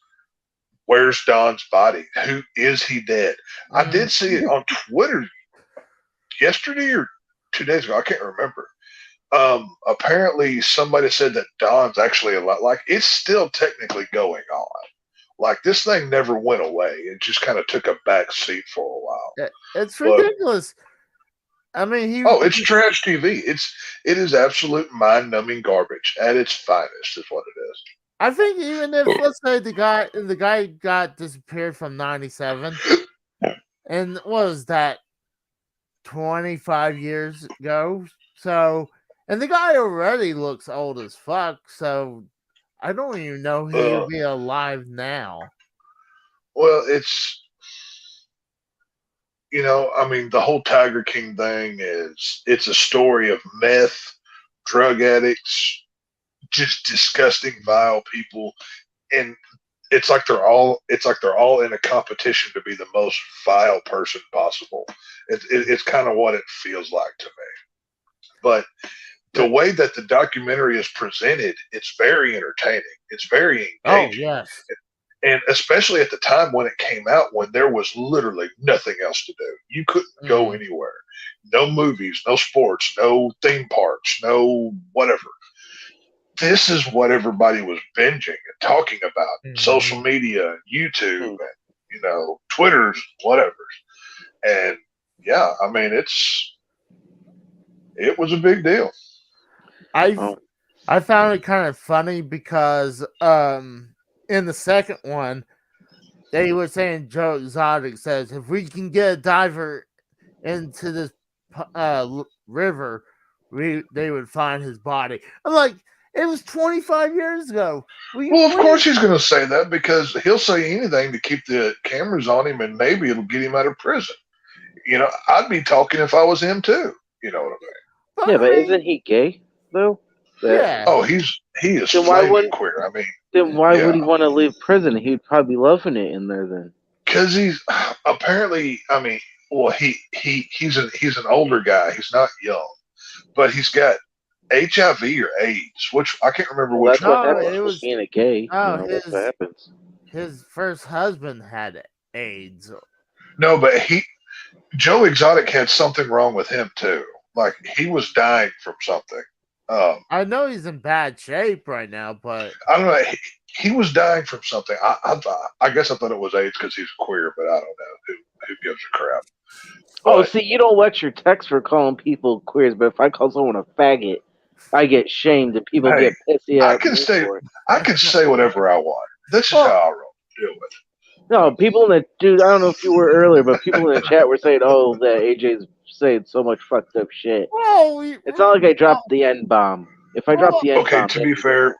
Where's Don's body? Who is he dead? I did see it on Twitter yesterday or 2 days ago. I can't remember. Apparently somebody said that Don's actually a lot like it's still technically going on. Like this thing never went away. It just kind of took a back seat for a while. It's ridiculous. I mean, it's trash TV. It is absolute mind-numbing garbage at its finest, is what it is. I think even if let's say the guy got disappeared from 97, and what was that 25 years ago? So, and the guy already looks old as fuck. So, I don't even know he'll be alive now. Well, it's I mean, the whole Tiger King thing it's a story of meth, drug addicts, just disgusting, vile people, and it's like they're all in a competition to be the most vile person possible. It's kind of what it feels like to me. But the way that the documentary is presented, it's very entertaining. It's very engaging. Oh yes. And especially at the time when it came out, when there was literally nothing else to do. You couldn't go anywhere. No movies, no sports, no theme parks, no whatever. This is what everybody was binging and talking about. Social media, YouTube, and, Twitter's, whatever. And, yeah, I mean, it was a big deal. I found it kind of funny because in the second one, they were saying Joe Exotic says, if we can get a diver into this river, they would find his body. I'm like, it was 25 years ago. Of course he's going to say that because he'll say anything to keep the cameras on him and maybe it'll get him out of prison. I'd be talking if I was him too. You know what I mean? But isn't he gay though? Yeah. Oh, he is flaming queer. I mean, then why would he want to leave prison? He'd probably be loving it in there then. Because he's apparently. I mean, well, he's an older guy. He's not young, but he's got HIV or AIDS, which I can't remember which one. That's what happens with being a gay. No, that's what happens. His first husband had AIDS. No, but Joe Exotic had something wrong with him too. Like he was dying from something. I know he's in bad shape right now, but I don't know. He was dying from something. I guess I thought it was AIDS because he's queer, but I don't know who gives a crap. See, you don't let your text for calling people queers, but if I call someone a faggot, I get shamed and people get pissy. I can say whatever I want. This is how I roll. Deal with it. No, people in the dude. I don't know if you were earlier, but people in the chat were saying, "Oh, that AJ's saying so much fucked up shit." It's not like I dropped the N-bomb. If I dropped the N-bomb, to be fair,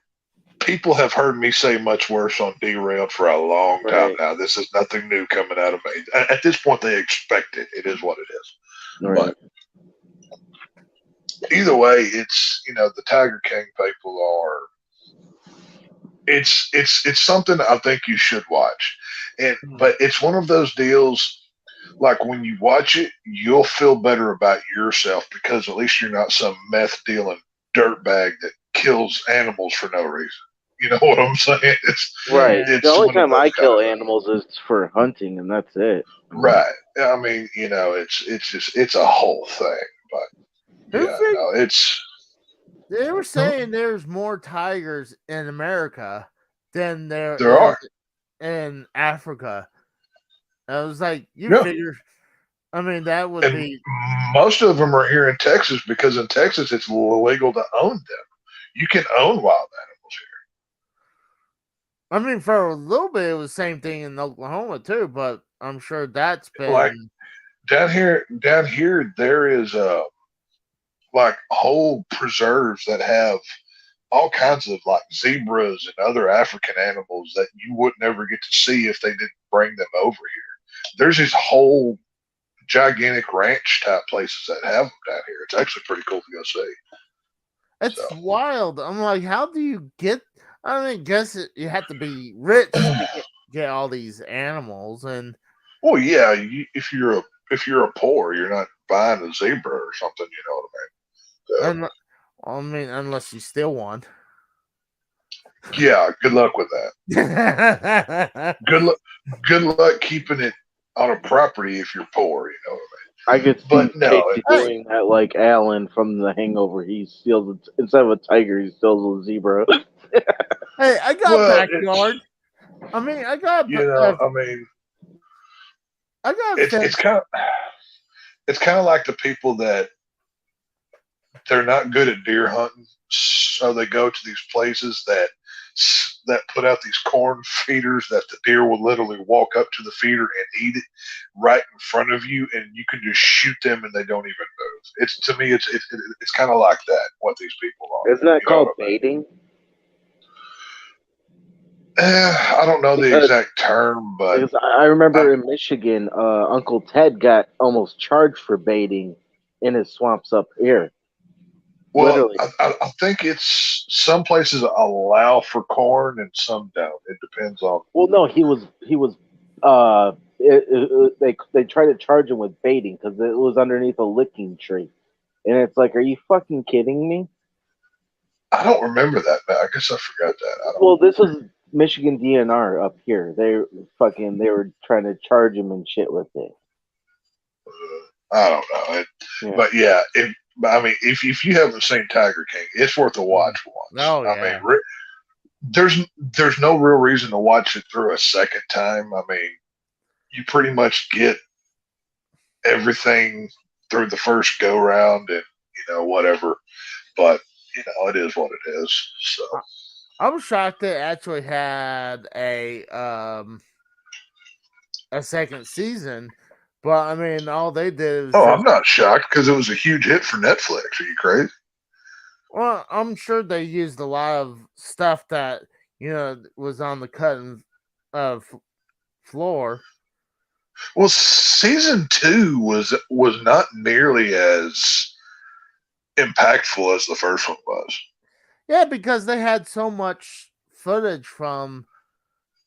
people have heard me say much worse on Derailed for a long time now. This is nothing new coming out of me. At this point, they expect it. It is what it is. Right. But either way, it's the Tiger King people are. It's something I think you should watch, but it's one of those deals. Like when you watch it, you'll feel better about yourself because at least you're not some meth dealing dirtbag that kills animals for no reason. You know what I'm saying? Right. The only time I kill animals is for hunting, and that's it. Right. I mean, it's a whole thing. But they were saying there's more tigers in America than there are in Africa. I was like, figure. I mean, that would be. Most of them are here in Texas because in Texas it's illegal to own them. You can own wild animals here. I mean, for a little bit, it was the same thing in Oklahoma too, but I'm sure that's been like down here. There is like whole preserves that have all kinds of like zebras and other African animals that you would never get to see if they didn't bring them over here. There's these whole gigantic ranch type places that have them down here. It's actually pretty cool to go see. It's wild. I'm like, how do you get? I mean, you have to be rich to get all these animals. And well, yeah, if you're a poor, you're not buying a zebra or something. You know what I mean? I mean, unless you steal one. Yeah, good luck with that. Good luck keeping it on a property if you're poor. You know what I mean? I could see doing that like Alan from The Hangover. He steals instead of a tiger, he steals a zebra. Hey, I got a backyard. I mean, I got. I got. It's kind of like the people that they're not good at deer hunting, so they go to these places that put out these corn feeders that the deer will literally walk up to the feeder and eat it right in front of you, and you can just shoot them and they don't even move. To me, it's kind of like that. What these people are. Isn't that called baiting? I don't know the exact term, but I remember in Michigan, Uncle Ted got almost charged for baiting in his swamps up here. Well, I think it's some places allow for corn and some don't. It depends on. Well, no, he was. They tried to charge him with baiting because it was underneath a licking tree, and it's like, are you fucking kidding me? I don't remember that. I guess I forgot that. Well, this was Michigan DNR up here. They were trying to charge him and shit with it. I don't know, but yeah. I mean, if you haven't seen Tiger King, it's worth a watch once. Oh, yeah. I mean, there's no real reason to watch it through a second time. I mean, you pretty much get everything through the first go round, and whatever. But it is what it is. So I was shocked it actually had a second season. But I mean, all they did is. Oh, I'm not shocked because it was a huge hit for Netflix. Are you crazy? Well, I'm sure they used a lot of stuff that was on the cutting floor. Well, season 2 was not nearly as impactful as the first one was. Yeah, because they had so much footage from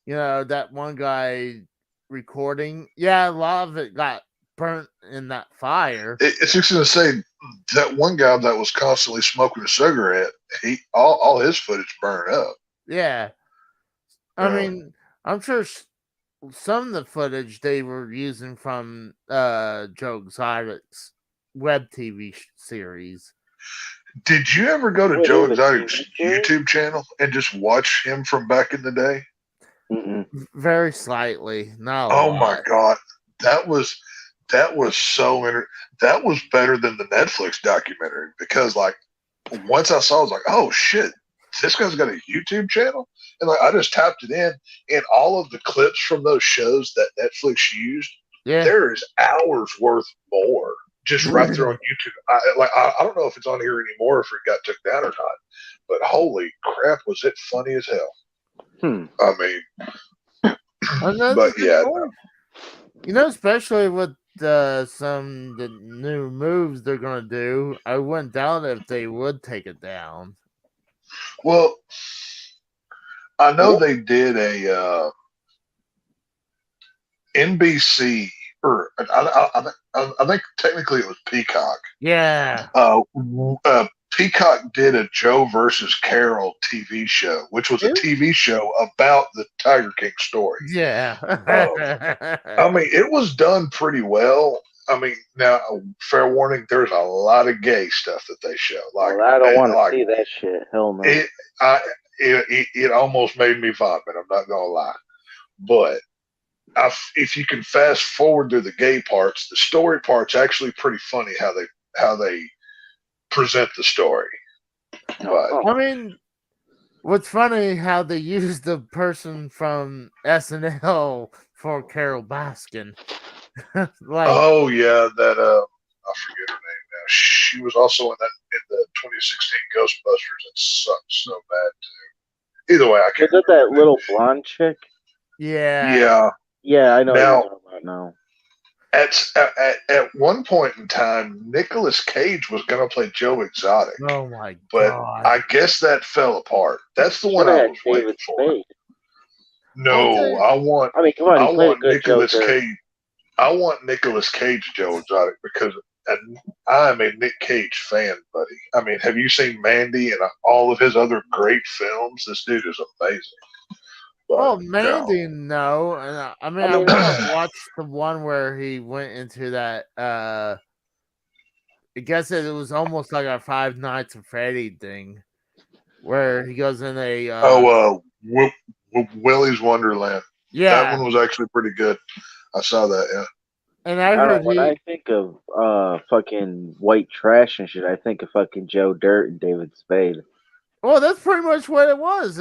that one guy recording. Yeah, a lot of it got burnt in that fire. It's just going to say that one guy that was constantly smoking a cigarette, all his footage burned up. Yeah. I mean, I'm sure some of the footage they were using from Joe Exotic's web TV series. Did you ever go to Joe Exotic's YouTube channel and just watch him from back in the day? Mm-mm. Very slightly. No. Oh my God, that was so that was better than the Netflix documentary because like once I saw, I was like, oh shit, this guy's got a YouTube channel, and like I just tapped it in, and all of the clips from those shows that Netflix used, there is hours worth more just right there on YouTube. I don't know if it's on here anymore, if it got took down or not. But holy crap, was it funny as hell? I mean, but yeah, especially with the new moves they're gonna do, I wouldn't doubt if they would take it down. Well, I know they did a NBC, or I think technically it was Peacock. Yeah. Peacock did a Joe versus Carol TV show, which was a TV show about the Tiger King story. Yeah. I mean, it was done pretty well. I mean, now, fair warning, there's a lot of gay stuff that they show. Like, I don't want to see that shit. Hell no. It almost made me vomit. I'm not gonna lie, but if you can fast forward through the gay parts, the story part's actually pretty funny how they present the story. But, I mean, what's funny how they used the person from SNL for Carol Baskin. oh yeah, that I forget her name now. She was also in the 2016 Ghostbusters. It sucked so bad too. Either way, I can't. Is it that little blonde chick? Yeah. Yeah, I know what you're talking about now. At one point in time, Nicolas Cage was going to play Joe Exotic. Oh my but god! I guess that fell apart. That's the one I was waiting for. Spade. No, I want. I mean, come on, I want Nicolas Cage. I want Nicolas Cage Joe Exotic because I'm a Nick Cage fan, buddy. I mean, have you seen Mandy and all of his other great films? This dude is amazing. But, Mandy, no. And I mean, I want to watch the one where he went into that. I guess it was almost like a Five Nights at Freddy thing, where he goes in a. Willy's Wonderland. Yeah, that one was actually pretty good. I saw that. Yeah. And I heard when I think of fucking white trash and shit, I think of fucking Joe Dirt and David Spade. Well, that's pretty much what it was.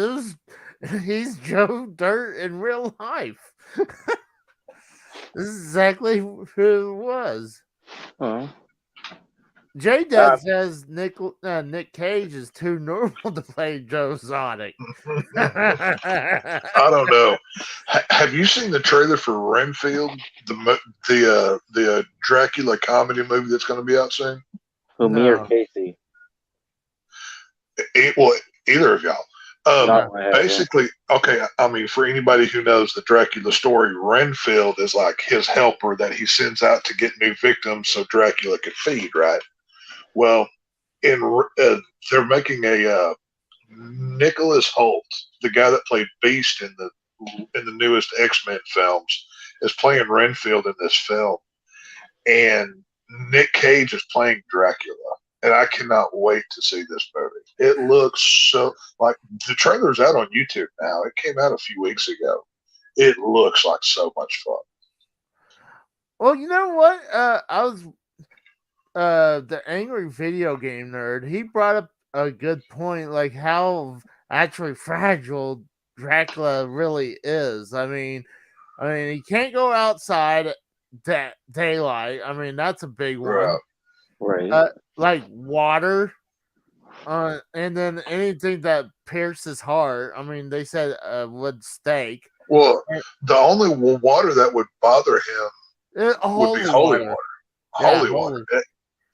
He's Joe Dirt in real life. This is exactly who it was. Huh. J-Dad says Nick Cage is too normal to play Joe Exotic. I don't know. Have you seen the trailer for Renfield, the Dracula comedy movie that's going to be out soon? Me or Casey? Well, either of y'all. Basically, okay, I mean, for anybody who knows the Dracula story, Renfield is like his helper that he sends out to get new victims so Dracula can feed, right? Well, they're making a Nicholas Hoult, the guy that played Beast in the newest X-Men films, is playing Renfield in this film, and Nick Cage is playing Dracula. And I cannot wait to see this movie. It looks so like the trailer's out on YouTube now. It came out a few weeks ago. It looks like so much fun. Well, you know what? I was the Angry Video Game Nerd. He brought up a good point, like how actually fragile Dracula really is. I mean, he can't go outside that daylight. I mean, that's a big one. Right. Like water, and then anything that pierces heart. I mean, they said would stake. Well, the only water that would bother him would be holy water. Holy water.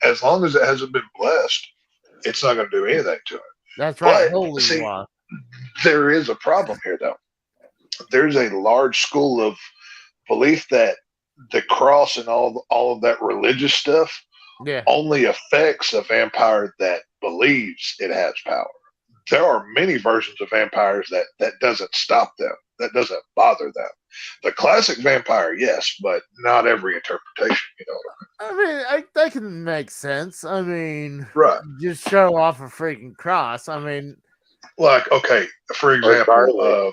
As long as it hasn't been blessed, it's not going to do anything to it. That's right. But, holy water. There is a problem here, though. There's a large school of belief that the cross and all of that religious stuff only affects a vampire that believes it has power. There are many versions of vampires that doesn't stop them, that doesn't bother them. The classic vampire, yes, but not every interpretation. You know what I mean, that can make sense. I mean, right? Just show off a freaking cross. I mean, like, okay, for example,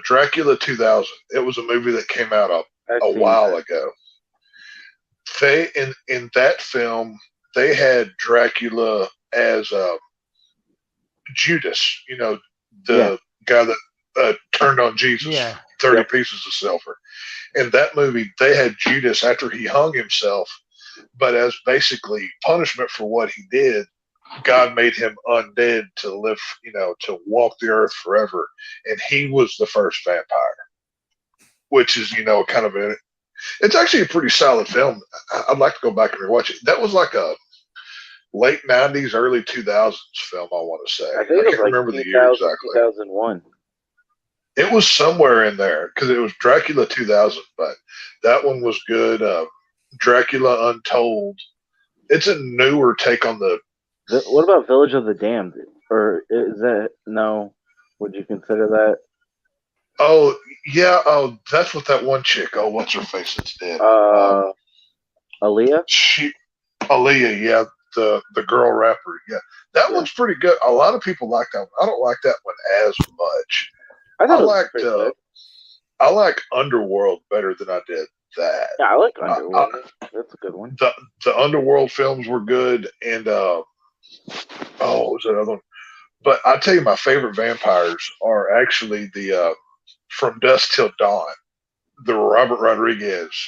Dracula 2000. It was a movie that came out a while ago. They in that film they had Dracula as Judas, you know, the guy that turned on Jesus, Yeah. 30 pieces of silver. In that movie, they had Judas after he hung himself, but as basically punishment for what he did, God made him undead to live, to walk the earth forever. And he was the first vampire, which is, kind of it's actually a pretty solid film. I'd like to go back and rewatch it. That was like a late 90s, early 2000s film, I want to say. I think can't remember the year exactly. 2001. It was somewhere in there because it was Dracula 2000, but that one was good. Dracula Untold. It's a newer take on the. What about Village of the Damned? Or is that no? Would you consider that? Oh yeah. Oh, that's what that one chick. Oh, what's her face? That's dead. Aaliyah. Aaliyah. Yeah, the girl rapper. Yeah, that one's pretty good. A lot of people like that one. I don't like that one as much. I like Underworld better than I did that. Yeah, I like Underworld. That's a good one. The Underworld films were good, and what was that other one? But I tell you, my favorite vampires are actually the From Dusk Till Dawn, the Robert Rodriguez,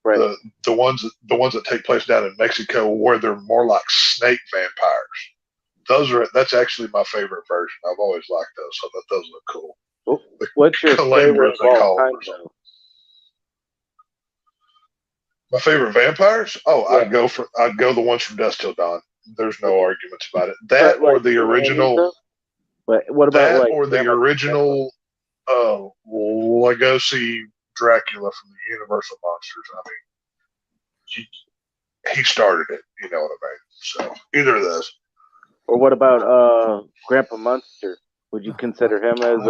right? The ones that take place down in Mexico, where they're more like snake vampires. That's actually my favorite version. I've always liked those. I thought those look cool. What's your favorite of all time, though? My favorite vampires? Oh, yeah. I'd go the ones from Dusk Till Dawn. There's no arguments about it. That or the original. But what about that or the original Lugosi Dracula from the Universal Monsters? I mean, he started it. You know what I mean? So either of those. Or what about Grandpa Munster? Would you consider him as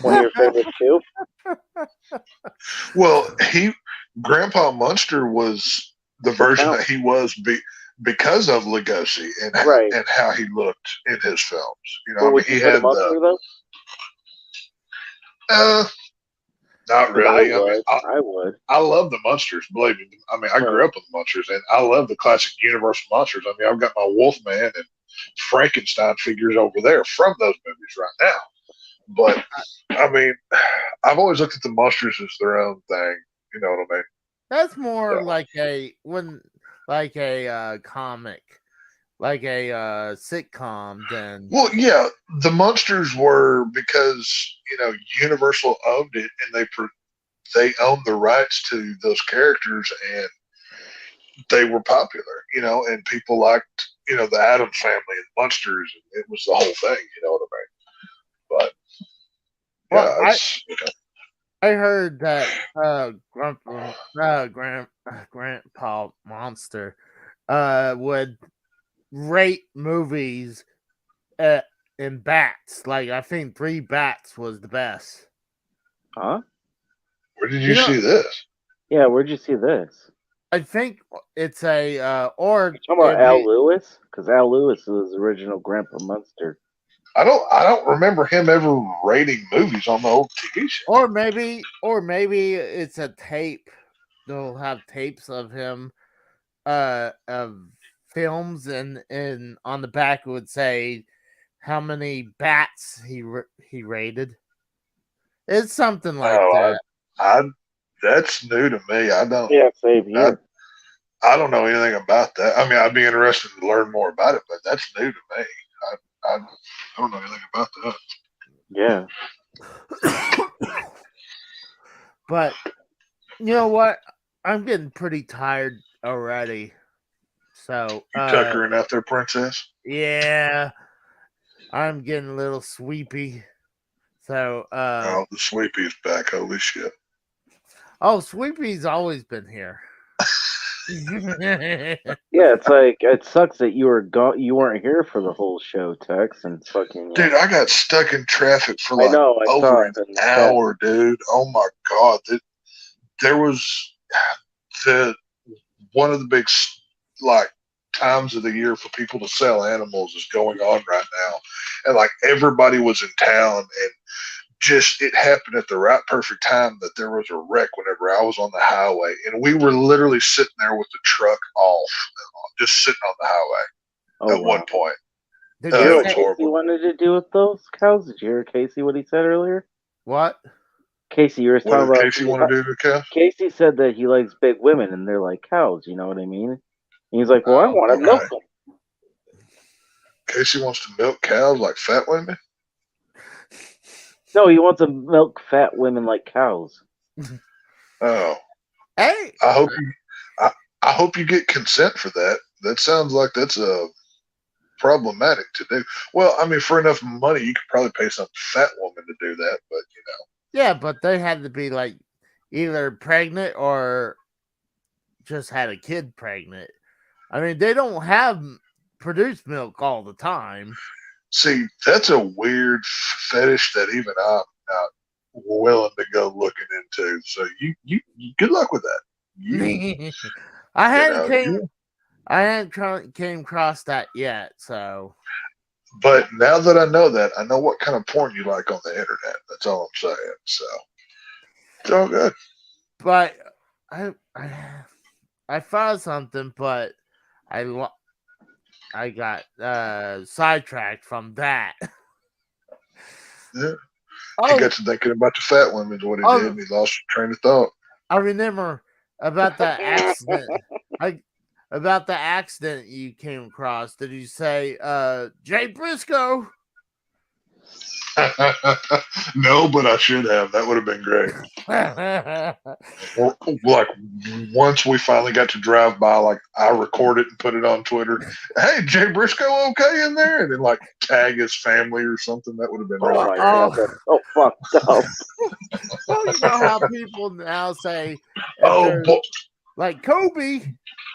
one of your favorites too? Well, Grandpa Munster was the version that he was because of Lugosi and how he looked in his films. He had Munster, though? Not really. I would. I love the Munsters, believe me. I mean, I grew up with the Munsters, and I love the classic Universal Monsters. I mean, I've got my Wolfman and Frankenstein figures over there from those movies right now. But I mean, I've always looked at the Monsters as their own thing. You know what I mean? That's more like a comic, like a sitcom. Then, well, yeah, the Monsters were because Universal owned it, and they owned the rights to those characters, and they were popular. And people liked the Addams Family and Monsters, and it was the whole thing. You know what I mean? But I heard that Grandpa Monster would rate movies in bats. Like, I think 3 bats was the best. Huh? Where did you see this? Yeah, where'd you see this? I think it's a or you talking about Al Lewis? Because Al Lewis was the original Grandpa Munster. I don't remember him ever rating movies on the old TV show. Or maybe it's a tape. They'll have tapes of him of films, and on the back it would say how many bats he rated. It's something like that. That's new to me. I don't. Yeah, same here. I don't know anything about that. I mean, I'd be interested to learn more about it, but that's new to me. I don't know anything about that. Yeah. But you know what? I'm getting pretty tired already. So you tuckering out there, princess? Yeah. I'm getting a little sleepy. So the Sweepy is back. Holy shit. Oh, Sweepy's always been here. Yeah, it's like it sucks that you weren't here for the whole show, Tex, and fucking. Dude, I got stuck in traffic for over an hour, dude. Oh my god, there was one of the big times of the year for people to sell animals is going on right now, and everybody was in town, and just it happened at the right perfect time that there was a wreck whenever I was on the highway, and we were literally sitting there with the truck off, just sitting on the highway at one point. Did you hear what Casey wanted to do with those cows? Did you hear Casey what he said earlier? What? Casey, you were What talking does about. Casey want to do to cow? Casey said that he likes big women, and they're like cows. You know what I mean? And he's like, "Well, I want to milk them." Casey wants to milk cows like fat women. No, he wants to milk fat women like cows. Oh, Hey, I hope you get consent for that. That sounds like that's problematic to do. Well, I mean, for enough money, you could probably pay some fat woman to do that, but yeah, but they had to be like either pregnant or just had a kid pregnant. I mean, they don't have produced milk all the time. see, that's a weird fetish that even I'm not willing to go looking into. So you good luck with that. I hadn't came across that yet. So, but now that I know that, I know what kind of porn you like on the internet. That's all I'm saying. So it's all good. but I found something, but I got sidetracked from that. Yeah. Oh, He got to thinking about the fat women, what he did, and he lost train of thought. I remember about that accident. About the accident you came across. Did you say Jay Briscoe? No, but I should have. That would have been great. Or, like once we finally got to drive by, like I record it and put it on Twitter. Hey, Jay Briscoe, okay in there, and then like tag his family or something. That would have been Oh really my great. god, that's so fucked up. Well, you know how people now say, Oh, like Kobe.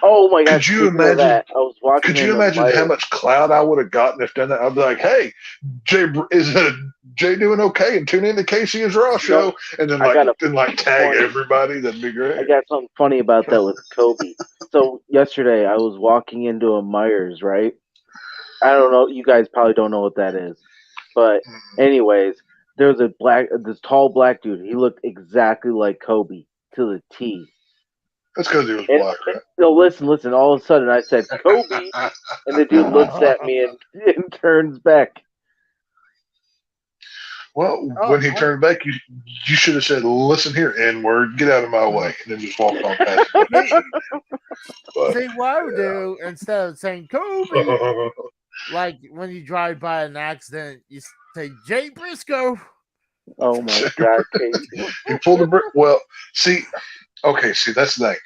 Oh my god! could you imagine? That? I was watching. Could you imagine how much clout I would have gotten if done that? I'd be like, "Hey, Jay, is Jay doing okay?" And tune in to Casey and Raw show, and then tag everybody. That'd be great. I got something funny about that with Kobe. So yesterday I was walking into a Myers, right? I don't know. You guys probably don't know what that is, but anyways, there's this tall black dude. He looked exactly like Kobe to the T. That's because he was black, right? No, listen. All of a sudden, I said Kobe, and the dude looks at me and turns back. Well, when he turned back, you should have said, "Listen here, N-word, get out of my way," and then just walked on past. See what I would do instead of saying Kobe, like when you drive by an accident, you say Jay Briscoe. Oh my god, Casey! He pulled the brick. Well, see, that's the thing.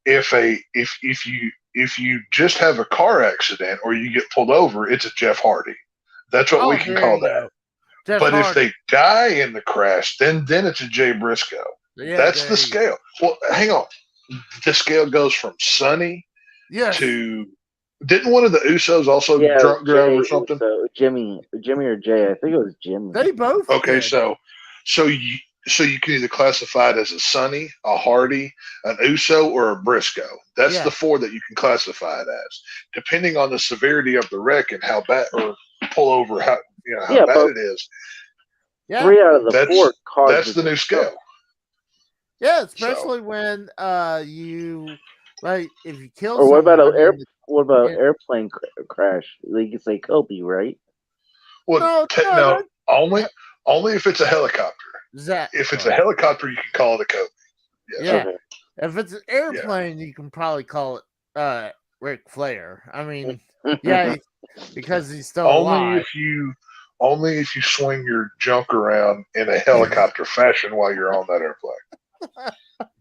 If you just have a car accident or you get pulled over, it's a Jeff Hardy. That's what we can call that. But if they die in the crash, then it's a Jay Briscoe. Yeah, that's the scale. Well, hang on. The scale goes from Sonny to. Didn't one of the Usos also drunk drive or something? So Jimmy or Jay? I think it was Jimmy. They both. Okay, so you can either classify it as a Sonny, a Hardy, an Uso, or a Briscoe. That's the four that you can classify it as, depending on the severity of the wreck and how bad or pull over how bad it is. Yeah, 3 out of the 4 cars. That's the new scale. Yeah, especially when you like if you kill. Or what about an airplane crash? You can say Kobe, right? Well, no, only if it's a helicopter. If it's a helicopter, you can call it a Kobe. Yes. Yeah. Okay. If it's an airplane, you can probably call it Ric Flair. I mean, because he's still alive. Only if you swing your junk around in a helicopter fashion while you're on that airplane.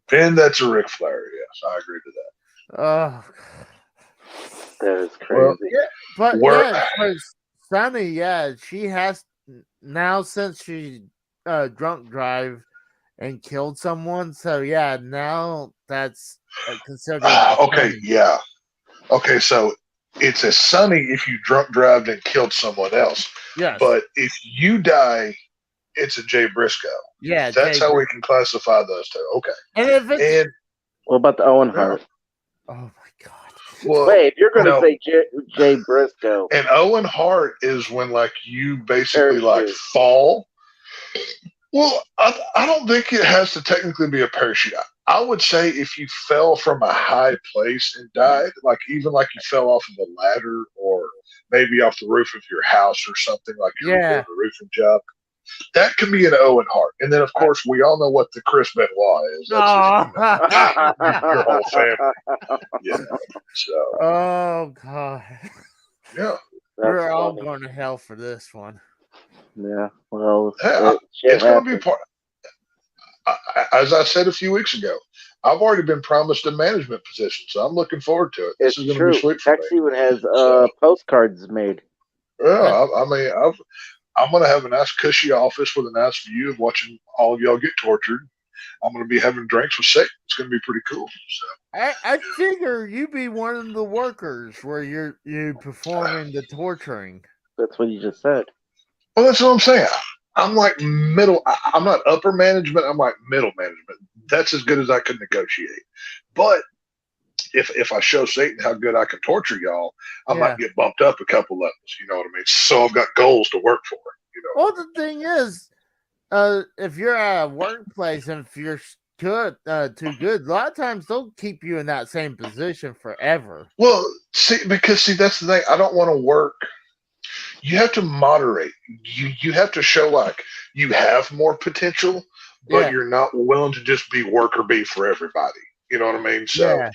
Then that's a Ric Flair. Yes, I agree to that. Oh, that is crazy. But Sonny, she has now since she drunk drive and killed someone. So now that's considered. Okay, so it's a Sonny if you drunk drive and killed someone else. Yes. But if you die, it's a Jay Briscoe. Yeah, that's how we can classify those two. Okay. And what about the Owen Hart? Oh my god. Well, wait, if you're gonna say Jay Briscoe, and Owen Hart is when you basically fall. Well, I don't think it has to technically be a parachute. I would say if you fell from a high place and died, even you fell off of a ladder or maybe off the roof of your house or something, like you were doing a roofing job, That can be an Owen Hart. And then, of course, we all know what the Chris Benoit is. That's your whole family. Yeah. So. Oh God. Yeah. We're all going to hell for this one. Yeah. Well, it's going to be part. As I said a few weeks ago, I've already been promised a management position, so I'm looking forward to it. This is going to be sweet for Tex even has postcards made. Yeah, I mean, I'm going to have a nice cushy office with a nice view of watching all of y'all get tortured. I'm going to be having drinks with Satan. It's going to be pretty cool. So I figure you be one of the workers where you're performing the torturing. That's what you just said. Well, that's what I'm saying. I'm like middle. I'm not upper management. I'm like middle management. That's as good as I could negotiate. But if I show Satan how good I can torture y'all, I might get bumped up a couple levels. You know what I mean? So I've got goals to work for. You know. Well, the thing is, if you're at a workplace and if you're good, too good, a lot of times they'll keep you in that same position forever. Well, because that's the thing. I don't want to work. You have to moderate. You have to show like you have more potential, but you're not willing to just be worker bee for everybody. You know what I mean? So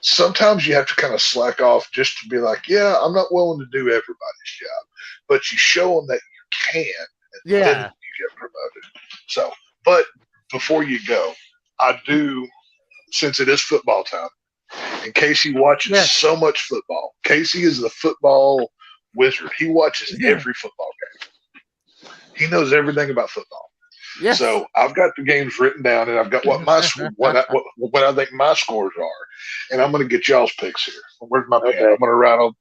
sometimes you have to kind of slack off just to be like, yeah, I'm not willing to do everybody's job, but you show them that you can, and then you get promoted. So, but before you go, I do, since it is football time, and Casey watches so much football. Casey is the football wizard. He watches every football game. He knows everything about football. Yes. So I've got the games written down, and I've got what I think my scores are, and I'm going to get y'all's picks here. Where's my pen? I'm going to write them.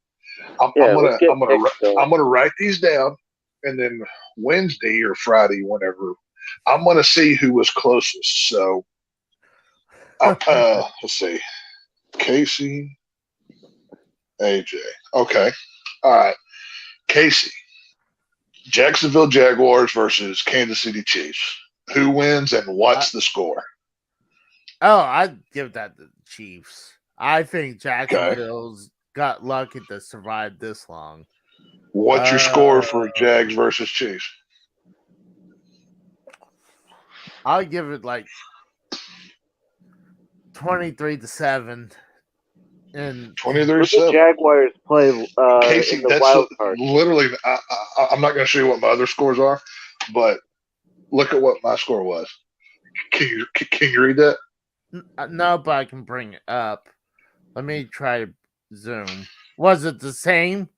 I'm going to write these down, and then Wednesday or Friday, whenever, I'm going to see who was closest. So let's see, Casey, AJ. Okay. All right. Casey, Jacksonville Jaguars versus Kansas City Chiefs. Who wins and what's the score? Oh, I'd give that to the Chiefs. I think Jacksonville's got lucky to survive this long. What's your score for Jags versus Chiefs? I'll give it like 23-7. And 23-7. Jaguars play Casey, in the wild card. Literally, I'm not going to show you what my other scores are, but look at what my score was. Can you read that? No, but I can bring it up. Let me try to zoom. Was it the same?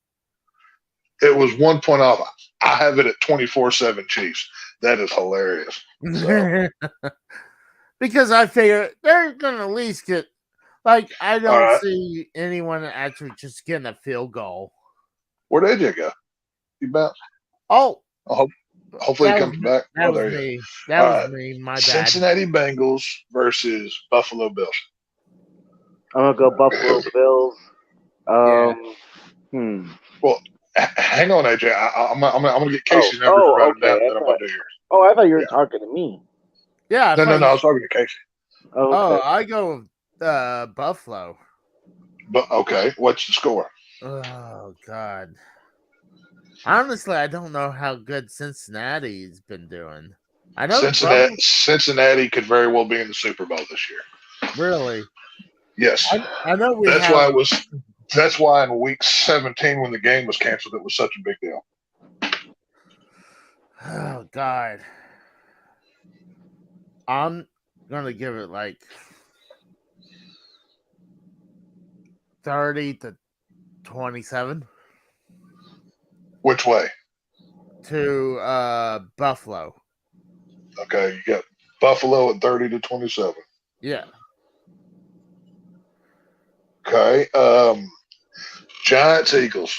It was 1 point off. I have it at 24-7 Chiefs. That is hilarious. So. Because I figure they're going to at least get. Like, I don't see anyone actually just getting a field goal. Where'd AJ go? He bounced? Oh. Hopefully he comes back. That was me. That was me. My bad. Cincinnati Bengals versus Buffalo Bills. I'm going to go Buffalo Bills. Well, hang on, AJ. I'm going to get Casey's number to write it down. Then I'm going to do yours. Oh, I thought you were talking to me. Yeah. No, I was talking to Casey. I go Buffalo. But okay, what's the score? Oh God! Honestly, I don't know how good Cincinnati's been doing. I know Cincinnati could very well be in the Super Bowl this year. Really? Yes. I know. That's why in week 17 when the game was canceled, it was such a big deal. Oh God! I'm gonna give it like 30-27. Which way? To Buffalo. Okay, you got Buffalo at 30-27. Yeah. Okay. Giants, Eagles.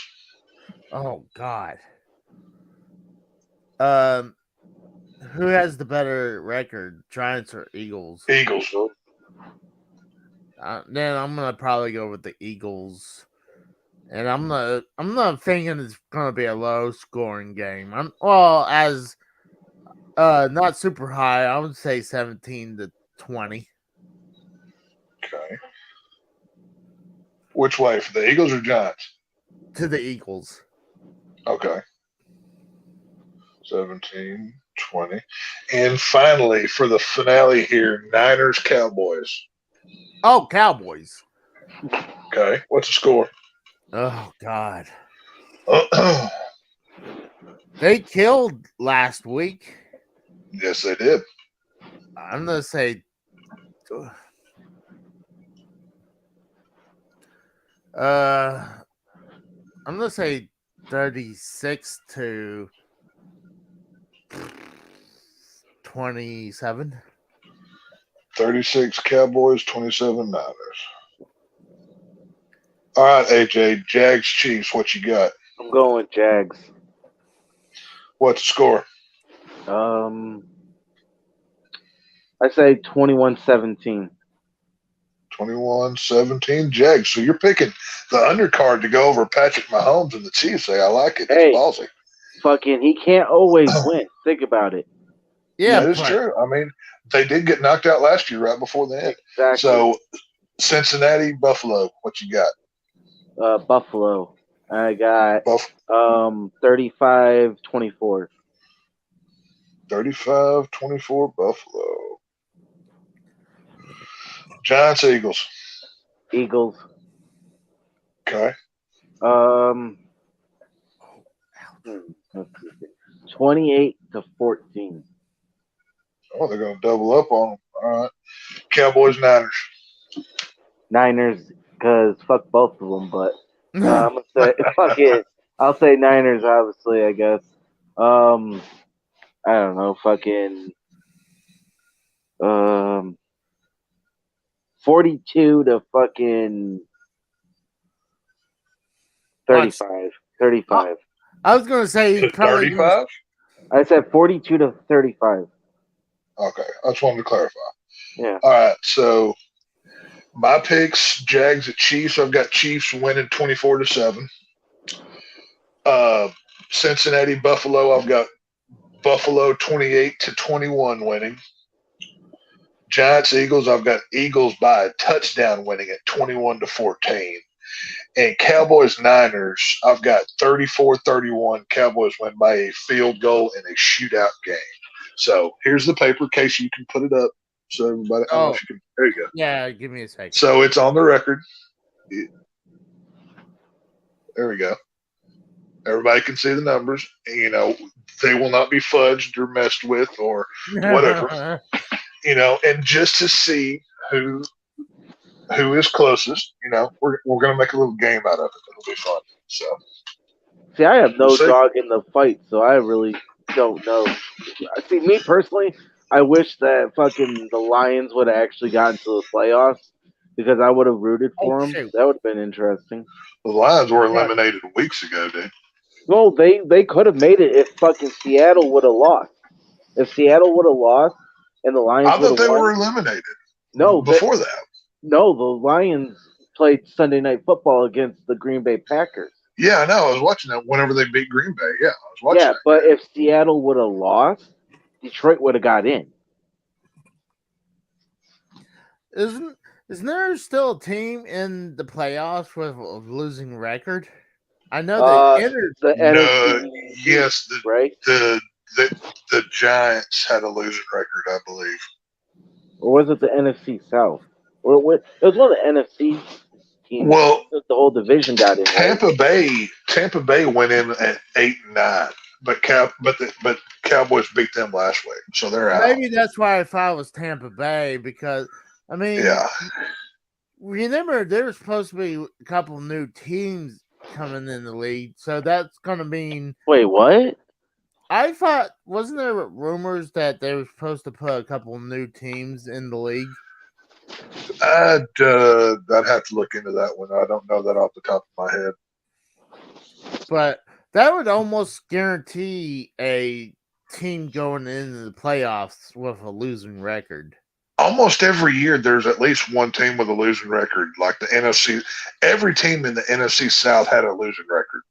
Oh God. Who has the better record, Giants or Eagles? Eagles. Then I'm gonna probably go with the Eagles, and I'm not thinking it's gonna be a low scoring game. Not super high. I would say 17-20. Okay. Which way, for the Eagles or Giants? To the Eagles. Okay. 17. 20. And finally, for the finale here, Niners Cowboys. Oh, Cowboys. Okay, what's the score? Oh God. They killed last week. Yes, they did. I'm gonna say I'm gonna say 36-27. 36 Cowboys, 27 Niners. All right, AJ, Jags Chiefs, what you got? I'm going Jags. What's the score? I say 21-17. 21-17 Jags. So you're picking the undercard to go over Patrick Mahomes and the Chiefs. I like it. Hey. It's ballsy. Fucking, he can't always win. Think about it. Yeah, that is true. I mean, they did get knocked out last year right before the end. Exactly. So Cincinnati, Buffalo, what you got? Buffalo. I got 35-24. 35-24 Buffalo. Giants, Eagles. Eagles. Okay. 28-14. Oh, they're going to double up on them. All right. Cowboys, Niners. Niners, because fuck both of them, but I'm gonna say fuck it. I'll say Niners, obviously. I guess. I don't know. Fucking 42 to fucking 35. 35. I was gonna say probably 35. I said 42 to 35. Okay, I just wanted to clarify. Yeah. All right, so my picks: Jags at Chiefs. I've got Chiefs winning 24-7. Cincinnati, Buffalo. I've got Buffalo 28-21 winning. Giants, Eagles. I've got Eagles by a touchdown winning at 21-14. And Cowboys, Niners. I've got 34-31. Cowboys win by a field goal in a shootout game. So here's the paper, in case you can put it up. So everybody, I don't know if you can. There you go. Yeah, give me a second. So it's on the record. There we go. Everybody can see the numbers. You know, they will not be fudged or messed with or whatever. You know, and just to see who is closest, you know, we're going to make a little game out of it. It'll be fun. So, see, I have no dog in the fight, so I really don't know. See, me personally, I wish that fucking the Lions would have actually gotten to the playoffs because I would have rooted for them. Shoot. That would have been interesting. The Lions were eliminated weeks ago, dude. No, they could have made it if fucking Seattle would have lost. If Seattle would have lost and the Lions I thought they won, were eliminated. No, before that. No, the Lions played Sunday Night Football against the Green Bay Packers. Yeah, I know. I was watching that whenever they beat Green Bay. Yeah, I was watching that. But if Seattle would have lost, Detroit would have got in. Isn't there still a team in the playoffs with a losing record? I know they entered the NFC. Yes, right? The Giants had a losing record, I believe. Or was it the NFC South? Or it was one of the NFC teams. Well, the whole division got in. Tampa Bay went in at 8-9, but Cowboys beat them last week, so they're out. Maybe that's why I thought it was Tampa Bay because I mean, remember there was supposed to be a couple new teams coming in the league, so that's going to mean. Wait, what? I thought wasn't there rumors that they were supposed to put a couple new teams in the league? I'd have to look into that one. I don't know that off the top of my head. But that would almost guarantee a team going into the playoffs with a losing record. Almost every year, there's at least one team with a losing record. Like the NFC, every team in the NFC South had a losing record.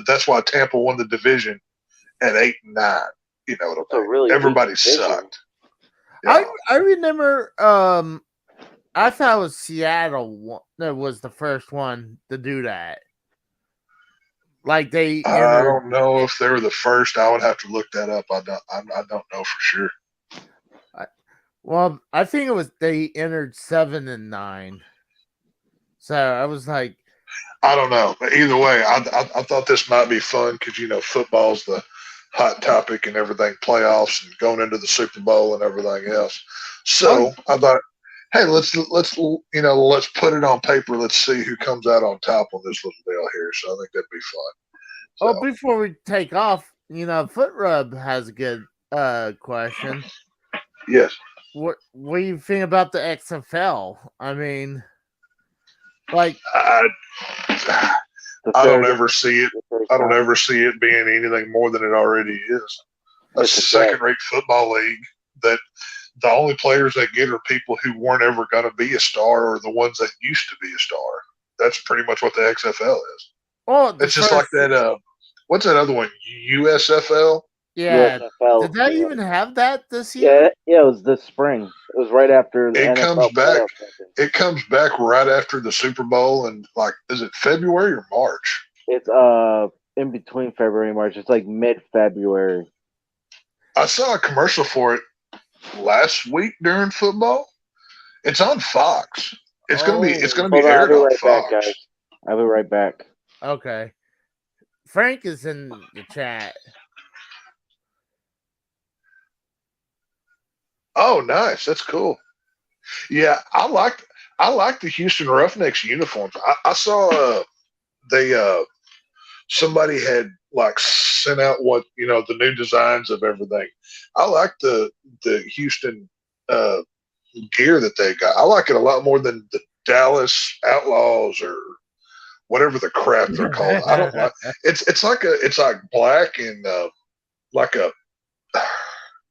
That's why Tampa won the division at 8-9. You know what I mean? Really everybody sucked. Yeah. I remember. I thought it was Seattle that was the first one to do that. Like they I entered. don't know if they were the first. I would have to look that up. I don't know for sure. Well, I think it was they entered 7 and 9. So I was like, I don't know. But either way, I thought this might be fun because football's the hot topic and everything, playoffs and going into the Super Bowl and everything else. So I thought, hey, let's put it on paper. Let's see who comes out on top on this little deal here. So I think that'd be fun. So. oh, before we take off, Foot Rub has a good question. Yes. What do you think about the XFL? I mean, like, I don't ever see it. I don't ever see it being anything more than it already is. A second-rate football league that the only players that get are people who weren't ever going to be a star or the ones that used to be a star. That's pretty much what the XFL is. Oh, it's just like that. What's that other one? USFL. Yeah. USFL, did that even have that this year? Yeah, it was this spring. It was right after the it NFL comes back. It comes back right after the Super Bowl, and is it February or March? It's in between February and March. It's like mid-February. I saw a commercial for it last week during football. It's on Fox. It's gonna be aired on Fox. Back, guys. I'll be right back. Okay. Frank is in the chat. Oh, nice. That's cool. Yeah, I like the Houston Roughnecks uniforms. I saw somebody had sent out what the new designs of everything. I like the Houston gear that they got. I like it a lot more than the Dallas Outlaws or whatever the crap they're called. I don't like it's like black and like a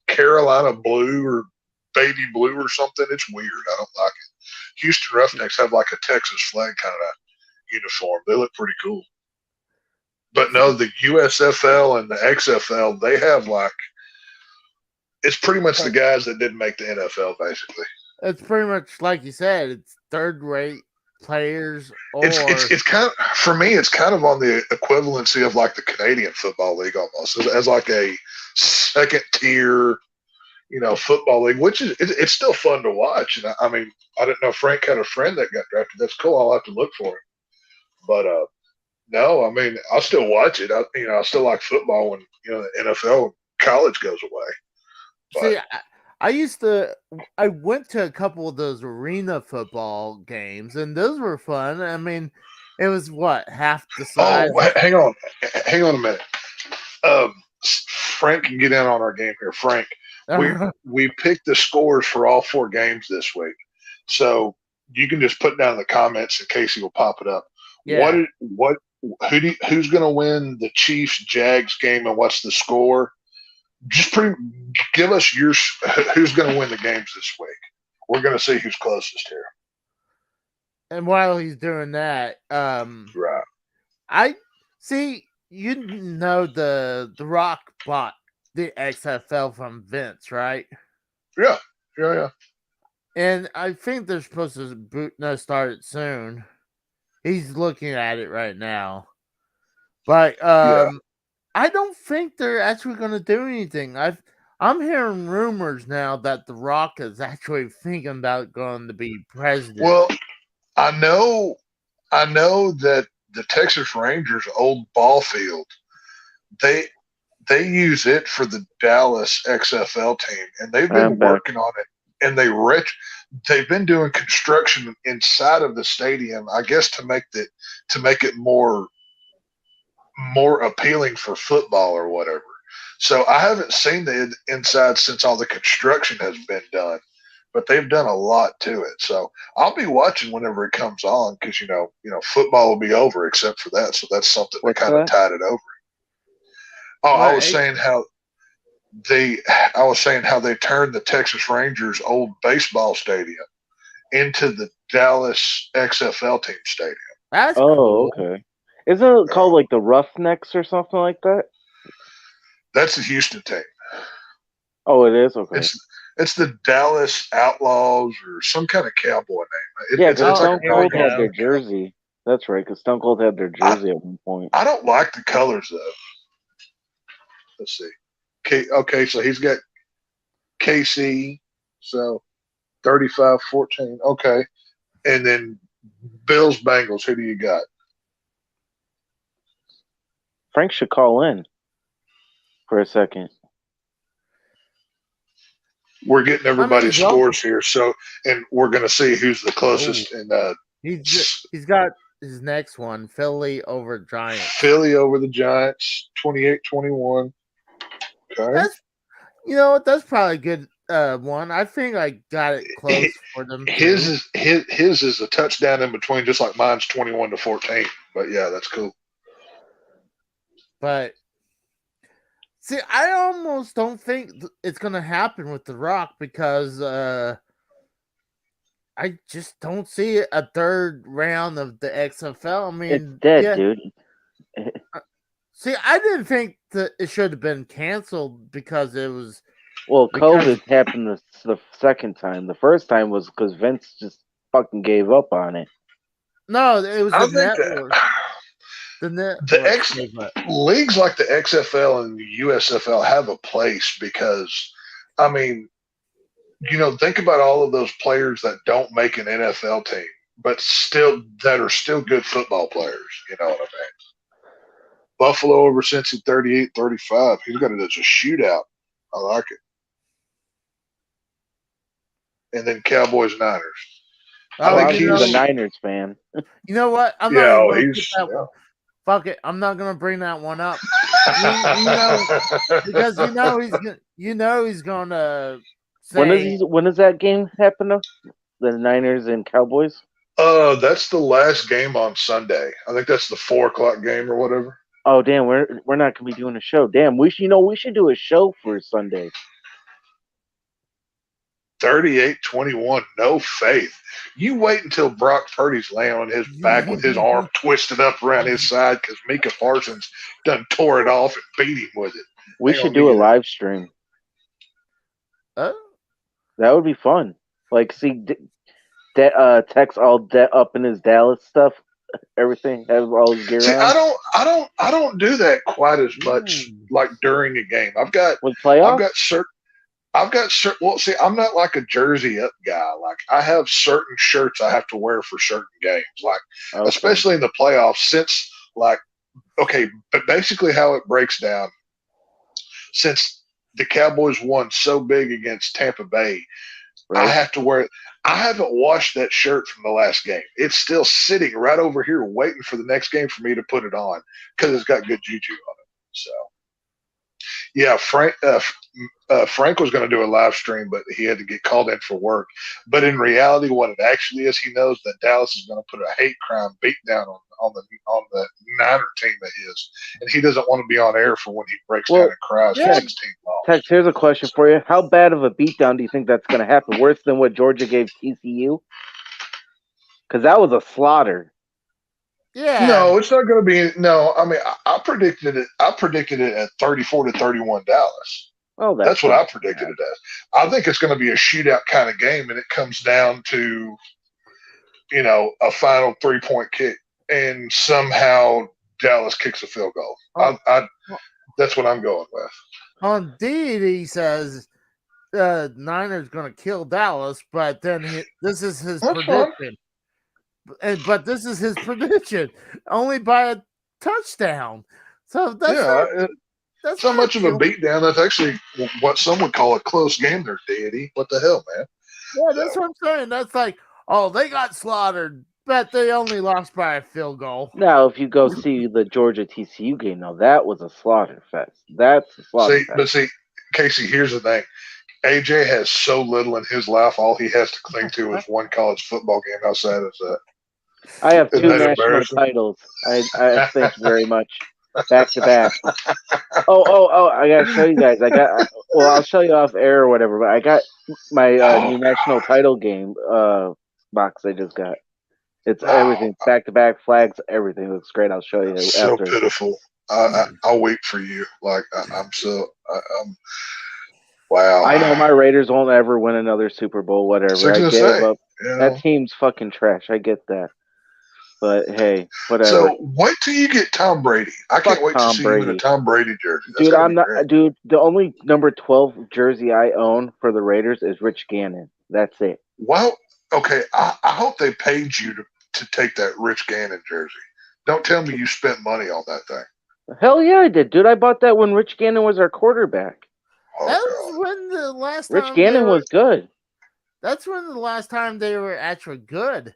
Carolina blue or baby blue or something. It's weird. I don't like it. Houston Roughnecks have like a Texas flag kind of uniform. They look pretty cool. But no, the USFL and the XFL, they have it's pretty much the guys that didn't make the NFL, basically. It's pretty much like you said. It's third-rate players. It's kind of, for me, it's kind of on the equivalency of the Canadian Football League almost, as like a second tier, football league, which is it's still fun to watch. And I mean, I didn't know Frank had a friend that got drafted. That's cool. I'll have to look for him. But no, I mean, I'll still watch it. I still like football when the NFL college goes away. But, see, I went to a couple of those arena football games, and those were fun. I mean, it was half the size. Oh, hang on a minute. Frank can get in on our game here. Frank, we picked the scores for all 4 games this week, so you can just put down in the comments and Casey will pop it up. Yeah. Who's going to win the Chiefs Jags game and what's the score? Just give us who's going to win the games this week. We're going to see who's closest here. And while he's doing that, right. I see the Rock bought the XFL from Vince, right? Yeah. And I think they're supposed to start it soon. He's looking at it right now. But I don't think they're actually going to do anything. I'm hearing rumors now that The Rock is actually thinking about going to be president. Well, I know that the Texas Rangers' old ball field, they use it for the Dallas XFL team, and they've been working on it. And they've been doing construction inside of the stadium, I guess, to make it more appealing for football or whatever. So I haven't seen the inside since all the construction has been done, but they've done a lot to it. So I'll be watching whenever it comes on because football will be over except for that. So that's something that kind of tied it over. Oh, right. I was saying how they turned the Texas Rangers' old baseball stadium into the Dallas XFL team stadium. That's cool. Okay. Isn't it called the Roughnecks or something like that? That's the Houston team. Oh, it is? Okay. It's the Dallas Outlaws or some kind of cowboy name. It's like their jersey. That's right, because Stone Cold had their jersey at one point. I don't like the colors though. Let's see. Okay, so he's got KC, so 35-14. Okay, and then Bills Bengals. Who do you got? Frank should call in for a second. We're getting everybody's scores here, so and we're going to see who's the closest. And he's got his next one: Philly over Giants. Philly over the Giants, 28-21. Okay, that's probably a good one. I think I got it close for them. His is a touchdown in between, just like mine's 21-14. But yeah, that's cool. But see, I almost don't think it's going to happen with The Rock because I just don't see a third round of the XFL. I mean, it's dead, dude. See, I didn't think that it should have been canceled because it was. Well, COVID happened the second time. The first time was because Vince just fucking gave up on it. No, it was the network. Leagues like the XFL and the USFL have a place because, I mean, think about all of those players that don't make an NFL team, but that are still good football players. You know what I mean? Buffalo over Cincy 38-35. He's got it as a shootout. I like it. And then Cowboys Niners. I think he's a Niners fan. You know what? I'm not gonna fuck it. I'm not gonna bring that one up. Because he's gonna say, when does that game happen? The Niners and Cowboys? That's the last game on Sunday. I think that's the 4:00 game or whatever. Oh damn, we're not gonna be doing a show. Damn, we should do a show for Sunday. 38-21, no faith. You wait until Brock Purdy's laying on his back with his arm twisted up around his side because Micah Parsons done tore it off and beat him with it. We should do a live stream. That would be fun. Like, see, Tex all up in his Dallas stuff. Everything has all his gear on. I don't do that quite as much like during a game. I've got certain. Well, see, I'm not like a jersey up guy. Like, I have certain shirts I have to wear for certain games. Like, especially in the playoffs. Since but basically how it breaks down. Since the Cowboys won so big against Tampa Bay, right. I have to wear it. I haven't washed that shirt from the last game. It's still sitting right over here waiting for the next game for me to put it on because it's got good juju on it. So, yeah, Frank was going to do a live stream, but he had to get called in for work. But in reality, what it actually is, he knows that Dallas is going to put a hate crime beat down on the Niner team that is, and he doesn't want to be on air for when he breaks down and cries for 16 balls. Tex, here's a question for you: how bad of a beatdown do you think that's going to happen? Worse than what Georgia gave TCU? Because that was a slaughter. Yeah. No, it's not going to be. No, I mean, I predicted it. I predicted it at 34-31 Dallas. Oh, that's what I predicted it as. I think it's going to be a shootout kind of game, and it comes down to, a final 3-point kick, and somehow Dallas kicks a field goal. That's what I'm going with. On Deed, he says Niners going to kill Dallas, but then this is his prediction. But this is his prediction, only by a touchdown. So that's not much of a beatdown. That's actually what some would call a close game there, Deity. What the hell, man? Yeah, that's what I'm saying. That's like, they got slaughtered, but they only lost by a field goal. Now, if you go see the Georgia TCU game, now that was a slaughter fest. That's a slaughter fest. But see, Casey, here's the thing. AJ has so little in his life, all he has to cling to is one college football game. How sad is that? I have 2 national titles. I thank you very much. Back to back. Oh! I gotta show you guys. I'll show you off air or whatever. But I got my new national title game box. I just got. It's everything back to back flags. Everything looks great. I'll show you. So after. Pitiful. I'll wait for you. Like I'm wow. I know my Raiders won't ever win another Super Bowl. Whatever. I gave up. That team's fucking trash. I get that. But hey, whatever. So wait till you get Tom Brady. I can't wait Tom to see you in a Brady. Tom Brady jersey. That's Dude, gonna I'm be not. great. Dude, the only number 12 jersey I own for the Raiders is Rich Gannon. That's it. Well, okay. I hope they paid you to take that Rich Gannon jersey. Don't tell me you spent money on that thing. Hell yeah, I did, dude. I bought that when Rich Gannon was our quarterback. Oh, That God. was when the last Rich time Gannon was good. That's when the last time they were actually good.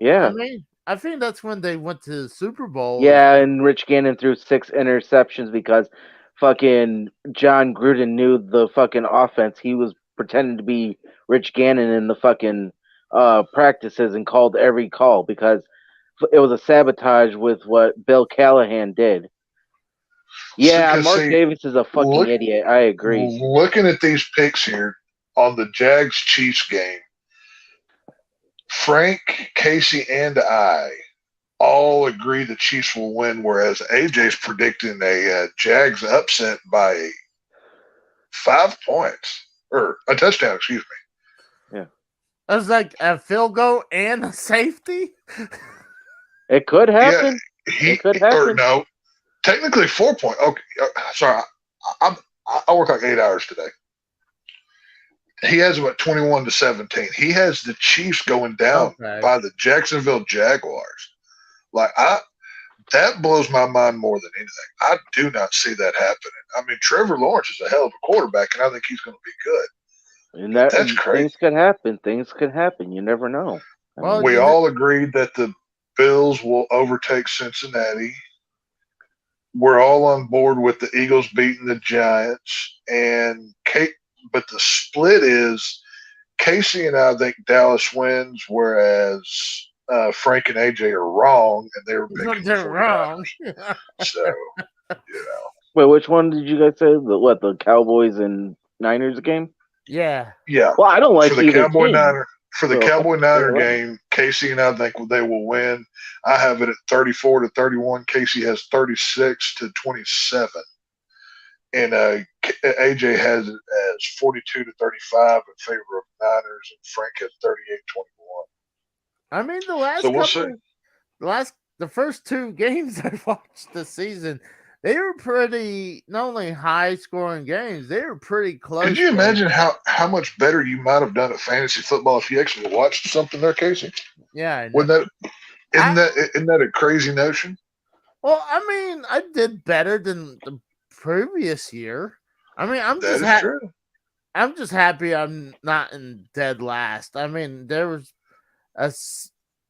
Yeah. I mean, I think that's when they went to the Super Bowl. Yeah, and Rich Gannon threw 6 interceptions because fucking John Gruden knew the fucking offense. He was pretending to be Rich Gannon in the fucking practices and called every call because it was a sabotage with what Bill Callahan did. Yeah, Mark Davis is a fucking idiot. I agree. Looking at these picks here on the Jags Chiefs game, Frank, Casey, and I all agree the Chiefs will win, whereas AJ's predicting a Jags upset by 5 points or a touchdown. Excuse me. Yeah, it was like a field goal and a safety. It could happen. Yeah, it could happen. Or no, technically 4 points. Okay, sorry, I work like 8 hours today. He has about 21-17. He has the Chiefs going down by the Jacksonville Jaguars. Like that blows my mind more than anything. I do not see that happening. I mean, Trevor Lawrence is a hell of a quarterback, and I think he's going to be good. And that's crazy. Things could happen. Things could happen. You never know. Well, we all agreed that the Bills will overtake Cincinnati. We're all on board with the Eagles beating the Giants, but the split is Casey and I think Dallas wins, whereas Frank and AJ are wrong, and they were picking They're wrong. So, you know. Wait, which one did you guys say? The Cowboys and Niners game? Yeah. Well, I don't like for the either Cowboy team. Niner. For the Cowboy Niner game, Casey and I think they will win. I have it at 34-31. Casey has 36-27. And AJ has it as 42-35 in favor of Niners, and Frank has 38-21. I mean, the first 2 games I watched this season, they were pretty not only high scoring games, they were pretty close. Could you imagine how much better you might have done at fantasy football if you actually watched something there, Casey? Yeah, isn't that a crazy notion? Well, I mean, I did better than the previous year. I mean, I'm just happy I'm not in dead last. I mean, there was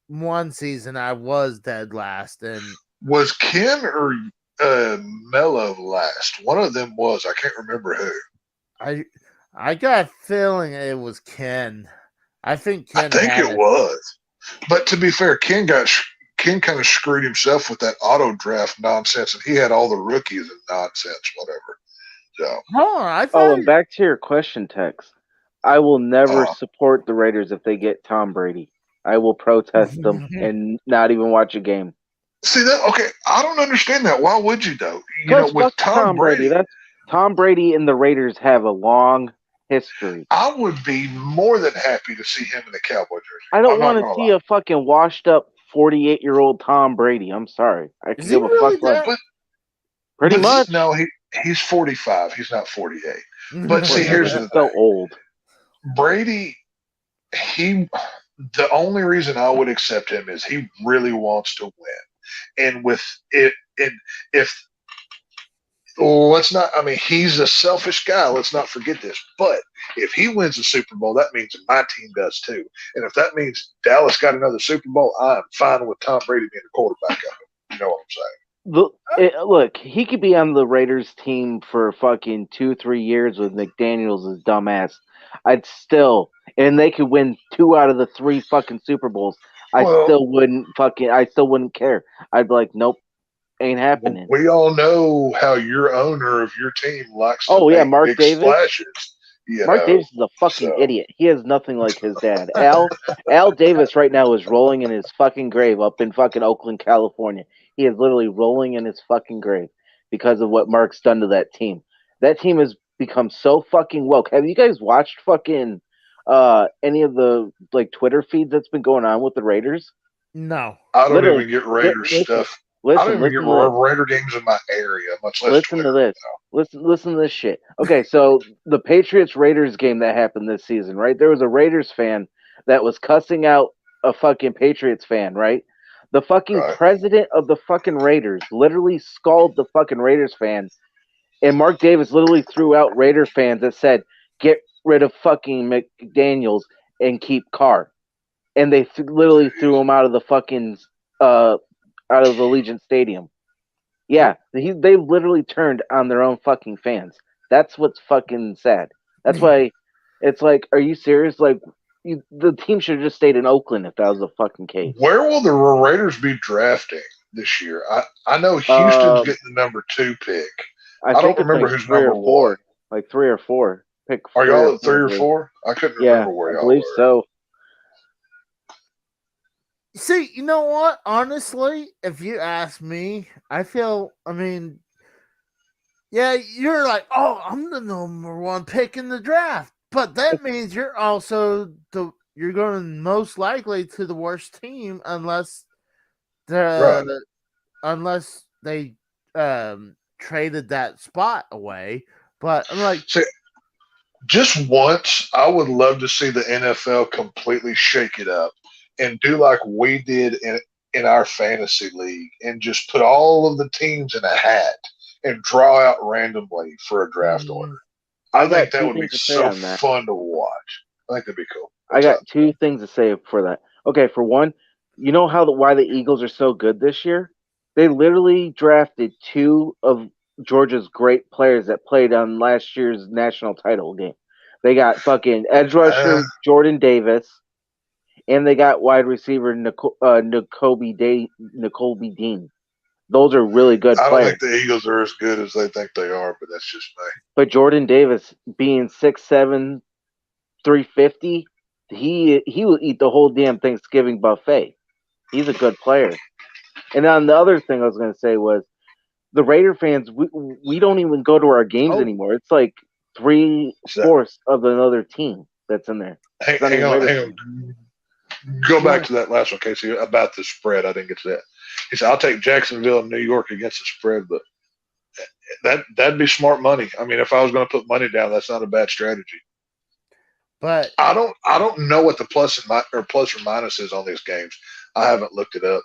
one season I was dead last, and was Ken or Mello last? One of them was. I can't remember who. I got a feeling it was Ken. I think it was. But to be fair, Ken kind of screwed himself with that auto draft nonsense, and he had all the rookies and nonsense, whatever. So, and back to your question, Tex. I will never support the Raiders if they get Tom Brady. I will protest them and not even watch a game. See that? Okay, I don't understand that. Why would you though? With Tom Brady, Tom Brady and the Raiders have a long history. I would be more than happy to see him in the Cowboy jersey. I don't want to see a fucking washed up 48-year-old Tom Brady. I'm sorry. I could give a fuck less. Pretty much. No, he's 45. He's not 48. But see, here's the thing. So old. Brady, the only reason I would accept him is he really wants to win. And with it, he's a selfish guy. Let's not forget this. But if he wins the Super Bowl, that means my team does too. And if that means Dallas got another Super Bowl, I'm fine with Tom Brady being the quarterback of it. You know what I'm saying? Look, he could be on the Raiders team for fucking 2-3 years with McDaniels' his dumbass. And they could win 2 out of the 3 fucking Super Bowls. I still wouldn't care. I'd be like, nope, ain't happening. We all know how your owner of your team likes to make Mark big Davis. Splashes. Mark Davis is a fucking idiot. He has nothing like his dad. Al Davis right now is rolling in his fucking grave up in fucking Oakland, California. He is literally rolling in his fucking grave because of what Mark's done to that team. That team has become so fucking woke. Have you guys watched fucking any of the Twitter feeds that's been going on with the Raiders? No. I don't Literally, even get Raiders stuff. I don't even get listen to this. Raider games in my area, much less Listen to Twitter. this. Listen to this shit. Okay, so the Patriots Raiders game that happened this season, right? There was a Raiders fan that was cussing out a fucking Patriots fan, right? The fucking Right. president of the fucking Raiders literally scalded the fucking Raiders fan, and Mark Davis literally threw out Raider fans that said, "Get rid of fucking McDaniels and keep Carr," and they literally threw him out of the fucking out of the Allegiant Stadium. Yeah, they literally turned on their own fucking fans. That's what's fucking sad. That's why it's like, are you serious? Like, the team should have just stayed in Oakland if that was the fucking case. Where will the Raiders be drafting this year? I know Houston's getting the number 2 pick. I don't remember who's number 1. Like 3 or 4. Pick. Are y'all at 3 or 4? I couldn't remember where y'all were. I believe so. See, you know what? Honestly, if you ask me, I feel, yeah, you're like, oh, I'm the number 1 pick in the draft. But that means you're also you're going most likely to the worst team unless they traded that spot away. But I'm like, just once, I would love to see the NFL completely shake it up and do like we did in our fantasy league and just put all of the teams in a hat and draw out randomly for a draft order. I think that would be so fun to watch. I think that'd be cool. I got 2 things to say for that. Okay, for one, you know why the Eagles are so good this year? They literally drafted 2 of Georgia's great players that played on last year's national title game. They got fucking edge rusher Jordan Davis, and they got wide receiver Nakobe Dean. Those are really good players. I don't think the Eagles are as good as they think they are, but that's just me. But Jordan Davis, being 6'7", 350, he will eat the whole damn Thanksgiving buffet. He's a good player. And then the other thing I was going to say was, the Raider fans, we don't even go to our games anymore. It's like 3/4 of another team that's in there. Hang on. Go back to that last one, Casey, about the spread. I didn't get to that. He said, I'll take Jacksonville and New York against the spread, but that'd be smart money. I mean, if I was going to put money down, that's not a bad strategy. But I don't know what the plus or minus is on these games. I haven't looked it up.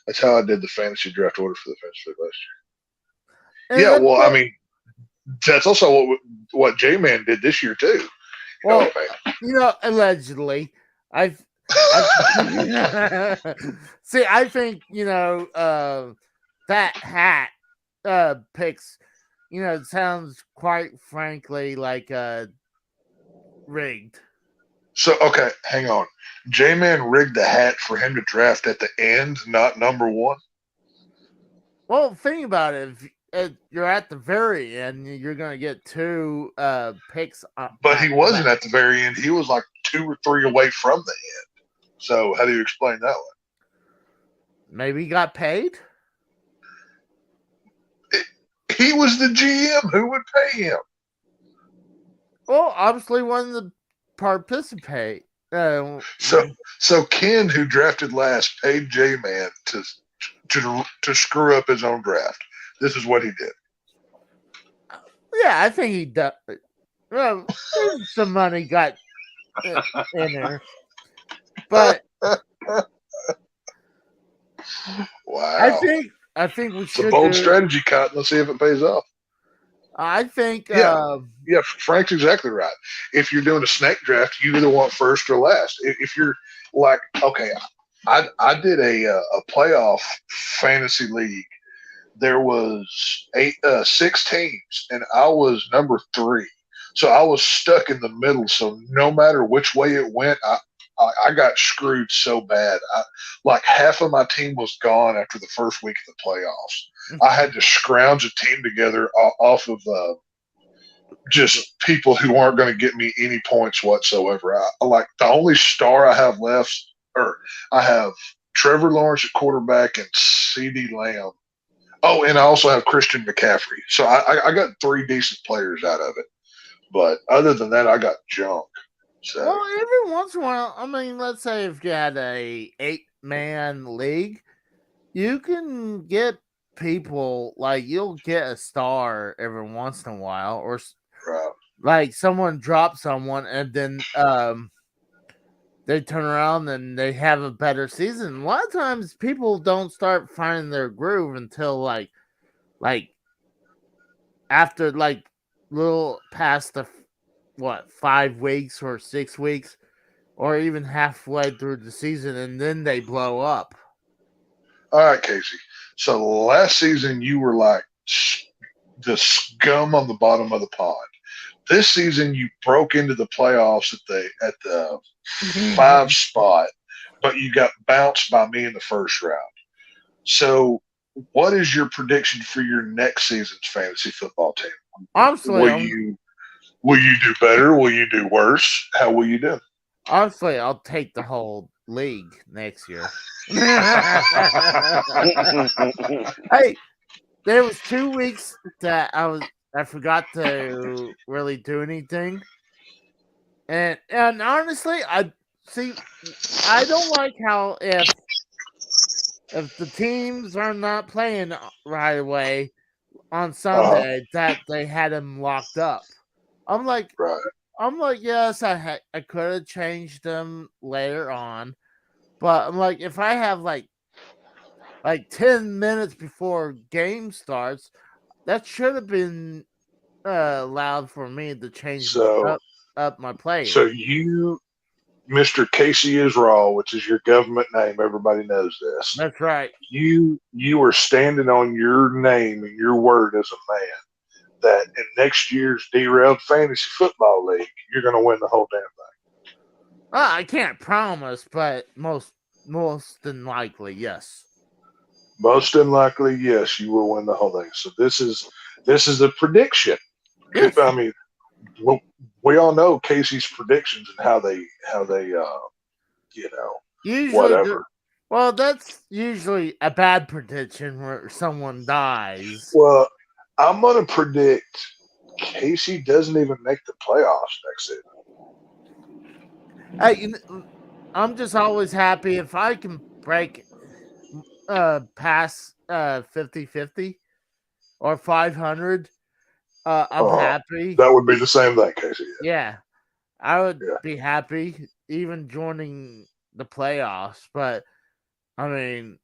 That's how I did the fantasy draft order for the fantasy league last year. Yeah, well, I mean, that's also what J-Man did this year too. Well, allegedly, I think that hat picks. It sounds quite frankly like rigged. So okay, hang on. J-Man rigged the hat for him to draft at the end, not number 1. Well, think about it. If you're at the very end, you're going to get 2 picks. But he wasn't at the very end. He was like 2 or 3 away from the end. So how do you explain that one? Maybe he got paid? He was the GM. Who would pay him? Well, obviously wanted to participate. So Ken, who drafted last, paid J-Man to screw up his own draft. This is what he did. Yeah, I think he does. Well, some money got in there, but wow. I think we should. It's a bold strategy, Cotton. Let's see if it pays off. I think. Yeah, Frank's exactly right. If you're doing a snake draft, you either want first or last. If you're like, okay, I did a playoff fantasy league. There was 6 teams, and I was number 3. So I was stuck in the middle. So no matter which way it went, I got screwed so bad. Like half of my team was gone after the first week of the playoffs. I had to scrounge a team together off of just people who aren't going to get me any points whatsoever. Like the only star I have left, or I have Trevor Lawrence at quarterback and CeeDee Lamb. Oh, and I also have Christian McCaffrey. So I got 3 decent players out of it. But other than that, I got junk. So. Well, every once in a while, let's say if you had a man league, you can get people like you'll get a star every once in a while, or Right. like someone drops someone and then they turn around and they have a better season. A lot of times people don't start finding their groove until like after like little past the 5 weeks or 6 weeks or even halfway through the season, and then they blow up. All right, Casey. So last season you were like the scum on the bottom of the pond. This season you broke into the playoffs at the 5 spot, but you got bounced by me in the first round. So, what is your prediction for your next season's fantasy football team? Honestly, will you do better? Will you do worse? How will you do? Honestly, I'll take the whole league next year. Hey, there was 2 weeks that I forgot to really do anything, and honestly, I don't like how if the teams are not playing right away on Sunday that they had them locked up. I'm like, right. Yes, I could have changed them later on, but I'm like, if I have like 10 minutes before game starts, that should have been allowed for me to change up my players. So you, Mr. Casey is Raw, which is your government name. Everybody knows this. That's right. You are standing on your name and your word as a man that in next year's Derailed Fantasy Football League, you're going to win the whole damn thing. I can't promise, but most than likely, yes. Most unlikely, yes, you will win the whole thing. So this is a prediction. Yes. I mean, we all know Casey's predictions and how they usually whatever. Well, that's usually a bad prediction where someone dies. Well, I'm going to predict Casey doesn't even make the playoffs next season. Hey, I'm just always happy if I can break past 50-50 or 500. I'm happy. That would be the same thing, Casey. Yeah, I would be happy even joining the playoffs, but I mean,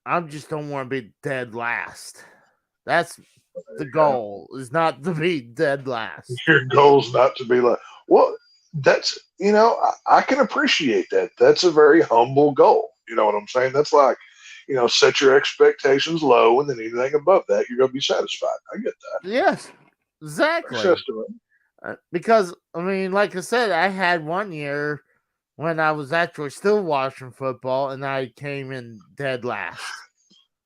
I just don't want to be dead last. That's the goal, is not to be dead last. Your goal's not to be like, well, that's, I can appreciate that. That's a very humble goal. You know what I'm saying? That's like, set your expectations low, and then anything above that, you're going to be satisfied. I get that. Yes, exactly. Because, I mean, like I said, I had 1 year when I was actually still watching football, and I came in dead last.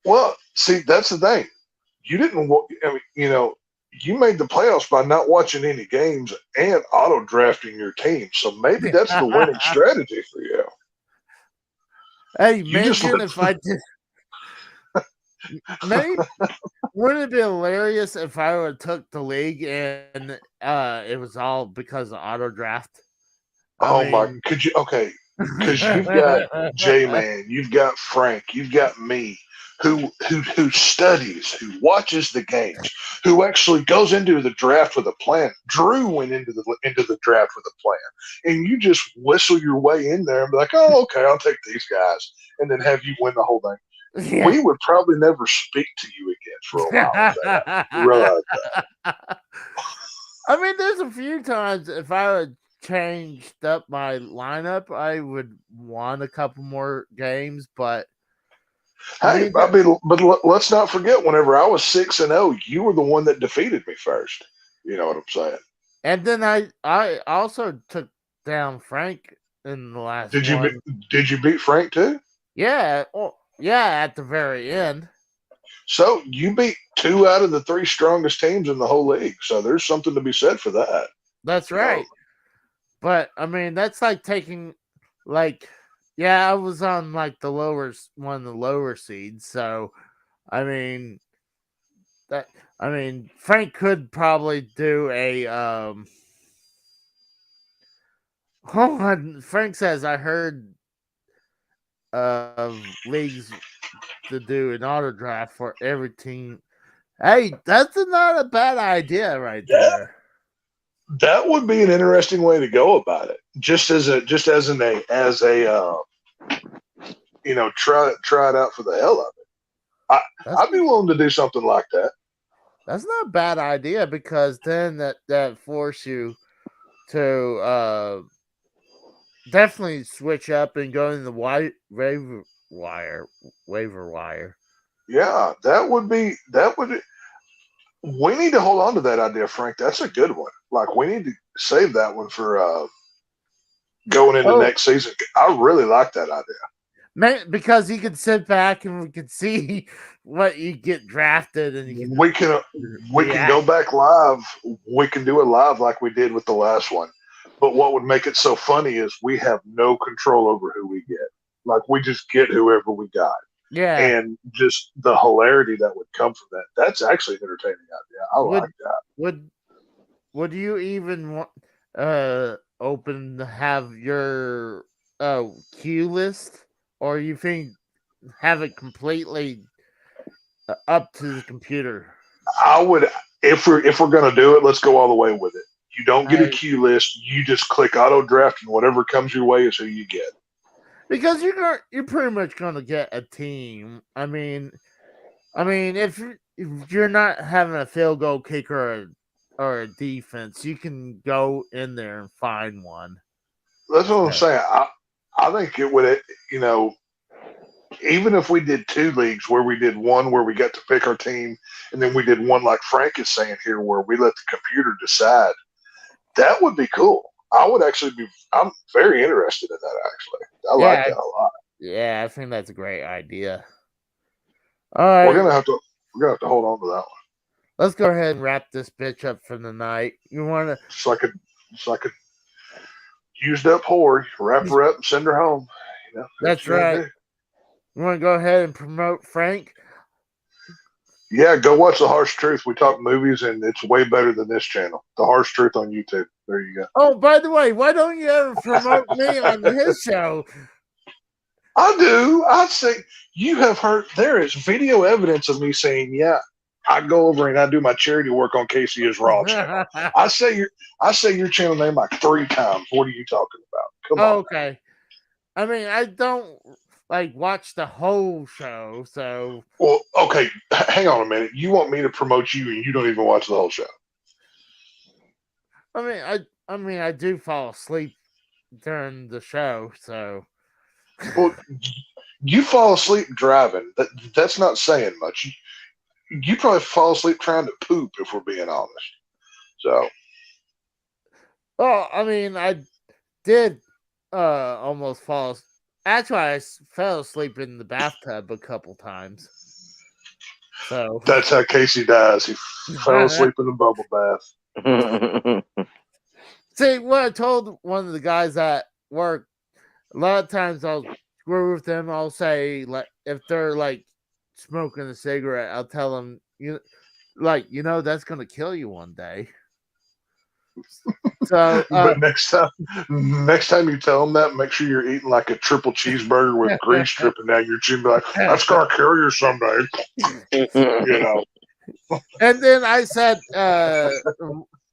Well, see, that's the thing. You didn't, you made the playoffs by not watching any games and auto drafting your team. So maybe that's the winning strategy for you. Hey, imagine if I did. Maybe wouldn't it be hilarious if I would have took the league and it was all because of auto draft? Could you? Okay, because you've got J-Man, you've got Frank, you've got me, who studies, who watches the games, who actually goes into the draft with a plan. Drew went into the draft with a plan, and you just whistle your way in there and be like, "Oh, okay, I'll take these guys," and then have you win the whole thing. Yeah. We would probably never speak to you again for a while. You realize that? I mean, there's a few times if I would changed up my lineup, I would want a couple more games, but hey, but let's not forget, whenever I was 6-0, you were the one that defeated me first. You know what I'm saying? And then I also took down Frank in the last. Did you beat Frank too? Yeah, at the very end. So you beat 2 out of the 3 strongest teams in the whole league. So there's something to be said for that. That's right. But I mean, that's like taking, I was on one of the lower seeds. So, I mean, Frank could probably do a. Hold on, Frank says I heard leagues to do an auto draft for every team. Hey, that's not a bad idea right there. That would be an interesting way to go about it. Just as a try it out for the hell of it. I'd be willing to do something like that. That's not a bad idea because then that force you to definitely switch up and go in the waiver wire. Yeah, that would. We need to hold on to that idea, Frank. That's a good one. Like we need to save that one for going into next season. I really like that idea. Because you can sit back and we can see what you get drafted, and we can go back live. We can do it live like we did with the last one. But what would make it so funny is we have no control over who we get. Like we just get whoever we got. Yeah. And just the hilarity that would come from that. That's actually an entertaining idea. I like that. Would you even want open to have your queue list? Or you think have it completely up to the computer? I would, if we're gonna do it, let's go all the way with it. You don't get a queue list. You just click auto draft, and whatever comes your way is who you get. Because you're pretty much gonna get a team. I mean, if you're not having a field goal kicker or a defense, you can go in there and find one. That's what I'm saying. I think it would, even if we did 2 leagues where we did one where we got to pick our team, and then we did one like Frank is saying here where we let the computer decide, that would be cool. I'm very interested in that, actually. I like that a lot. Yeah, I think that's a great idea. All right. We're gonna have to hold on to that one. Let's go ahead and wrap this bitch up for the night. You wanna It's like a used up whore. Wrap her up and send her home. That's right. You want to go ahead and promote Frank? Yeah, go watch The Harsh Truth. We talk movies, and it's way better than this channel. The Harsh Truth on YouTube. There you go. Oh, by the way, why don't you ever promote me on his show? I do. I say you have heard. There is video evidence of me saying, "Yeah, I go over and I do my charity work on Casey is Raw channel." I say your channel name like 3 times. What are you talking about? Come on. Okay. I mean, I don't watch the whole show, so. Well, okay. Hang on a minute. You want me to promote you, and you don't even watch the whole show? I mean, I do fall asleep during the show, so. Well, you fall asleep driving. That's not saying much. You probably fall asleep trying to poop, if we're being honest. So. Well, I mean, I did almost fall asleep. Actually, I fell asleep in the bathtub a couple times. So that's how Casey dies. He fell asleep in the bubble bath. See, what I told one of the guys at work, a lot of times I'll screw with them. I'll say, if they're smoking a cigarette, I'll tell them, that's going to kill you one day. So, but next time you tell them that, make sure you're eating like a triple cheeseburger with grease dripping down your chin. Be like, that's gonna kill you someday. And then I said the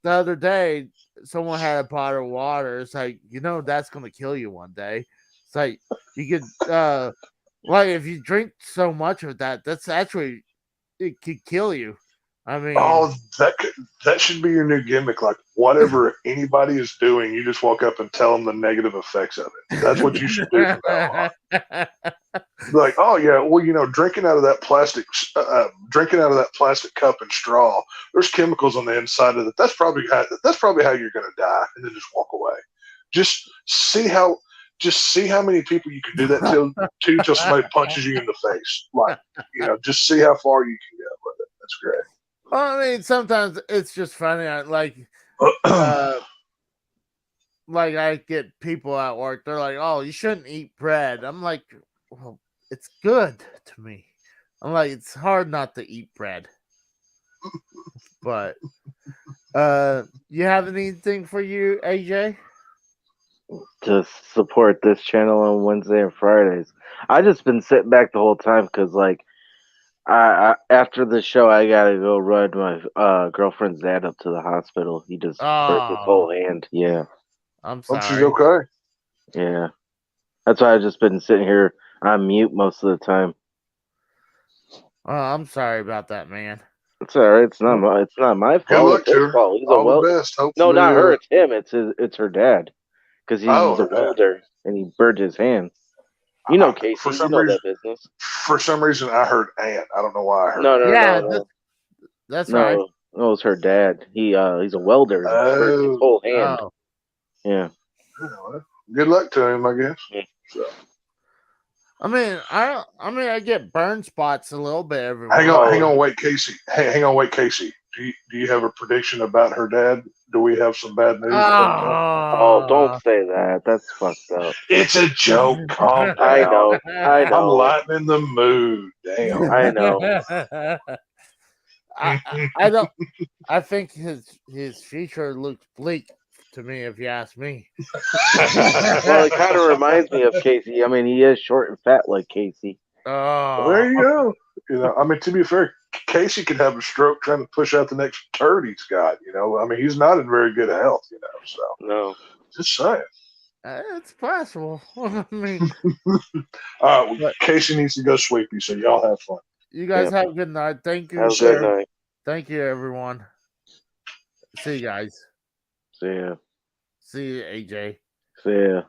other day, someone had a bottle of water. It's like, that's gonna kill you one day. It's like you could if you drink so much of that's actually it could kill you. I mean, that should be your new gimmick. Like whatever anybody is doing, you just walk up and tell them the negative effects of it. That's what you should do from now on. Like, oh yeah, well, drinking out of that plastic cup and straw, there's chemicals on the inside of it. That's probably how you're gonna die, and then just walk away. Just see how many people you can do that till somebody punches you in the face. Like, just see how far you can get with it. That's great. Well, I mean, sometimes it's just funny. I get people at work. They're like, "Oh, you shouldn't eat bread." I'm like, "Well, it's good to me." I'm like, "It's hard not to eat bread." But, you have anything for you, AJ? to support this channel on Wednesday and Fridays. I just been sitting back the whole time because, like, I after the show, I gotta go run my girlfriend's dad up to the hospital. He just hurt his whole hand. Yeah, I'm Hope she's sorry. okay. yeah. That's why I've just been sitting here on mute most of the time. I'm sorry about that, man. It's all right. It's not my Good fault. luck It's his to her. fault. He's a All the best. Hopefully, No, not her. It's him. It's her dad. Because he's Oh, a her dad. welder and he burned his hand. You know, Casey. For You some know reason, that business. for some reason, I heard aunt. I don't know why I heard. No, Yeah, no. that's right. No, it's her dad. He's a welder. And he burned his whole hand. Oh, Yeah. Good luck to him, I guess. Yeah. So. I mean, I get burn spots a little bit every Hang once. on, wait, Casey. Hang on, wait, Casey. Do you have a prediction about her dad? Do we have some bad news? Oh, don't say that. That's fucked up. It's a joke. Calm down. I know. I'm lightening the mood. Damn. I know. I don't. I think his future looks bleak to me, if you ask me. Well, it kind of reminds me of Casey. I mean, he is short and fat like Casey. Oh, Well, there you go. You know, I mean, to be fair, Casey could have a stroke trying to push out the next turd he's got. You know, I mean, he's not in very good health. You know, so No. just saying. it's possible. I mean, Casey needs to go sweepy, so y'all have fun. you guys have a good night. Thank you. Have a good night. Thank you, everyone. See you guys. See ya. See you, AJ. See ya.